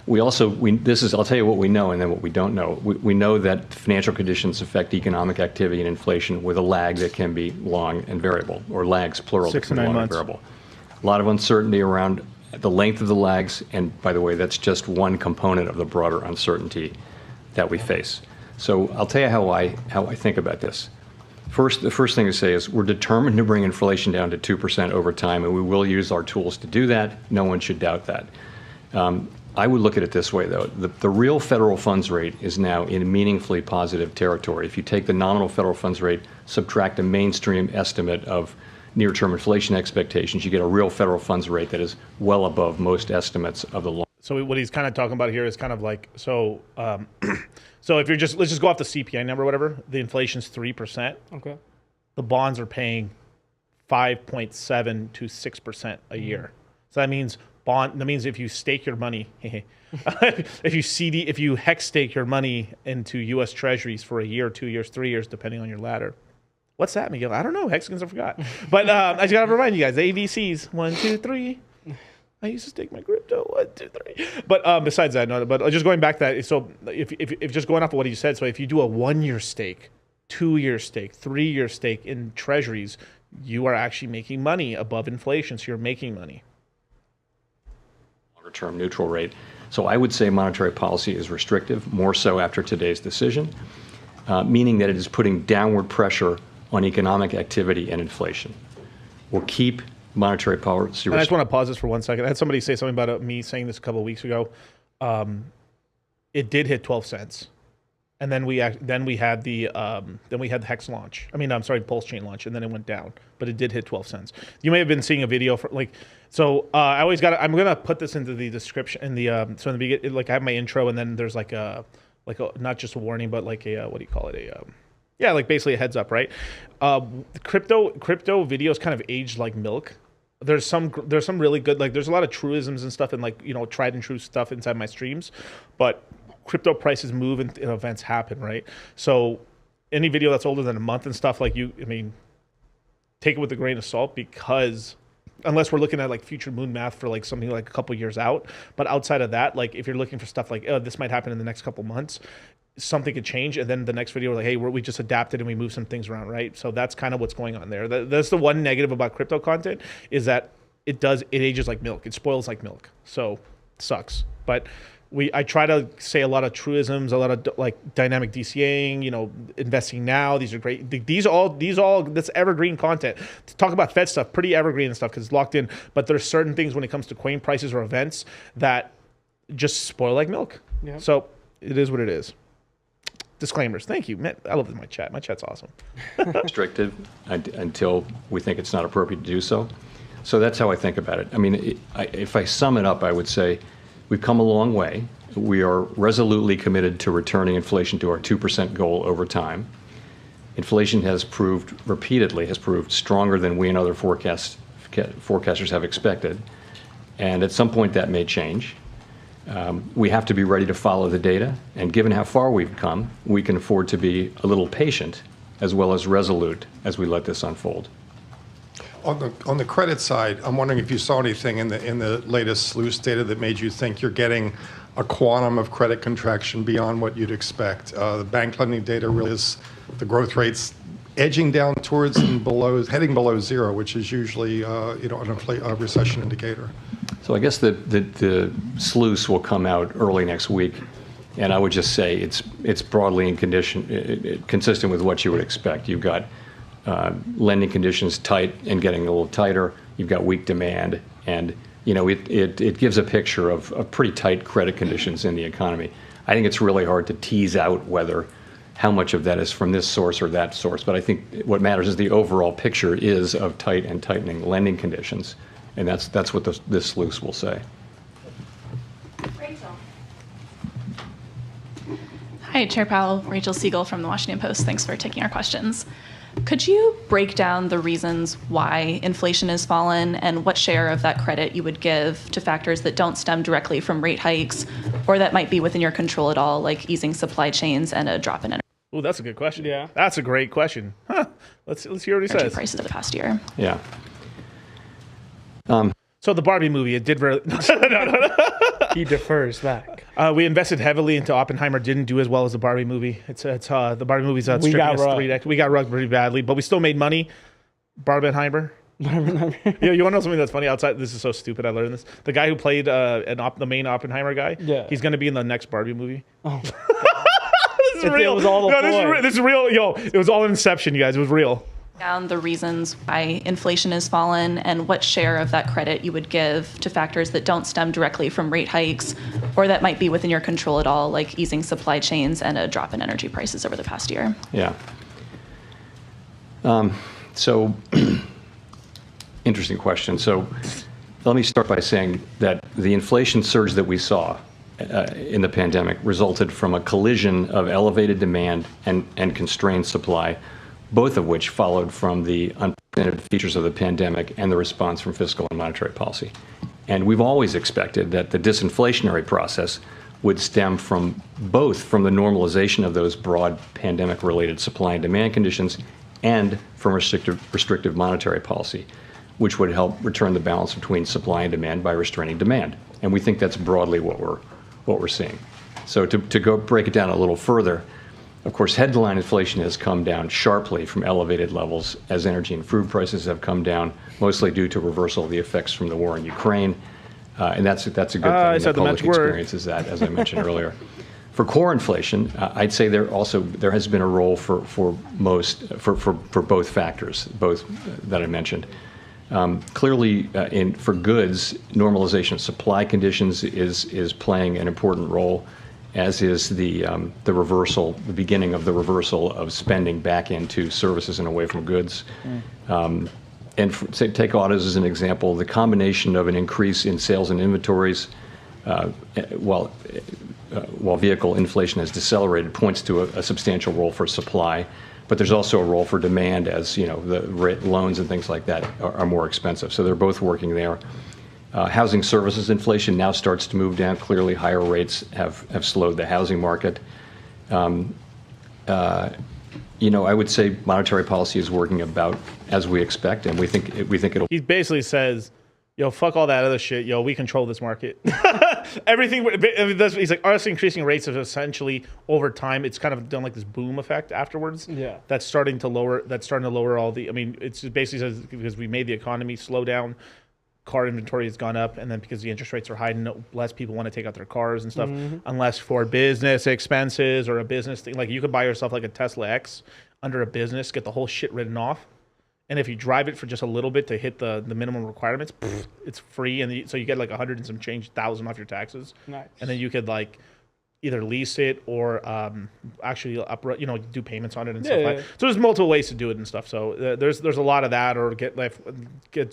I'll tell you what we know and then what we don't know. We know that financial conditions affect economic activity and inflation with a lag that can be long and variable, or lags, plural, 6 to 9 long and months. variable. A lot of uncertainty around the length of the lags, and by the way, that's just one component of the broader uncertainty that we face. So I'll tell you how I think about this. The first thing to say is we're determined to bring inflation down to 2% over time, and we will use our tools to do that. No one should doubt that. I would look at it this way, though. The real federal funds rate is now in meaningfully positive territory. If you take the nominal federal funds rate, subtract a mainstream estimate of near-term inflation expectations, you get a real federal funds rate that is well above most estimates of the long. So what he's kind of talking about here is kind of like, so so if you're let's just go off the CPI number or whatever, the inflation's 3%. Okay. The bonds are paying 5.7 to 6% a year. So that means if you stake your money, if you hex stake your money into U.S. Treasuries for a year, 2 years, 3 years, depending on your ladder. What's that, Miguel? I don't know. Hexagons, I forgot. But I just gotta remind you guys, the ABCs, 1, 2, 3. I used to stake my crypto, 1, 2, 3. But besides that, no. But just going back to that, so if just going off of what you said, so if you do a 1-year stake, 2-year stake, 3-year stake in Treasuries, you are actually making money above inflation. So you're making money. Term neutral rate. So I would say monetary policy is restrictive, more so after today's decision, meaning that it is putting downward pressure on economic activity and inflation. We'll keep monetary policy. And I just want to pause this for 1 second. I had somebody say something about me saying this a couple of weeks ago. It did hit 12 cents. And then we had the Hex launch. Pulse chain launch, and then it went down. But it did hit 12 cents. You may have been seeing a video for So I'm gonna put this into the description in the so in the beginning, like I have my intro, and then there's like a not just a warning, but like a what do you call it? Like basically a heads up, right? Crypto videos kind of aged like milk. There's some really good, like there's a lot of truisms and stuff and like tried and true stuff inside my streams, but crypto prices move and events happen, right? So any video that's older than a month and stuff, like take it with a grain of salt, because unless we're looking at like future moon math for like something like a couple years out, but outside of that, like if you're looking for stuff like, oh, this might happen in the next couple months, something could change, and then the next video we're like, hey, we just adapted and we moved some things around, right? So that's kind of what's going on there. That's the one negative about crypto content, is that it ages like milk. It spoils like milk. So it sucks. But I try to say a lot of truisms, a lot of like dynamic DCAing, investing now. These are great. These all that's evergreen content. To talk about Fed stuff, pretty evergreen and stuff because it's locked in. But there's certain things when it comes to coin prices or events that just spoil like milk. Yeah. So it is what it is. Disclaimers. Thank you. Man, I love my chat. My chat's awesome. Restrictive until we think it's not appropriate to do so. So that's how I think about it. I mean, if I sum it up, I would say we've come a long way. We are resolutely committed to returning inflation to our 2% goal over time. Inflation has proved stronger than we and other forecasters have expected. And at some point that may change. We have to be ready to follow the data. And given how far we've come, we can afford to be a little patient as well as resolute as we let this unfold. On the credit side, I'm wondering if you saw anything in the latest SLOOS data that made you think you're getting a quantum of credit contraction beyond what you'd expect. The bank lending data really is the growth rates edging down towards and heading below zero, which is usually a recession indicator. So I guess the SLOOS will come out early next week, and I would just say it's broadly consistent with what you would expect. You've got lending conditions tight and getting a little tighter. You've got weak demand, and it gives a picture of pretty tight credit conditions in the economy. I think it's really hard to tease out how much of that is from this source or that source, but I think what matters is the overall picture is of tight and tightening lending conditions, and that's what this SLOOS will say. Rachel. Hi, Chair Powell. Rachel Siegel from the Washington Post. Thanks for taking our questions. Could you break down the reasons why inflation has fallen and what share of that credit you would give to factors that don't stem directly from rate hikes or that might be within your control at all, like easing supply chains and a drop in energy? Oh, that's a good question. Yeah. That's a great question. Huh. Let's hear what he says. Prices of the past year. Yeah. So the Barbie movie, it did really... No. He defers back. We invested heavily into Oppenheimer. Didn't do as well as the Barbie movie. The Barbie movie's stripping us 3x. We got rugged pretty badly, but we still made money. Barbenheimer. Yeah, you want to know something that's funny? Outside, this is so stupid. I learned this. The guy who played the main Oppenheimer guy. Yeah. He's going to be in the next Barbie movie. Oh. This is real. It was all this is real. Yo, it was all Inception, you guys. It was real. Down the reasons why inflation has fallen and what share of that credit you would give to factors that don't stem directly from rate hikes or that might be within your control at all, like easing supply chains and a drop in energy prices over the past year? Yeah. So, interesting question. So, let me start by saying that the inflation surge that we saw in the pandemic resulted from a collision of elevated demand and constrained supply, both of which followed from the unprecedented features of the pandemic and the response from fiscal and monetary policy. And we've always expected that the disinflationary process would stem from both from the normalization of those broad pandemic-related supply and demand conditions and from restrictive monetary policy, which would help return the balance between supply and demand by restraining demand. And we think that's broadly what we're seeing. So to go break it down a little further, of course, headline inflation has come down sharply from elevated levels as energy and food prices have come down, mostly due to reversal of the effects from the war in Ukraine. And that's a good thing. The public experiences that, as I mentioned earlier. For core inflation, I'd say there has been a role for both factors, both that I mentioned. Clearly, for goods, normalization of supply conditions is playing an important role, as is the beginning of the reversal of spending back into services and away from goods. Take autos as an example. The combination of an increase in sales and inventories, while vehicle inflation has decelerated, points to a substantial role for supply. But there's also a role for demand, as the loans and things like that are more expensive. So they're both working there. Housing services inflation now starts to move down. Clearly, higher rates have slowed the housing market. I would say monetary policy is working about as we expect, and we think it'll. He basically says, "Yo, fuck all that other shit. Yo, we control this market." Everything. He's like, us increasing rates is essentially over time. It's kind of done like this boom effect afterwards. Yeah. That's starting to lower all the. I mean, it's basically says because we made the economy slow down. Car inventory has gone up, and then because the interest rates are high, less people want to take out their cars and stuff, unless for business expenses or a business thing. Like you could buy yourself like a Tesla X under a business, get the whole shit written off, and if you drive it for just a little bit to hit the minimum requirements, it's free, and so you get like 100 and some change thousand off your taxes. Nice. And then you could like either lease it or actually do payments on it and stuff like that. So there's multiple ways to do it and stuff. So there's a lot of that, or get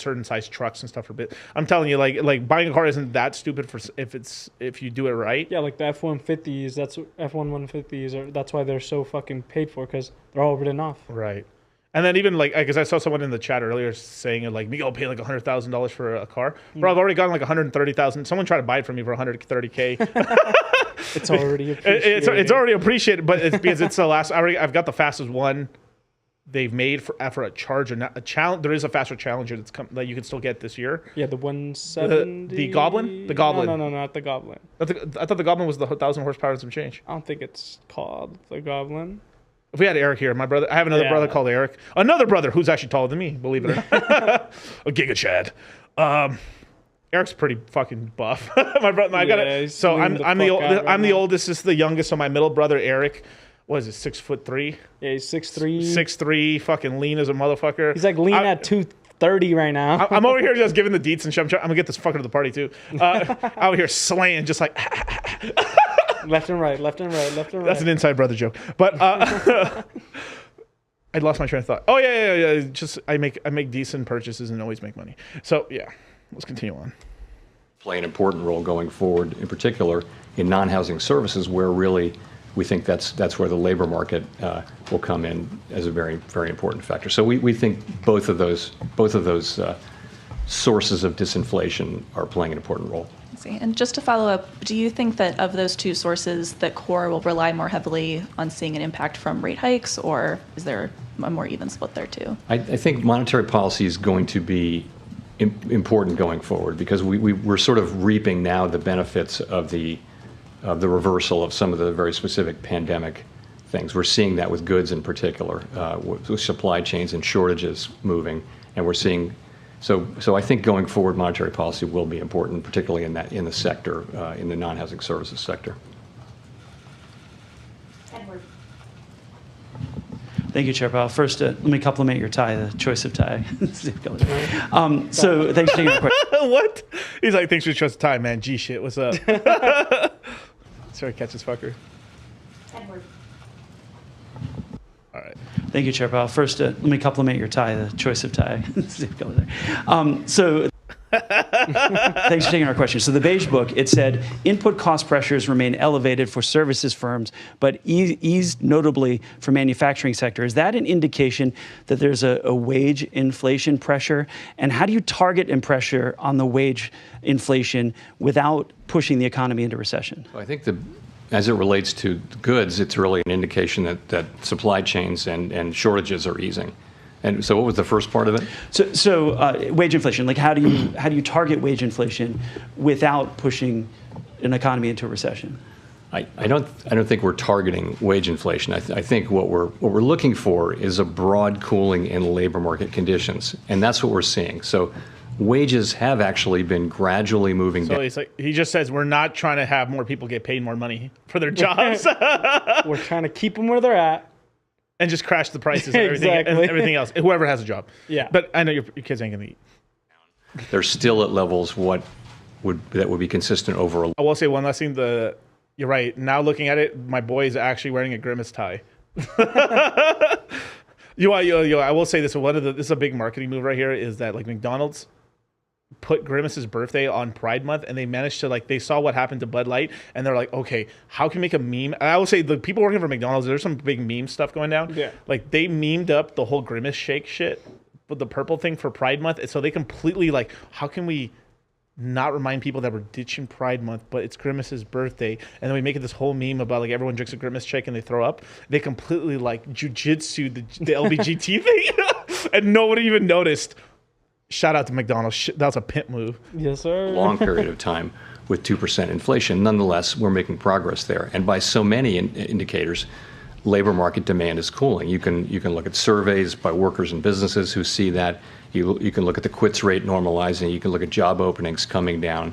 certain size trucks and stuff for bit. I'm telling you, like buying a car isn't that stupid if you do it right. Yeah, like the F-150s. That's F-150s. That's why they're so fucking paid for, because they're all written off. Right. And then even because I saw someone in the chat earlier saying like Miguel paid like $100,000 for a car. Bro, I've already gotten like $130,000. Someone tried to buy it from me for $130K. It's already appreciated. It's already appreciated, but it's because it's the last. I've got the fastest one they've made for a Charger. Now, there is a faster Challenger that you can still get this year. Yeah, the 170. The Goblin. The Goblin. No, not the Goblin. I thought the Goblin was the 1,000 horsepower and some change. I don't think it's called the Goblin. If we had Eric here, my brother, I have another brother called Eric. Another brother who's actually taller than me, believe it or not. A Giga Chad. Eric's pretty fucking buff. I'm the oldest. This is the youngest. So my middle brother Eric, what is it, 6'3"? Yeah, he's 6'3". 6'3", fucking lean as a motherfucker. He's like lean at 230 right now. I'm over here just giving the deets and shit. I'm gonna get this fucker to the party too. Out here slaying, just like. Left and right. That's an inside brother joke. But I lost my train of thought. Oh yeah. Just I make decent purchases and always make money. So yeah, let's continue on. Play an important role going forward, in particular in non-housing services, where really we think that's where the labor market will come in as a very, very important factor. So we think both of those sources of disinflation are playing an important role. And just to follow up, do you think that of those two sources, that core will rely more heavily on seeing an impact from rate hikes, or is there a more even split there too? I think monetary policy is going to be important going forward, because we're sort of reaping now the benefits of the reversal of some of the very specific pandemic things. We're seeing that with goods in particular, with supply chains and shortages moving, and we're seeing. So I think going forward, monetary policy will be important, particularly in the sector, in the non-housing services sector. Edward. Thank you, Chair Powell. First, let me compliment your tie, the choice of tie. So thanks for taking our question. What? He's like, thanks for the choice of tie, man. G shit, what's up? Sorry, catch this fucker. Edward. All right. Thank you, Chair Powell. First, let me compliment your tie, the choice of tie. So thanks for taking our question. So the Beige Book, it said, input cost pressures remain elevated for services firms, but eased notably for manufacturing sector. Is that an indication that there's a wage inflation pressure? And how do you target and pressure on the wage inflation without pushing the economy into recession? I think as it relates to goods, it's really an indication that supply chains and shortages are easing. And so what was the first part of it? So wage inflation, like how do you target wage inflation without pushing an economy into a recession? I don't think we're targeting wage inflation. I think what we're looking for is a broad cooling in labor market conditions, and that's what we're seeing. So wages have actually been gradually moving down. So he just says we're not trying to have more people get paid more money for their jobs. We're trying to keep them where they're at. And just crash the prices and everything, Exactly. and everything else. Whoever has a job. Yeah. But I know your kids ain't going to eat. They're still at levels that would be consistent over a. I will say one last thing. You're right. Now looking at it, my boy is actually wearing a Grimace tie. I will say this. This is a big marketing move right here. Is that like McDonald's put Grimace's birthday on Pride Month, and they managed to they saw what happened to Bud Light, and they're like, okay, how can we make a meme? And I will say the people working for McDonald's, there's some big meme stuff going down. Yeah. Like they memed up the whole Grimace shake shit with the purple thing for Pride Month, and so they completely how can we not remind people that we're ditching Pride Month, but it's Grimace's birthday, and then we make it this whole meme about everyone drinks a Grimace shake and they throw up. They completely jujitsu the LBGT thing, and nobody even noticed. Shout out to McDonald's. That was a pimp move. Yes, sir. Long period of time with 2% inflation. Nonetheless, we're making progress there. And by so many indicators, labor market demand is cooling. You can look at surveys by workers and businesses who see that. You can look at the quits rate normalizing. You can look at job openings coming down.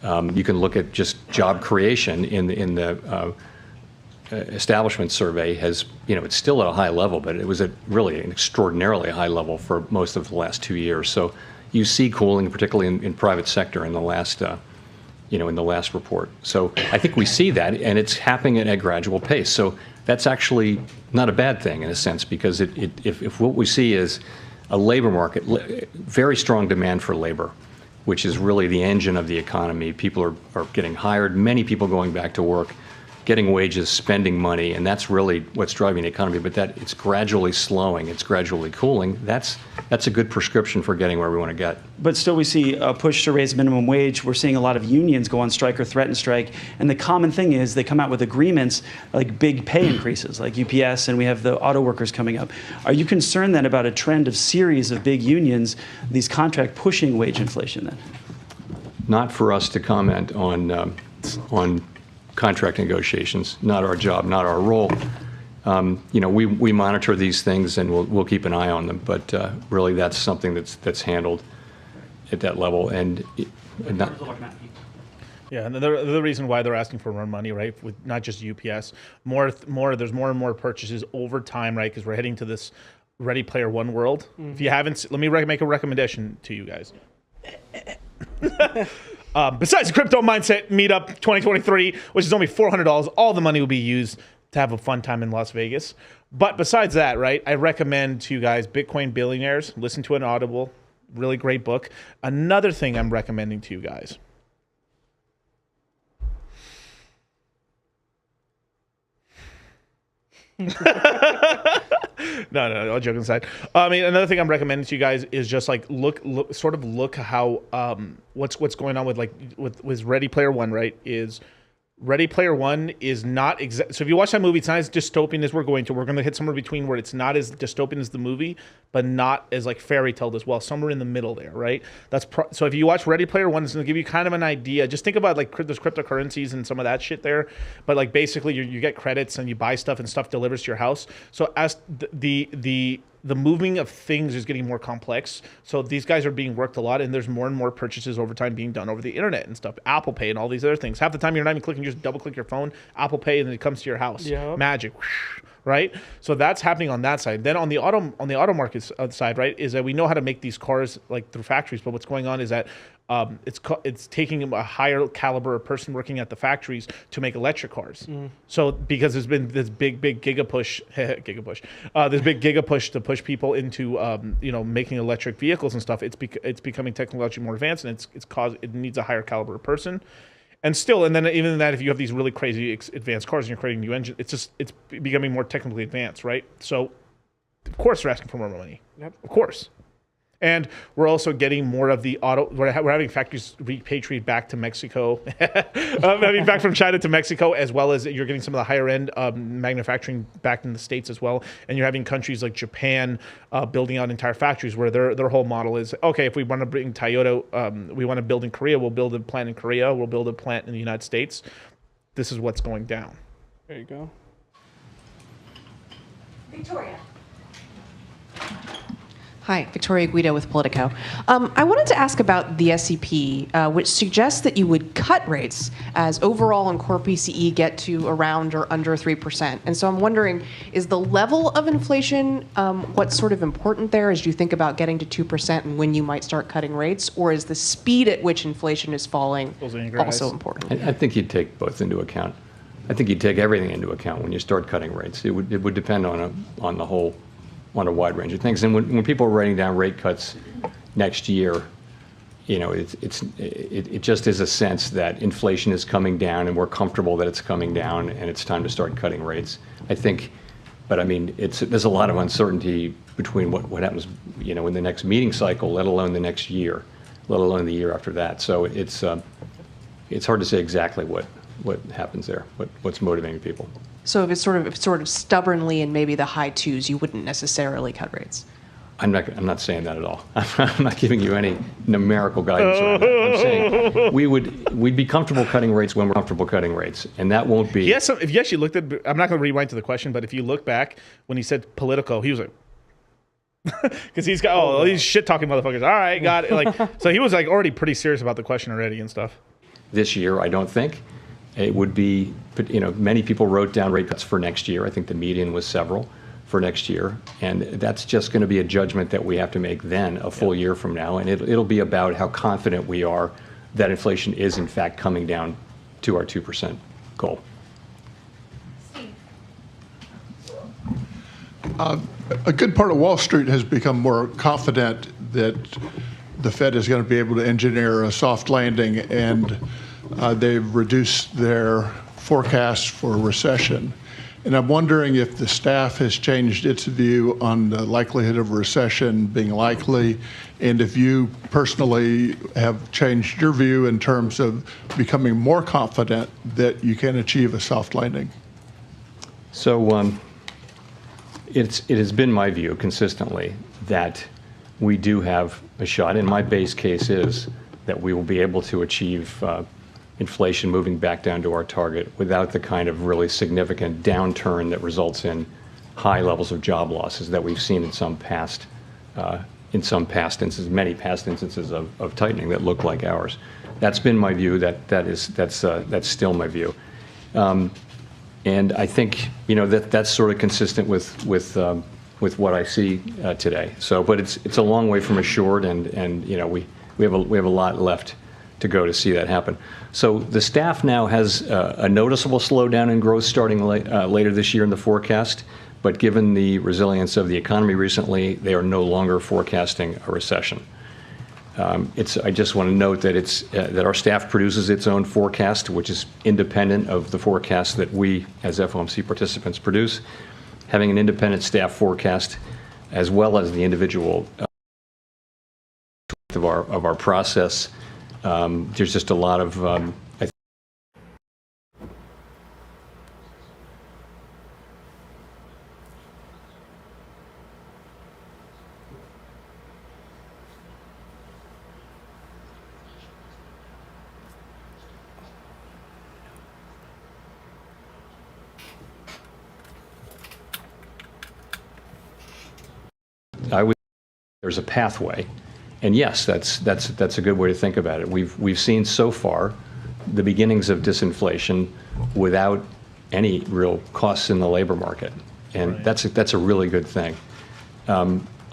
You can look at just job creation in the establishment survey has, it's still at a high level, but it was at really an extraordinarily high level for most of the last 2 years. So you see cooling, particularly in private sector in the last, in the last report. So I think we see that, and it's happening at a gradual pace. So that's actually not a bad thing in a sense, because if what we see is a labor market, very strong demand for labor, which is really the engine of the economy. People are getting hired, many people going back to work, getting wages, spending money, and that's really what's driving the economy. But that it's gradually slowing, it's gradually cooling. That's a good prescription for getting where we want to get. But still, we see a push to raise minimum wage. We're seeing a lot of unions go on strike or threaten strike. And the common thing is they come out with agreements like big pay increases, like UPS, and we have the auto workers coming up. Are you concerned then about a trend of series of big unions, these contract pushing wage inflation then? Not for us to comment on contract negotiations. Not our job, not our role. We monitor these things and we'll keep an eye on them. But really, that's something that's handled at that level. And yeah, and the reason why they're asking for more money, right? With not just UPS, there's more and more purchases over time, right? Because we're heading to this Ready Player One world. If you haven't, let me make a recommendation to you guys. Besides the Crypto Mindset Meetup 2023, which is only $400, all the money will be used to have a fun time in Las Vegas. But besides that, right, I recommend to you guys Bitcoin Billionaires. Listen to an Audible, really great book. Another thing I'm recommending to you guys. No, all joking aside. Another thing I'm recommending to you guys is just look how what's going on with Ready Player One, right? Is Ready Player One is not so if you watch that movie, it's not as dystopian as we're going to hit somewhere between where it's not as dystopian as the movie, but not as fairy tale as well. Somewhere in the middle there, right? So if you watch Ready Player One, it's going to give you kind of an idea. Just think about there's cryptocurrencies and some of that shit there, but basically you get credits and you buy stuff and stuff delivers to your house. So as the moving of things is getting more complex. So these guys are being worked a lot, and there's more and more purchases over time being done over the internet and stuff. Apple Pay and all these other things. Half the time you're not even clicking, you just double click your phone, Apple Pay, and then it comes to your house. Yep. Magic. Right? So that's happening on that side. Then on the auto market side, right, is that we know how to make these cars through factories, but what's going on is that It's taking a higher caliber of person working at the factories to make electric cars. So because there's been this big giga push, this big giga push to push people into making electric vehicles and stuff. It's becoming technologically more advanced, and it needs a higher caliber of person. And still, and then even that, if you have these really crazy advanced cars and you're creating a new engine, it's becoming more technically advanced, right? So of course they're asking for more money. Yep. Of course. And we're also getting more of the we're having factories repatriate back to Mexico. Back from China to Mexico, as well as you're getting some of the higher end manufacturing back in the States as well. And you're having countries like Japan building out entire factories where their whole model is, okay, if we want to bring Toyota, we want to build in Korea, we'll build a plant in Korea, we'll build a plant in the United States. This is what's going down. There you go. Victoria. Hi, Victoria Guido with Politico. I wanted to ask about the SEP, which suggests that you would cut rates as overall and core PCE get to around or under 3%. And so I'm wondering, is the level of inflation what's sort of important there as you think about getting to 2% and when you might start cutting rates? Or is the speed at which inflation is falling also important? I think you'd take both into account. I think you'd take everything into account when you start cutting rates. It would depend on the whole, on a wide range of things. And when people are writing down rate cuts next year, it just is a sense that inflation is coming down and we're comfortable that it's coming down and it's time to start cutting rates. I think, but I mean, there's a lot of uncertainty between what happens, in the next meeting cycle, let alone the next year, let alone the year after that. So it's hard to say exactly what happens there, what's motivating people. So if it's sort of stubbornly in maybe the high twos, you wouldn't necessarily cut rates. I'm not saying that at all. I'm not giving you any numerical guidance around that. I'm saying we'd be comfortable cutting rates when we're comfortable cutting rates, and that won't be. Yes, if you actually looked at, I'm not going to rewind to the question, but if you look back when he said Politico, he was like, because he's got these shit talking motherfuckers. All right, got it. So he was already pretty serious about the question already and stuff. This year, I don't think. It would be, many people wrote down rate cuts for next year. I think the median was several for next year. And that's just going to be a judgment that we have to make then, a full year from now. And it'll be about how confident we are that inflation is, in fact, coming down to our 2% goal. A good part of Wall Street has become more confident that the Fed is going to be able to engineer a soft landing, and they've reduced their forecast for recession. And I'm wondering if the staff has changed its view on the likelihood of recession being likely, and if you personally have changed your view in terms of becoming more confident that you can achieve a soft landing. So it has been my view consistently that we do have a shot, and my base case is that we will be able to achieve inflation moving back down to our target without the kind of really significant downturn that results in high levels of job losses that we've seen in some past instances, many past instances of tightening that look like ours. That's been my view. That's still my view, and I think that's sort of consistent with what I see today. So, but it's a long way from assured, and we have a lot left to go to see that happen. So the staff now has a noticeable slowdown in growth starting later this year in the forecast, but given the resilience of the economy recently, they are no longer forecasting a recession. I just want to note that that our staff produces its own forecast, which is independent of the forecast that we as FOMC participants produce. Having an independent staff forecast, as well as the individual of our process, there's just a lot of there's a pathway. And yes, that's a good way to think about it. We've seen so far the beginnings of disinflation without any real costs in the labor market, and right. That's a really good thing.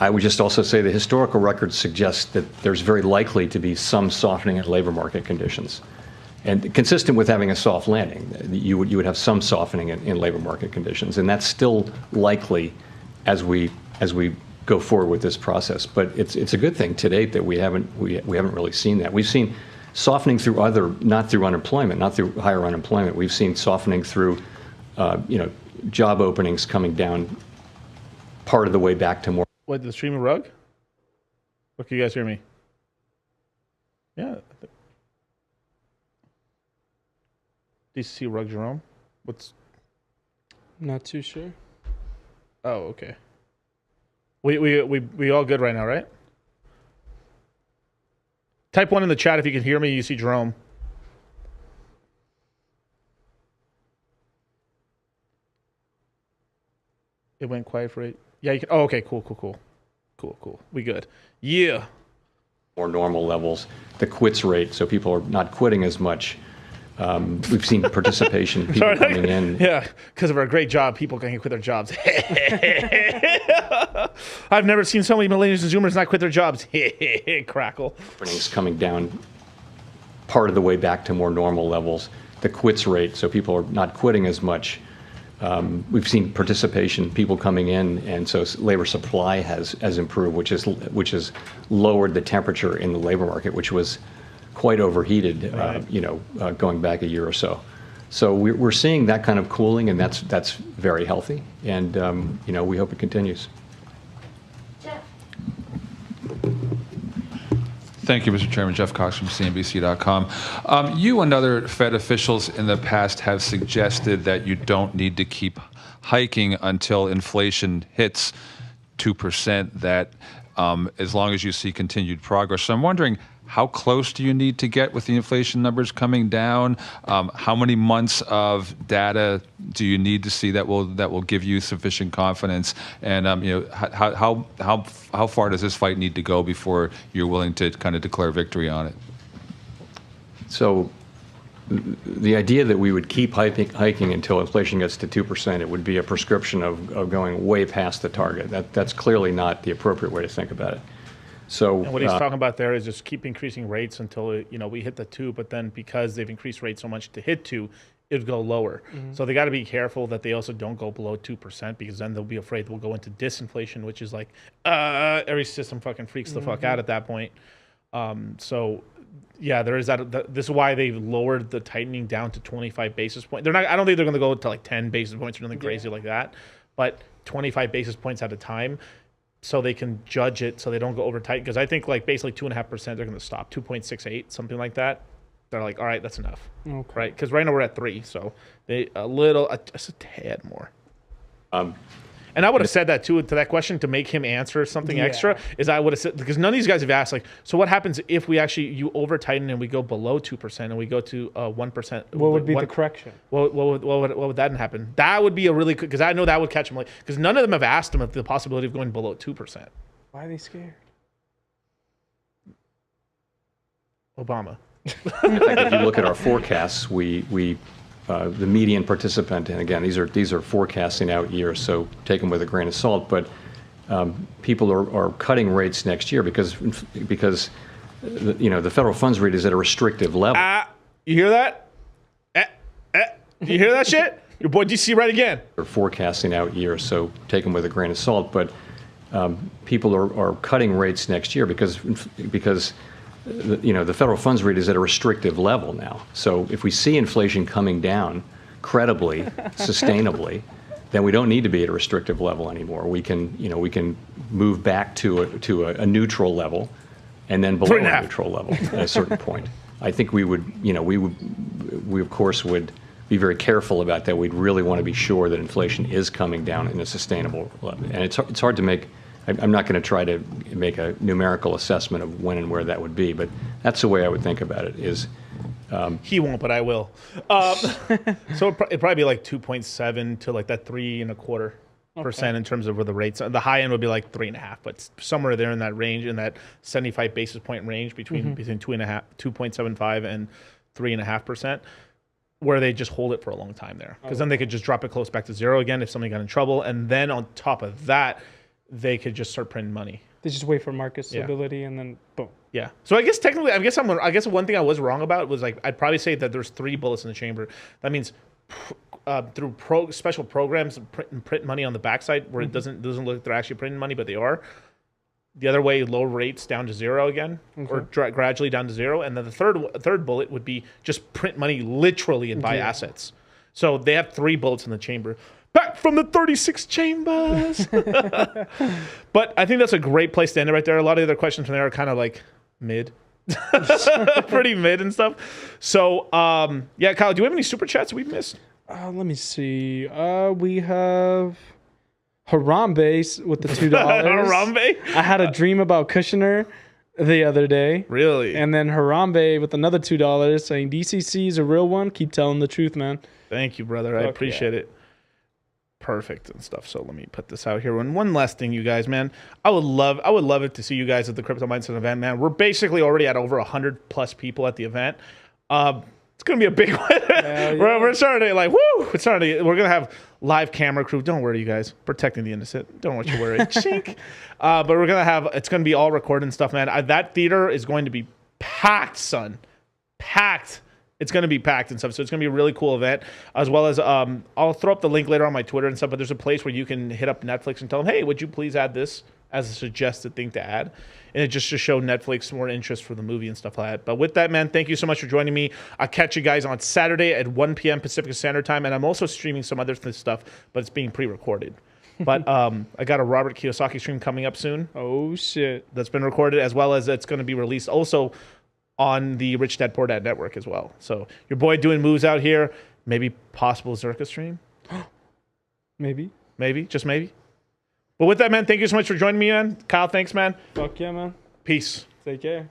I would just also say the historical record suggests that there's very likely to be some softening in labor market conditions. And consistent with having a soft landing, you would have some softening in labor market conditions. And that's still likely as we go forward with this process. But it's a good thing to date that we haven't really seen that. We've seen softening through not through unemployment, not through higher unemployment. We've seen softening through job openings coming down part of the way back to more. What, the streaming rug? Look, can you guys hear me? Yeah. DCC rug, Jerome? What's... Not too sure. Oh, okay. We all good right now, right? Type 1 in the chat if you can hear me. You see Jerome. It went quiet for 8. Yeah, you can. Oh, okay, cool. We good. Yeah. More normal levels. The quits rate, so people are not quitting as much. We've seen participation, people coming in. Yeah, because of our great job, people can quit their jobs. I've never seen so many millennials and Zoomers not quit their jobs. Crackle. Openings coming down part of the way back to more normal levels. The quits rate, so people are not quitting as much. We've seen participation, people coming in, and so labor supply has improved, which has lowered the temperature in the labor market, which was quite overheated, going back a year or so. So we're seeing that kind of cooling, and that's very healthy, and we hope it continues. Thank you, Mr. Chairman. Jeff Cox from CNBC.com. You and other Fed officials in the past have suggested that you don't need to keep hiking until inflation hits 2%, that as long as you see continued progress. So I'm wondering, how close do you need to get with the inflation numbers coming down? How many months of data do you need to see that will give you sufficient confidence? And how far does this fight need to go before you're willing to kind of declare victory on it? So the idea that we would keep hiking until inflation gets to 2%, it would be a prescription of going way past the target. That's clearly not the appropriate way to think about it. So, and what he's talking about there is just keep increasing rates until we hit the 2, but then because they've increased rates so much to hit 2, it'll go lower. Mm-hmm. So they got to be careful that they also don't go below 2%, because then they'll be afraid we'll go into disinflation, which is like every system fucking freaks the fuck out at that point. So yeah, there is that. This is why they've lowered the tightening down to 25 basis points. They're not. I don't think they're going to go to like 10 basis points or something crazy like that, but 25 basis points at a time, so they can judge it, so they don't go over tight. Because I think like basically 2.5%, they're going to stop 2.68, something like that. They're like, all right, that's enough, right? Because right now we're at 3, so they just a tad more. And I would have said that too, to that question, to make him answer something extra, is I would have said, because none of these guys have asked, like, so what happens if we actually, you over tighten and we go below 2% and we go to 1%? What would be the correction? What would that happen? That would be a really, because I know that would catch him, like, because none of them have asked him if the possibility of going below 2%. Why are they scared? Obama. In fact, if you look at our forecasts, the median participant, and again, these are forecasting out years, so take them with a grain of salt. But people are cutting rates next year because the federal funds rate is at a restrictive level. You hear that? You hear that shit? Your boy DC right again. They're forecasting out years, so take them with a grain of salt. But people are cutting rates next year because the federal funds rate is at a restrictive level now. So if we see inflation coming down credibly, sustainably, then we don't need to be at a restrictive level anymore. We can move back to a neutral level, and then below a neutral level at a certain point. I think we of course would be very careful about that. We'd really want to be sure that inflation is coming down in a sustainable level. And it's hard to make. I'm not going to try to make a numerical assessment of when and where that would be, but that's the way I would think about it. He won't, but I will. So it'd probably be like 2.7 to like that 3.25% in terms of where the rates. The high end would be like 3.5, but somewhere there in that range, in that 75 basis point range between 2.75 and 3.5%, where they just hold it for a long time there, because then they could just drop it close back to 0 again if somebody got in trouble, and then on top of that, they could just start printing money. They just wait for market Yeah. stability and then boom. Yeah. So I guess technically, I guess one thing I was wrong about was like I'd probably say that there's 3 bullets in the chamber. That means through special programs print money on the backside where it doesn't look like they're actually printing money, but they are. The other way, low rates down to 0 again, or gradually down to 0, and then the third bullet would be just print money literally and buy assets. So they have 3 bullets in the chamber. Back from the 36 chambers. But I think that's a great place to end it right there. A lot of the other questions from there are kind of like mid. Pretty mid and stuff. So, yeah, Kyle, do we have any super chats we've missed? Let me see. We have Harambe with the $2. Harambe? I had a dream about Kushner the other day. Really? And then Harambe with another $2 saying DCC is a real one. Keep telling the truth, man. Thank you, brother. I appreciate it. Perfect and stuff. So let me put this out here. And one last thing, you guys, man. I would love it to see you guys at the Crypto Mindset event, man. We're basically already at over 100+ people at the event. It's gonna be a big one. Yeah. We're starting to like, woo! We're gonna have live camera crew. Don't worry, you guys. Protecting the innocent. Don't want you worry. Chink. But we're gonna have. It's gonna be all recorded and stuff, man. That theater is going to be packed, son. Packed. It's going to be packed and stuff. So it's going to be a really cool event, as well as I'll throw up the link later on my Twitter and stuff, but there's a place where you can hit up Netflix and tell them, hey, would you please add this as a suggested thing to add? And it just to show Netflix more interest for the movie and stuff like that. But with that, man, thank you so much for joining me. I'll catch you guys on Saturday at 1 p.m. Pacific Standard Time. And I'm also streaming some other stuff, but it's being pre-recorded. But I got a Robert Kiyosaki stream coming up soon. Oh, shit. That's been recorded, as well as it's going to be released also on the Rich Dad Poor Dad network as well. So your boy doing moves out here. Maybe possible Zerka stream. Maybe. Just maybe. But with that, man, thank you so much for joining me, man. Kyle, thanks, man. Fuck yeah, man. Peace. Take care.